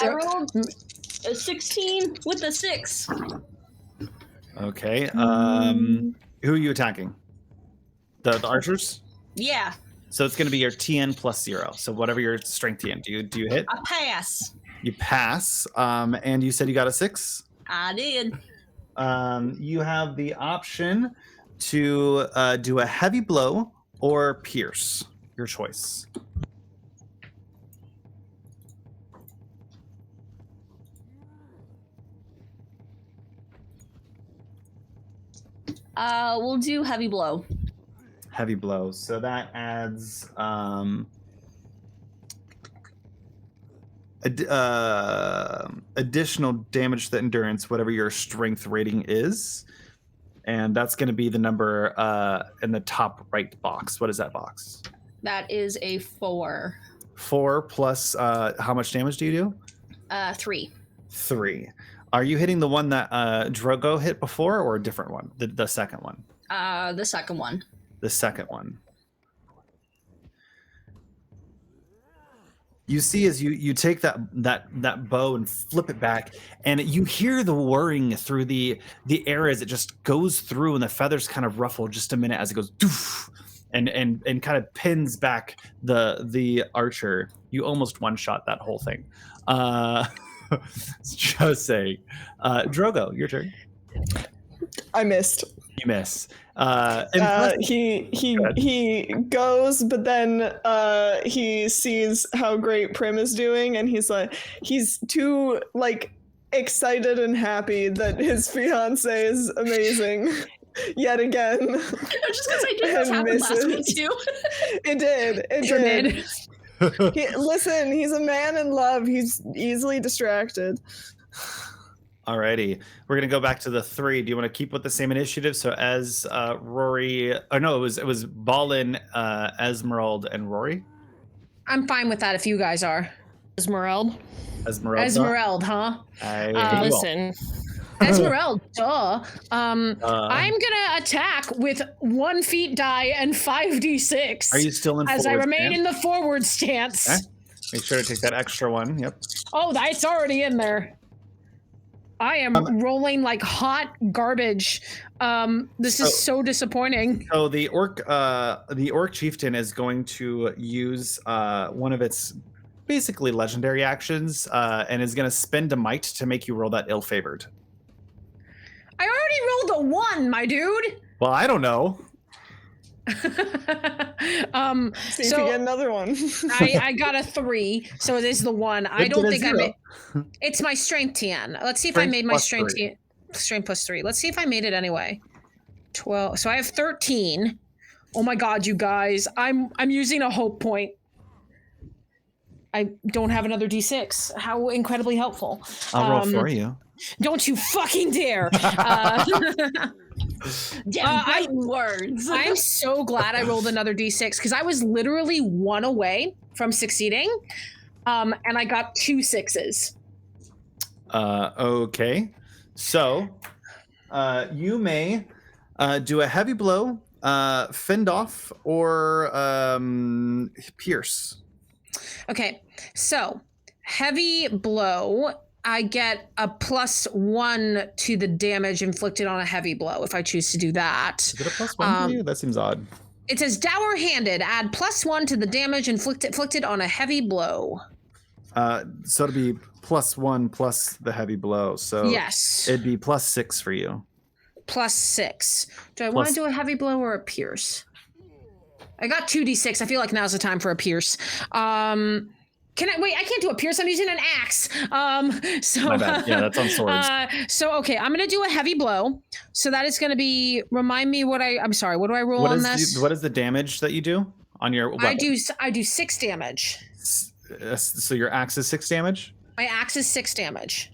I rolled a 16 with a 6. Okay. Who are you attacking? The archers? Yeah. So it's going to be your TN plus 0. So whatever your strength TN. Do you hit? I pass. You pass. And you said you got a 6? I did. You have the option to do a heavy blow or pierce. Your choice. We'll do heavy blow. Heavy blow. So that adds additional damage to the endurance, whatever your strength rating is. And that's going to be the number in the top right box. What is that box? That is a 4. 4 plus how much damage do you do? 3. 3. Are you hitting the one that Drogo hit before, or a different one? The second one? The second one. The second one. You see as you take that bow and flip it back, and you hear the whirring through the air as it just goes through, and the feathers kind of ruffle just a minute as it goes doof, and kind of pins back the archer. You almost one-shot that whole thing. Just saying. Drogo, your turn. I missed. You miss. He goes, but then he sees how great Prim is doing, and he's too excited and happy that his fiance is amazing. Yet again. Just because I did this happen last week too. It did. It Sure did. Listen, he's a man in love. He's easily distracted. Alrighty, we're gonna go back to the 3. Do you want to keep with the same initiative? So as Rory, oh no, it was Balin, Esmeralda, and Rory. I'm fine with that if you guys are. Esmeralda, huh? listen. Esmeralda, duh. I'm gonna attack with 1 feat die and 5d6. Are you still in as forward I remain stance? in the forward stance? Okay. Make sure to take that extra one. Yep. Oh, that's already in there. I am rolling like hot garbage. This is so disappointing. So the orc chieftain is going to use one of its basically legendary actions, and is going to spend a might to make you roll that ill-favored. I already rolled a 1, my dude. Well, I don't know. See if you get another one. I got a 3, so it is the 1. I don't think I made. It's my strength TN. Let's see if I made my strength TN. Strength plus 3. Let's see if I made it anyway. 12. So I have 13. Oh my god, you guys. I'm using a hope point. I don't have another D6. How incredibly helpful. I'll roll for you. Don't you fucking dare. Fighting words. I'm so glad I rolled another D6 because I was literally 1 away from succeeding. And I got 2 sixes. Okay. So, you may do a heavy blow, fend off, or pierce. Okay, so heavy blow. I get a +1 to the damage inflicted on a heavy blow if I choose to do that. Is it a +1 for you? That seems odd. It says dour handed. Add +1 to the damage inflicted on a heavy blow. So it'd be +1 plus the heavy blow. So yes, it'd be +6 for you. +6. Do I want to do a heavy blow or a pierce? I got 2d6. I feel like now's the time for a pierce. Can I wait? I can't do a pierce. I'm using an axe. So my bad. Yeah, that's on swords. So okay, I'm gonna do a heavy blow. So that is gonna be. Remind me what I'm sorry. What do I roll on this? What is the damage that you do on your weapon? I do 6 damage. So your axe is 6 damage. My axe is 6 damage.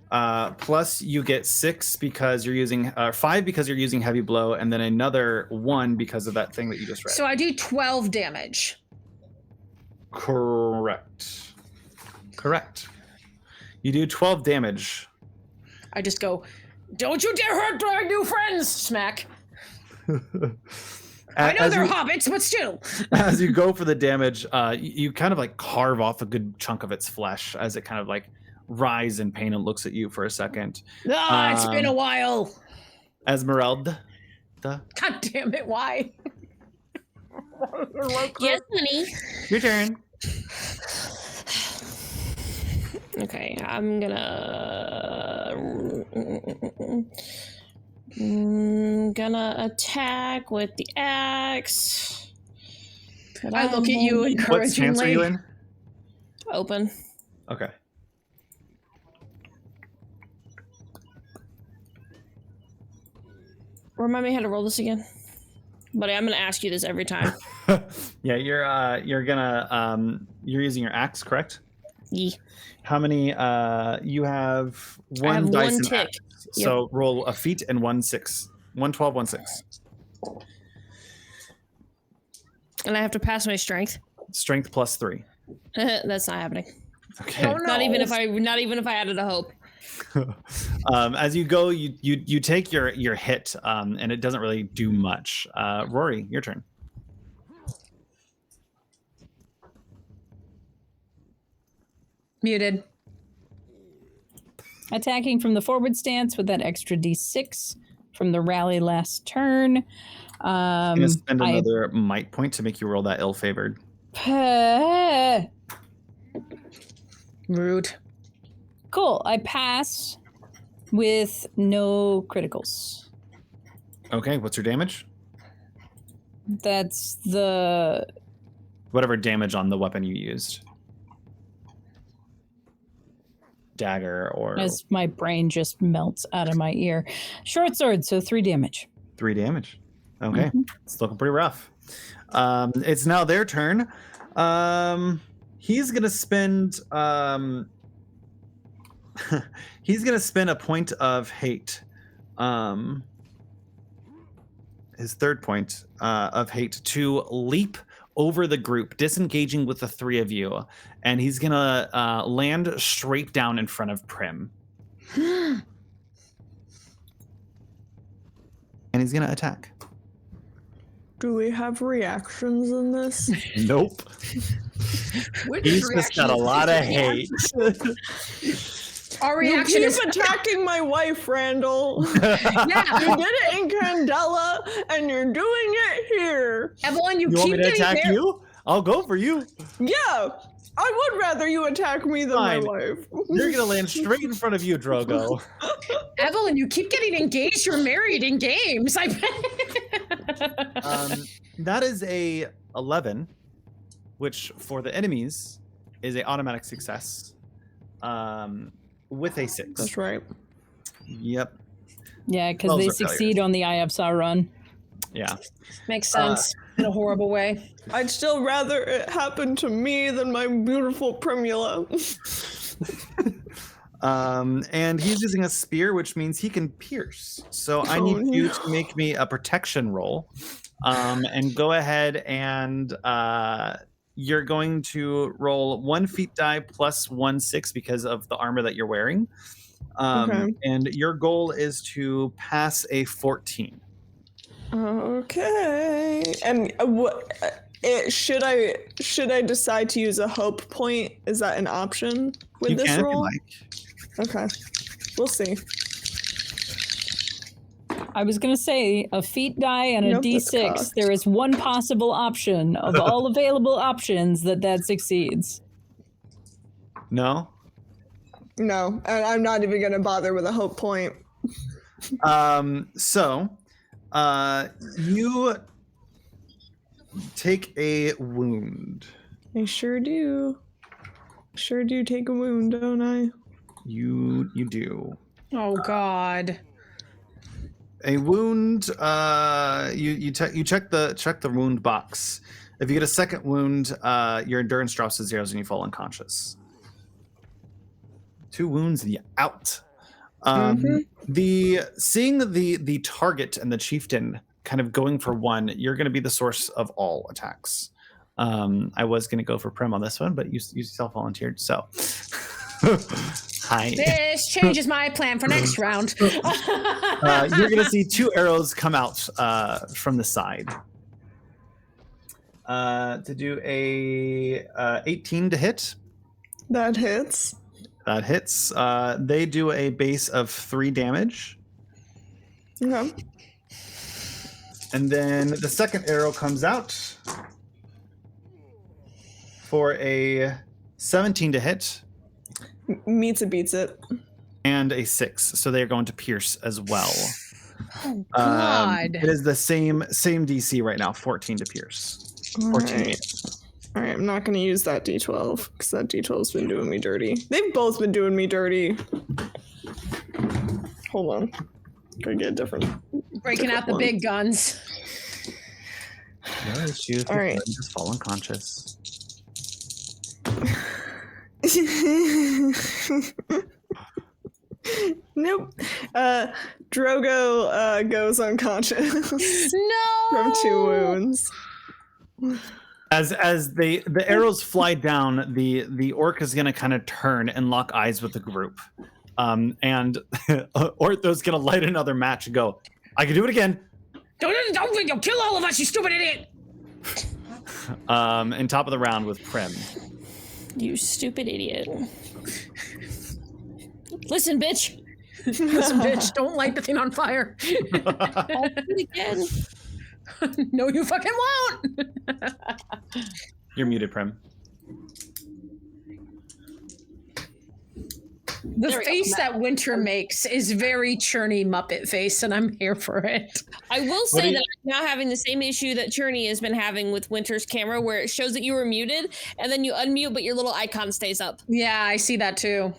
Plus you get 6 because you're using 5 because you're using heavy blow, and then another 1 because of that thing that you just read. So I do 12 damage. Correct. You do 12 damage. I just go, don't you dare hurt my new friends! Smack. I know they're hobbits, but still. As you go for the damage, you kind of like carve off a good chunk of its flesh as it kind of like writhes in pain and looks at you for a second. It's been a while. Esmeralda. God damn it, why? Yes, honey. Your turn. Okay, I'm gonna attack with the axe. I look at you encouragingly. What stance are you in? Open. Okay. Remind me how to roll this again, buddy. I'm gonna ask you this every time. Yeah, you're you're using your axe, correct? Yeah. How many? You have one I have dice one and tick. axe. So roll a feat and 1 6. 1 12, 1 6. And I have to pass my strength. Strength +3. That's not happening. Okay. Oh, no. Not even if I added a hope. As you go, you take your hit, and it doesn't really do much. Rory, your turn. Muted. Attacking from the forward stance with that extra d6 from the rally last turn. I'm gonna spend another might point to make you roll that ill-favored. Rude. Cool. I pass with no criticals. Okay, what's your damage? That's the Whatever damage on the weapon you used. Dagger or as my brain just melts out of my ear. Short sword, so 3 damage. 3 damage. Okay, It's looking pretty rough. It's now their turn. He's gonna spend he's gonna spend a point of hate. His third point of hate to leap over the group, disengaging with the 3 of you, and he's gonna land straight down in front of Prim. And he's gonna attack. Do we have reactions in this? Nope. He's just got a lot of hate. Our You reaction keep is attacking my wife, Randall. yeah. You did it in Candela, and you're doing it here. Evelyn, you You want keep me to getting attack there. you? I'll go for you. Yeah, I would rather you attack me than Fine. my wife. You're gonna land straight in front of you, Drogo. Evelyn, you keep getting engaged. You're married in games. That is a 11, which for the enemies is a automatic success. With a 6. That's right. Yep. Yeah, because they Those are succeed on the Eye of Sauron. Yeah. Makes sense in a horrible way. I'd still rather it happen to me than my beautiful Primula. And he's using a spear, which means he can pierce. So I need you to make me a protection roll. And go ahead and you're going to roll 1 feat die plus 1/6 because of the armor that you're wearing. Okay. And your goal is to pass a 14. Okay. And should I decide to use a hope point? Is that an option with You this can roll? if you like. Okay. We'll see. I was going to say a feat die and a Nope, that's d6. cocked. There is one possible option of all available options that succeeds. No? No, and I'm not even going to bother with a hope point. So you take a wound. I sure do. Sure do take a wound, don't I? You do. Oh God. A wound. You check the wound box. If you get a second wound, your endurance drops to 0 and you fall unconscious. 2 wounds, and you're out. Seeing the target and the chieftain kind of going for one, you're going to be the source of all attacks. I was going to go for Prim on this one, but you self-volunteered, so. Hi. This changes my plan for next round. You're going to see 2 arrows come out from the side. To do a 18 to hit. That hits. That hits. They do a base of 3 damage. Okay. And then the second arrow comes out for a 17 to hit. Meets it, beats it. And a 6. So they are going to pierce as well. Oh God. It is the same DC right now, 14 to pierce. 14. All right, I'm not going to use that D12 because that D12's been doing me dirty. They've both been doing me dirty. Hold on. Gotta get a different. Breaking out the one. big guns. No issues. All right. Just fall unconscious. Nope. Drogo goes unconscious No. from 2 wounds. As the arrows fly down, the orc is gonna kind of turn and lock eyes with the group. And Ortho's gonna light another match and go, I can do it again. Don't you'll kill all of us, you stupid idiot. And top of the round with Prim. You stupid idiot. Listen, bitch. Listen, bitch, don't light the thing on fire. I'll do it again. No, you fucking won't. You're muted, Prim. The There we go. face that Winter makes is very churny Muppet face, and I'm here for it. I will What say do you- that I'm now having the same issue that Churney has been having with Winter's camera, where it shows that you were muted, and then you unmute, but your little icon stays up. Yeah, I see that too.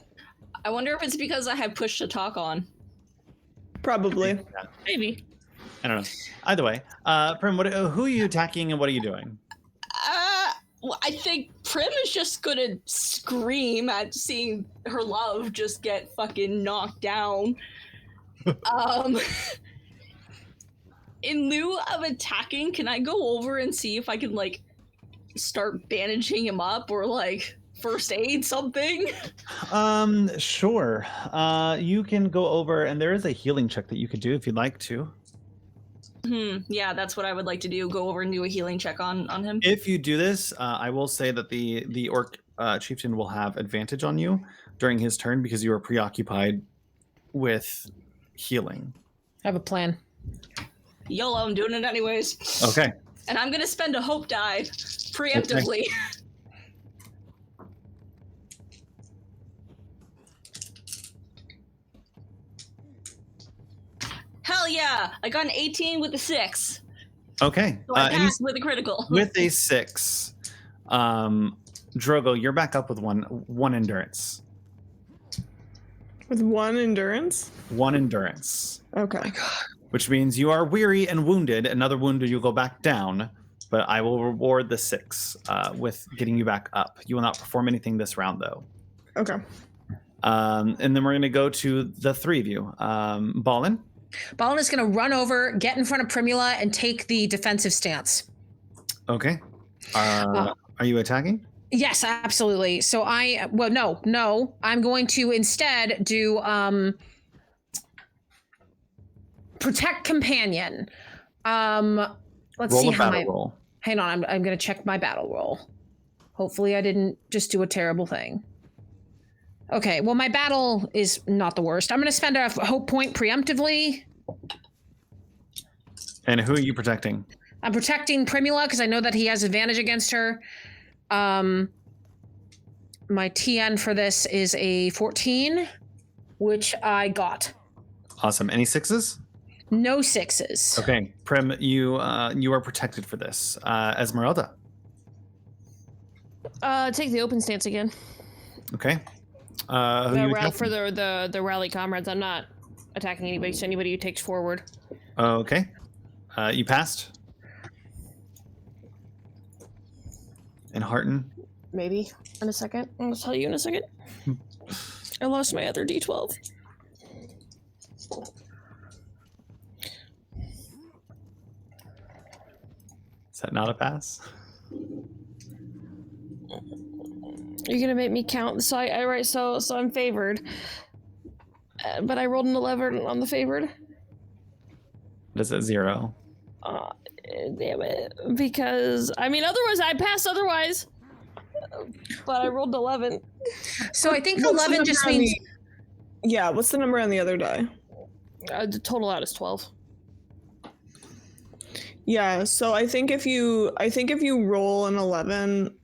I wonder if it's because I have push to talk on. Probably. Maybe. I don't know. Either way, Prim, who are you attacking and what are you doing? Well, I think Prim is just gonna scream at seeing her love just get fucking knocked down. In lieu of attacking, can I go over and see if I can, like, start bandaging him up or, like, first aid something? Sure. You can go over, and there is a healing check that you could do if you'd like to. Yeah, that's what I would like to do. Go over and do a healing check on him. If you do this, I will say that the orc chieftain will have advantage on you during his turn because you are preoccupied with healing. I have a plan. YOLO, I'm doing it anyways. Okay. And I'm gonna spend a hope die preemptively. Hell yeah! I got an 18 with a 6. Okay. So I and passed with a critical. with a 6, Drogo, you're back up with one endurance. With 1 endurance? 1 endurance. Okay. which means you are weary and wounded. Another wound, you'll go back down, but I will reward the 6 with getting you back up. You will not perform anything this round, though. Okay. And then we're going to go to the 3 of you. Ballin? Ballin is going to run over, get in front of Primula, and take the defensive stance. Okay. Are you attacking? Yes, absolutely. So no. I'm going to instead do protect companion. Let's roll see a how battle roll. Hang on, I'm going to check my battle roll. Hopefully I didn't just do a terrible thing. Okay, well my battle is not the worst. I'm going to spend a hope point preemptively. And who are you protecting? I'm protecting Primula because I know that he has advantage against her. My TN for this is a 14, which I got. Awesome. Any 6s? No 6s. Okay, Prim, you are protected for this. Esmeralda. Take the open stance again. Okay. Who you attacking? For the rally comrades. I'm not attacking anybody. So anybody who takes forward. Okay. You passed. And Harton. Maybe in a second. I'll tell you in a second. I lost my other D12. Is that not a pass? You're gonna make me count. So so I'm favored, but I rolled an 11 on the favored. Does it 0? Damn it! Because otherwise I passed. Otherwise, but I rolled 11. So I think What's the 11 just number on means. Yeah, what's the number on the other die? The total out is 12. Yeah, so I think if you roll an 11,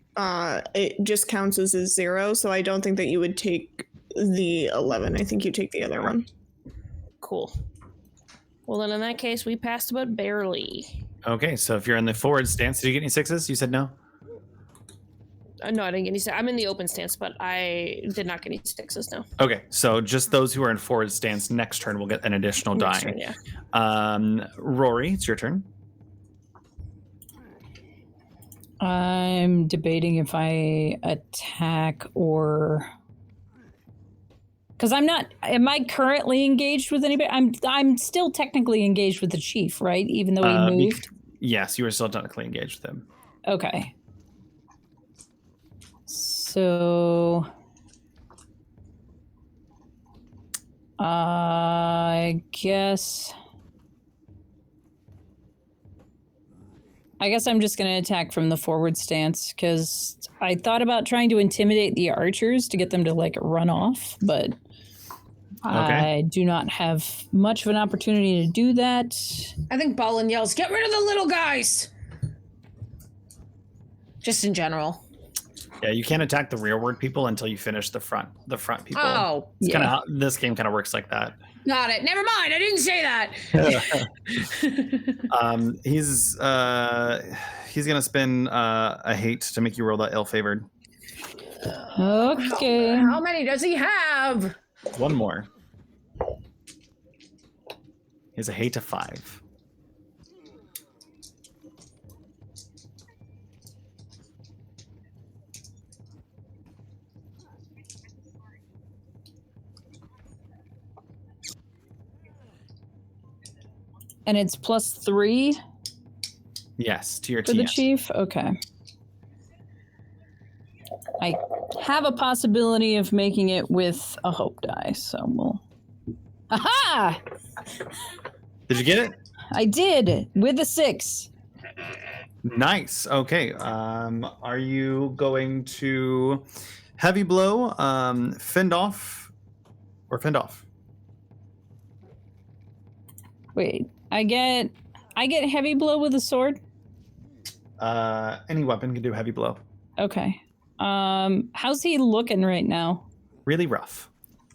it just counts as a 0. So I don't think that you would take the 11. I think you take the other one. Cool. Well, then in that case, we passed but barely. Okay, so if you're in the forward stance, did you get any 6s? You said no? No, I didn't get any. I'm in the open stance, but I did not get any 6s. No. Okay, so just those who are in forward stance next turn will get an additional die. Next turn, yeah. Rory, it's your turn. I'm debating if I attack or... Because I'm not... Am I currently engaged with anybody? I'm still technically engaged with the chief, right? Even though he moved? Yes, you are still technically engaged with him. Okay. So... I guess I'm just going to attack from the forward stance because I thought about trying to intimidate the archers to get them to run off, but I do not have much of an opportunity to do that. I think Ballin yells, "Get rid of the little guys!" Just in general. Yeah, you can't attack the rearward people until you finish the front people. Oh, it's kind of how this game kind of works like that. Got it. Never mind. I didn't say that. He's gonna spin a hate to make you roll that ill-favored. Okay. How many does he have? One more. He has a hate of 5. And it's +3 Yes, to your for TN. the chief? Okay. I have a possibility of making it with a hope die, so we'll... Aha! Did you get it? I did, with a 6. Nice. Okay. Are you going to heavy blow, fend off, or fend off? Wait, I get heavy blow with a sword? Any weapon can do heavy blow. Okay. How's he looking right now? Really rough.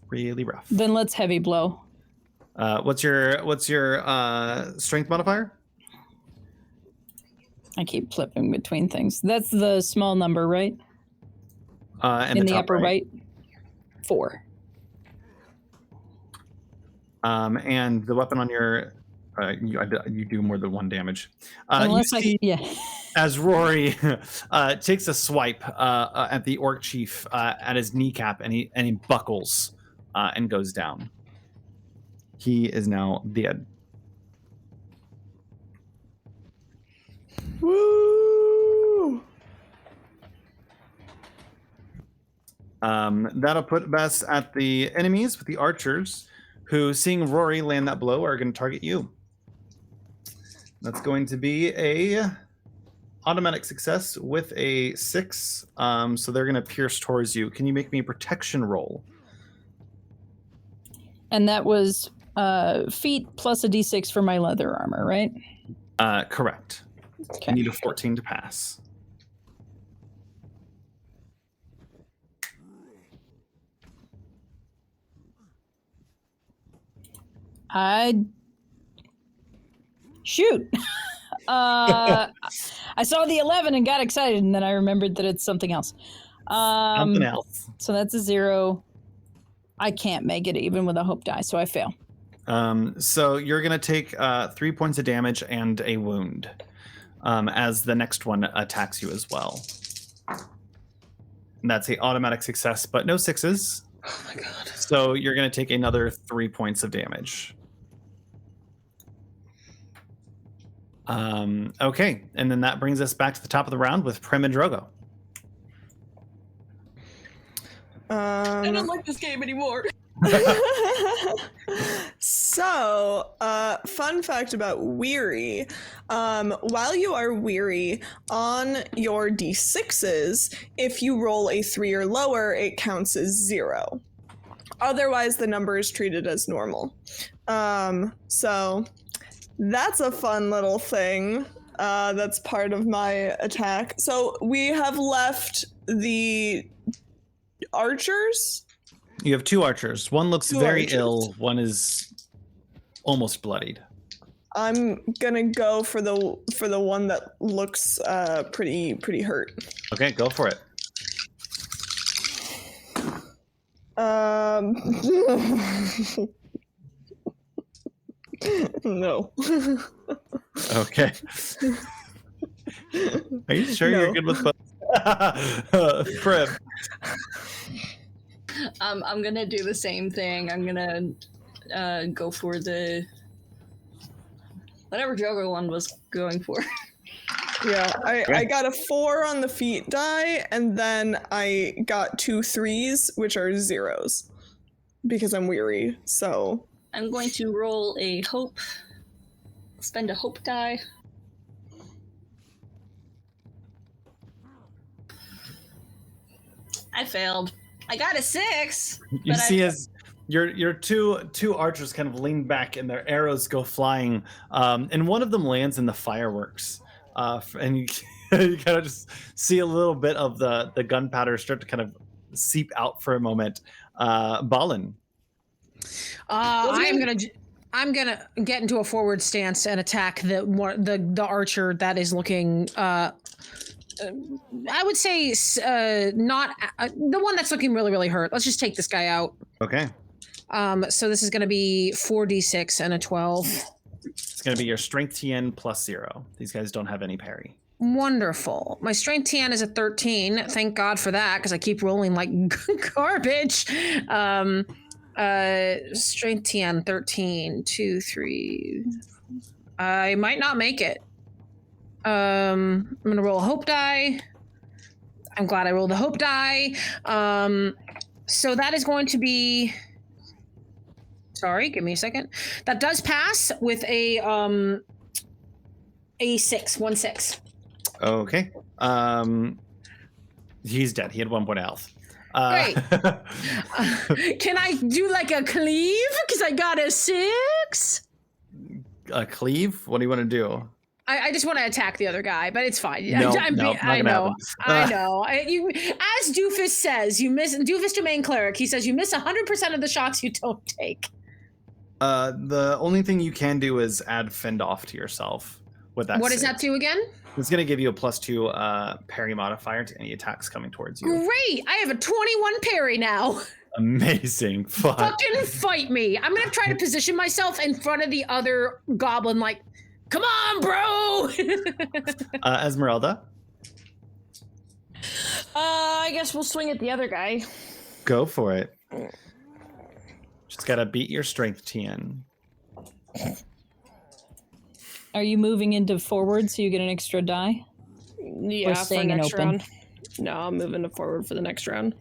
Really rough. Then let's heavy blow. What's your strength modifier? I keep flipping between things. That's the small number, right? In the top upper right. 4. And the weapon on your You do more than 1 damage. Unless yeah. As Rory takes a swipe at the orc chief at his kneecap, and he buckles and goes down. He is now dead. Woo! That'll put best at the enemies with the archers, who, seeing Rory land that blow, are going to target you. That's going to be a automatic success with a 6. So they're going to pierce towards you. Can you make me a protection roll? And that was feet plus a d6 for my leather armor, right? Correct. Okay. You need a 14 to pass. Shoot. I saw the 11 and got excited, and then I remembered that it's something else. Something else. So that's a 0. I can't make it even with a hope die, so I fail. So you're going to take 3 points of damage and a wound as the next one attacks you as well. And that's a automatic success, but no 6s. Oh my god. So you're going to take another 3 points of damage. Okay, and then that brings us back to the top of the round with Prim and Drogo. I don't like this game anymore. So, fun fact about weary. While you are weary, on your d6s, if you roll a 3 or lower, it counts as 0. Otherwise, the number is treated as normal. So that's a fun little thing. That's part of my attack. So we have left the archers. You have 2 archers. One looks Two very archers. ill. One is almost bloodied. I'm gonna go for the one that looks pretty hurt. Okay, go for it. No. Okay. Are you sure you're No. good with both? Prim. I'm gonna do the same thing. I'm gonna go for the whatever Joker one was going for. Yeah, I got a 4 on the feet die, and then I got 2 3s, which are 0s, because I'm weary. So I'm going to roll a hope. Spend a hope die. I failed. I got a 6. You but see I- as your two archers kind of lean back and their arrows go flying, and one of them lands in the fireworks, and you kind of just see a little bit of the gunpowder start to kind of seep out for a moment. Balin. I'm gonna get into a forward stance and attack the archer that is looking. I would say not the one that's looking really hurt. Let's just take this guy out. Okay. So this is going to be 4d6 and a 12. It's going to be your strength TN plus 0. These guys don't have any parry. Wonderful. My strength TN is a 13. Thank God for that, because I keep rolling like garbage. Strength TN 13, 2, 3. I might not make it. I'm gonna roll a hope die. I'm glad I rolled a hope die. So that is going to be. Sorry, give me a second. That does pass with a 6, 1 6. Okay. He's dead. He had 1 point of health. Great. Can I do like a cleave? Because I got a 6. A cleave? What do you want to do? I just want to attack the other guy, but it's fine. No, I not I gonna know. happen. I know. As Doofus says, you miss. Doofus Domain Cleric. He says you miss 100% of the shots you don't take. The only thing you can do is add fend off to yourself with that. What does save. that do again? It's going to give you a +2 parry modifier to any attacks coming towards you. Great! I have a 21 parry now. Amazing. Fuck. Fucking fight me. I'm gonna try to position myself in front of the other goblin, like, come on, bro. Esmeralda, I guess we'll swing at the other guy. go for it. Just gotta beat your strength, Tien. Are you moving into forward so you get an extra die? Yeah, for staying in next open? round. No, I'm moving to forward for the next round.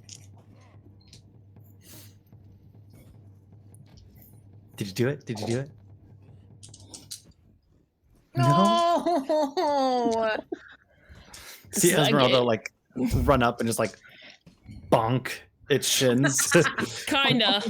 Did you do it? Did you do it? No. See So I Esmeralda get- like run up and just like bonk its shins. Kinda.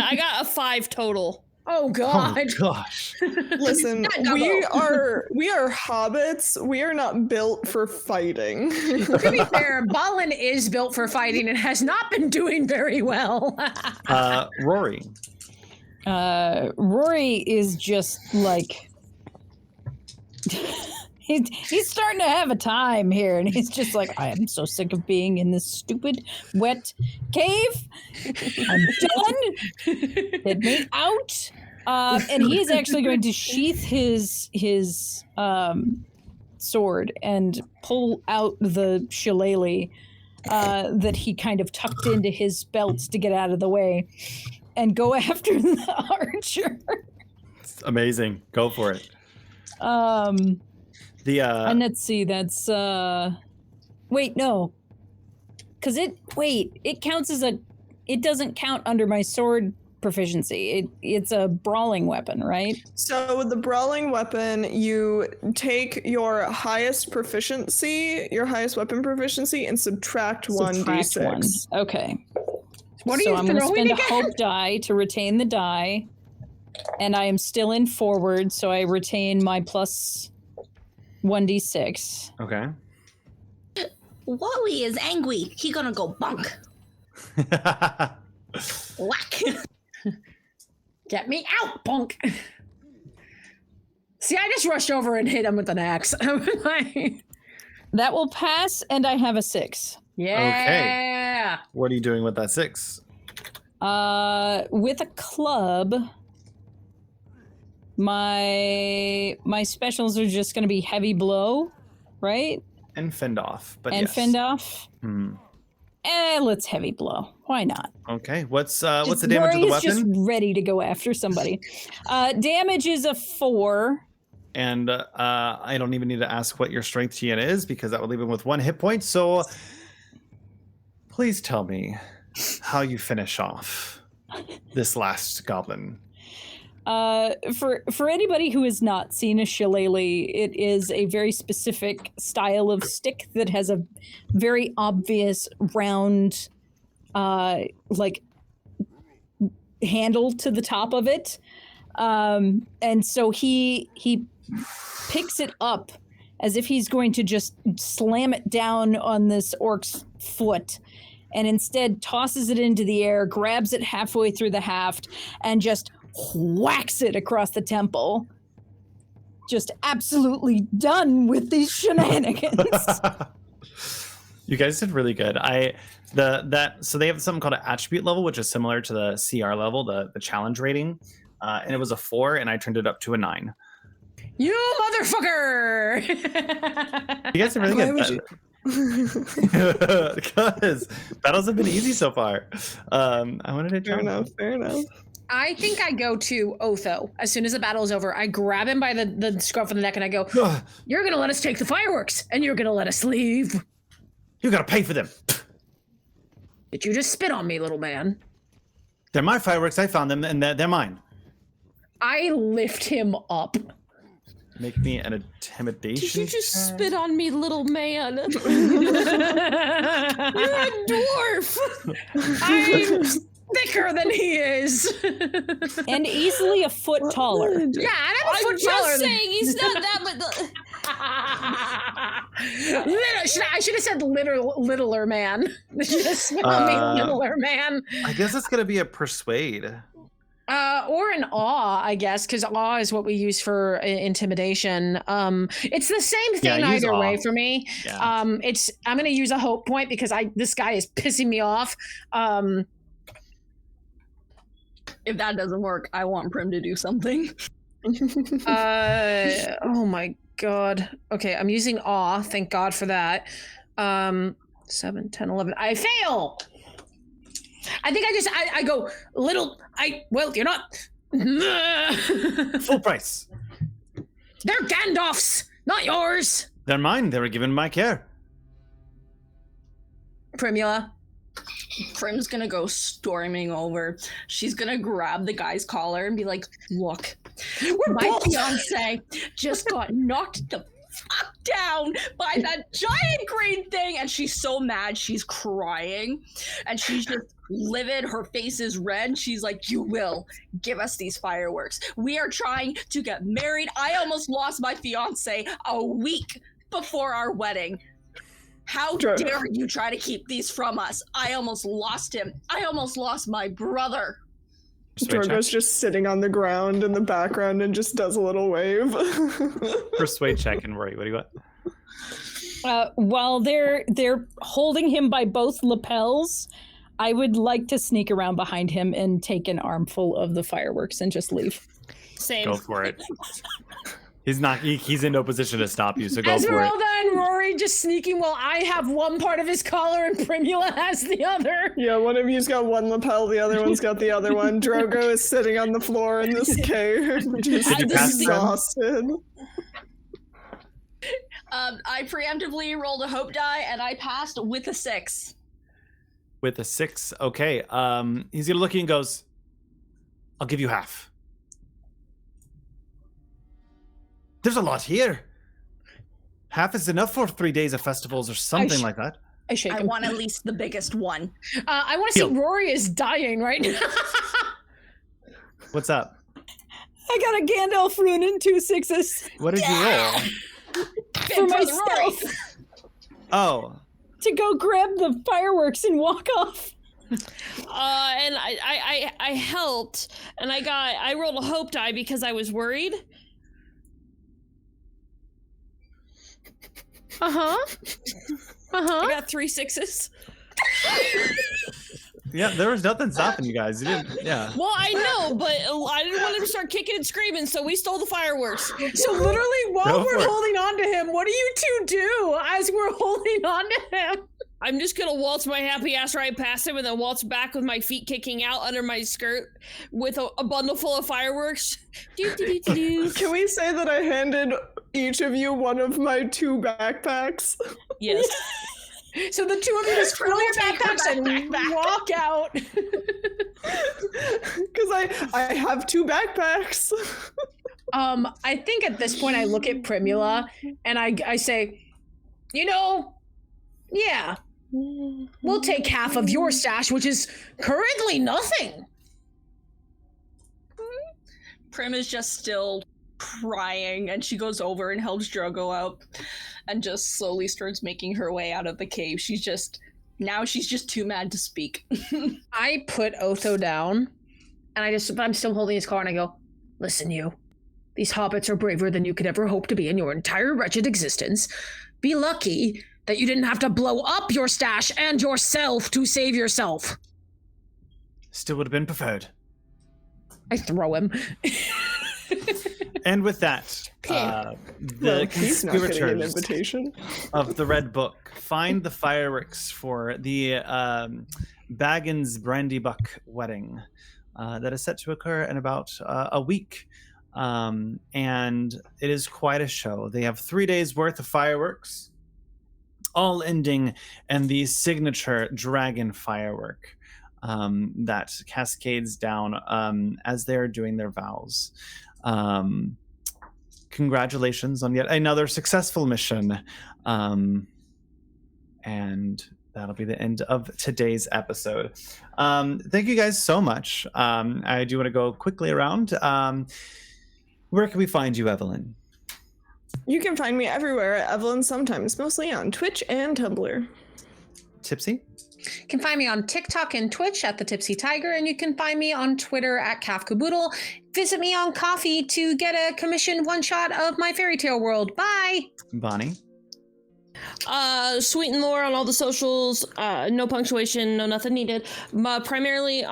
I got a 5 total. Oh Oh god. my gosh. Listen, Not we double. are hobbits. We are not built for fighting. To be fair, Balin is built for fighting and has not been doing very well. Rory. Rory is just like he's starting to have a time here, and he's just like, I am so sick of being in this stupid wet cave. I'm done. Get me out. And he is actually going to sheath his sword and pull out the shillelagh that he kind of tucked into his belt to get out of the way, and go after the archer. It's amazing. Go for it. And The let's see, that's wait, no. Cause it counts as it doesn't count under my sword proficiency. It's a brawling weapon, right? So with the brawling weapon, you take your highest proficiency, your highest weapon proficiency, and subtract one Subtract one. d6. Okay. What are So you I'm gonna throwing spend again? a hope die to retain the die. And I am still in forward, so I retain my plus 1d6. okay. Wally is angry. He gonna go bonk. Whack. Get me out, punk. See, I just rushed over and hit him with an axe. That will pass, and I have a 6. Yeah. What are you doing with that 6? With a club, my specials are just going to be heavy blow, right? And fend off. But And yes. fend off. Hmm. Let's heavy blow. Why not? Okay. What's the Just- damage of the Rory's just weapon? ready to go after somebody. Damage is a 4. And I don't even need to ask what your strength TN is because that would leave him with 1 hit point. So please tell me how you finish off this last goblin. For anybody who has not seen a shillelagh, it is a very specific style of stick that has a very obvious round, like handle to the top of it, and so he picks it up as if he's going to just slam it down on this orc's foot, and instead tosses it into the air, grabs it halfway through the haft, and just whacks it across the temple. Just absolutely done with these shenanigans. You guys did really good. So they have something called an attribute level, which is similar to the CR level, the challenge rating, and it was a 4, and I turned it up to a 9. You motherfucker! You guys did really Why good. would you- Because battles have been easy so far. I wanted to try. Fair enough. I think I go to Otho as soon as the battle is over. I grab him by the scruff of the neck and I go, "You're gonna let us take the fireworks, and you're gonna let us leave." You gotta pay for them. Did you just spit on me, little man? They're my fireworks. I found them, and they're mine. I lift him up. Make me an intimidation. Did you just check. spit on me, little man? You're a dwarf. I'm thicker than he is. And easily a foot taller. Yeah, I'm a I'm foot taller just than. saying he's not that much. I should have said littler man. Should have spit on me, littler man. I guess it's gonna be a persuade. Or an awe, I guess, because awe is what we use for intimidation. It's the same thing Yeah, use either awe. way for me. Yeah. I'm gonna use a hope point because this guy is pissing me off. If that doesn't work, I want Prim to do something. Oh my god. Okay, I'm using awe. Thank God for that. 7, 10, 11. I fail! I think I go, well, you're not... Full price. They're Gandalf's, not yours! They're mine. They were given my care. Primula. Prim's gonna go storming over. She's gonna grab the guy's collar and be like, look, my fiance just got knocked the fuck down by that giant green thing, and she's so mad she's crying, and she's just livid. Her face is red. She's like, you will give us these fireworks. We are trying to get married. I almost lost my fiance a week before our wedding. How dare you try to keep these from us? I almost lost him. I almost lost my brother. Drogo's just sitting on the ground in the background and just does a little wave. Persuade check and worry. What do you want? While they're holding him by both lapels, I would like to sneak around behind him and take an armful of the fireworks and just leave. Same. Go for it. He's not. He's in no position to stop you. So go As for we're it. all done, Rory just sneaking while I have one part of his collar and Primula has the other. Yeah, one of you's got one lapel, the other one's got the other one. Drogo is sitting on the floor in this cave, just Did you pass them? exhausted. I preemptively rolled a hope die, and I passed with a 6. With a 6. Okay. He's gonna look at you and goes, "I'll give you half." There's a lot here. Half is enough for 3 days of festivals or something like that. I shake I him. want at least the biggest one. I want to see Deal. Rory is dying right now. What's up? I got a Gandalf rune and 2 6s What did you roll? for myself Oh, to go grab the fireworks and walk off. And I helped, and I rolled a hope die because I was worried. I got 3 6s. yeah. There was nothing stopping you guys. You didn't. Yeah. Well, I know, but I didn't want him to start kicking and screaming, so we stole the fireworks. So literally while Go we're for it. holding on to him, what do you two do as we're holding on to him? I'm just gonna waltz my happy ass right past him and then waltz back with my feet kicking out under my skirt with a bundle full of fireworks. Can we say that I handed each of you one of my 2 backpacks? Yes. So the two of you just fill your backpacks and walk out. Because I have 2 backpacks. I think at this point I look at Primula and I say, yeah, we'll take half of your stash, which is currently nothing. Prim is just still crying, and she goes over and helps Drogo out and just slowly starts making her way out of the cave. She's just too mad to speak. I put Otho down and I'm still holding his car and I go, listen, you. These hobbits are braver than you could ever hope to be in your entire wretched existence. Be lucky that you didn't have to blow up your stash and yourself to save yourself. Still would have been preferred. I throw him. And with that, the Well, he's not getting an conspirators invitation. of the Red Book find the fireworks for the Baggins Brandybuck wedding that is set to occur in about a week. And it is quite a show. They have 3 days worth of fireworks, all ending in the signature dragon firework that cascades down as they're doing their vows. Congratulations on yet another successful mission. And that'll be the end of today's episode. Thank you guys so much. I do want to go quickly around. Where can we find you, Evelyn? You can find me everywhere at Evelyn Sometimes, mostly on Twitch and Tumblr. Tipsy? You can find me on TikTok and Twitch at The Tipsy Tiger, and you can find me on Twitter at Kafkaboodle. Visit me on Coffee to get a commissioned one-shot of my fairy tale world. Bye! Bonnie? Sweet and Lore on all the socials. No punctuation, no nothing needed. Primarily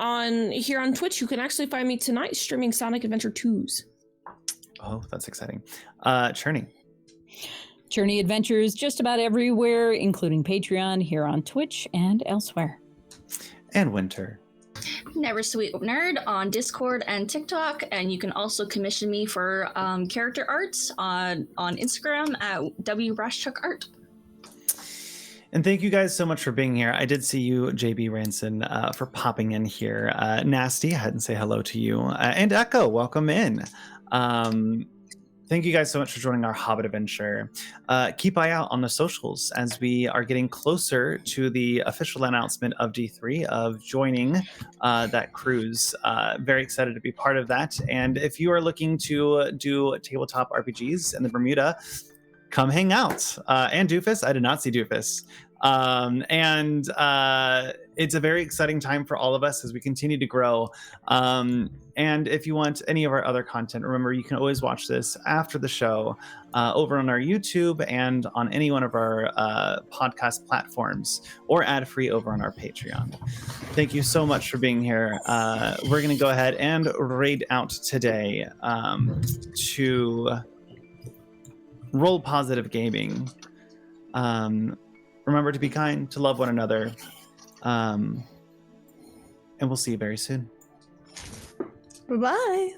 here on Twitch. You can actually find me tonight streaming Sonic Adventure 2s. Oh, that's exciting. Churney. Journey Adventures just about everywhere, including Patreon, here on Twitch, and elsewhere. And Winter. Never Sweet Nerd on Discord and TikTok, and you can also commission me for character arts on Instagram at wrashchuckart. And thank you guys so much for being here. I did see you, JB Ranson, for popping in here. Nasty, I hadn't say hello to you. And Echo, welcome in. Thank you guys so much for joining our Hobbit adventure. Keep eye out on the socials as we are getting closer to the official announcement of D3 of joining that cruise. Very excited to be part of that. And if you are looking to do tabletop RPGs in the Bermuda, come hang out. And Doofus, I did not see Doofus. It's a very exciting time for all of us as we continue to grow. And if you want any of our other content, remember you can always watch this after the show over on our YouTube and on any one of our podcast platforms, or ad-free over on our Patreon. Thank you so much for being here. We're going to go ahead and raid out today to Roll Positive Gaming. Remember to be kind, to love one another. And we'll see you very soon. Bye-bye.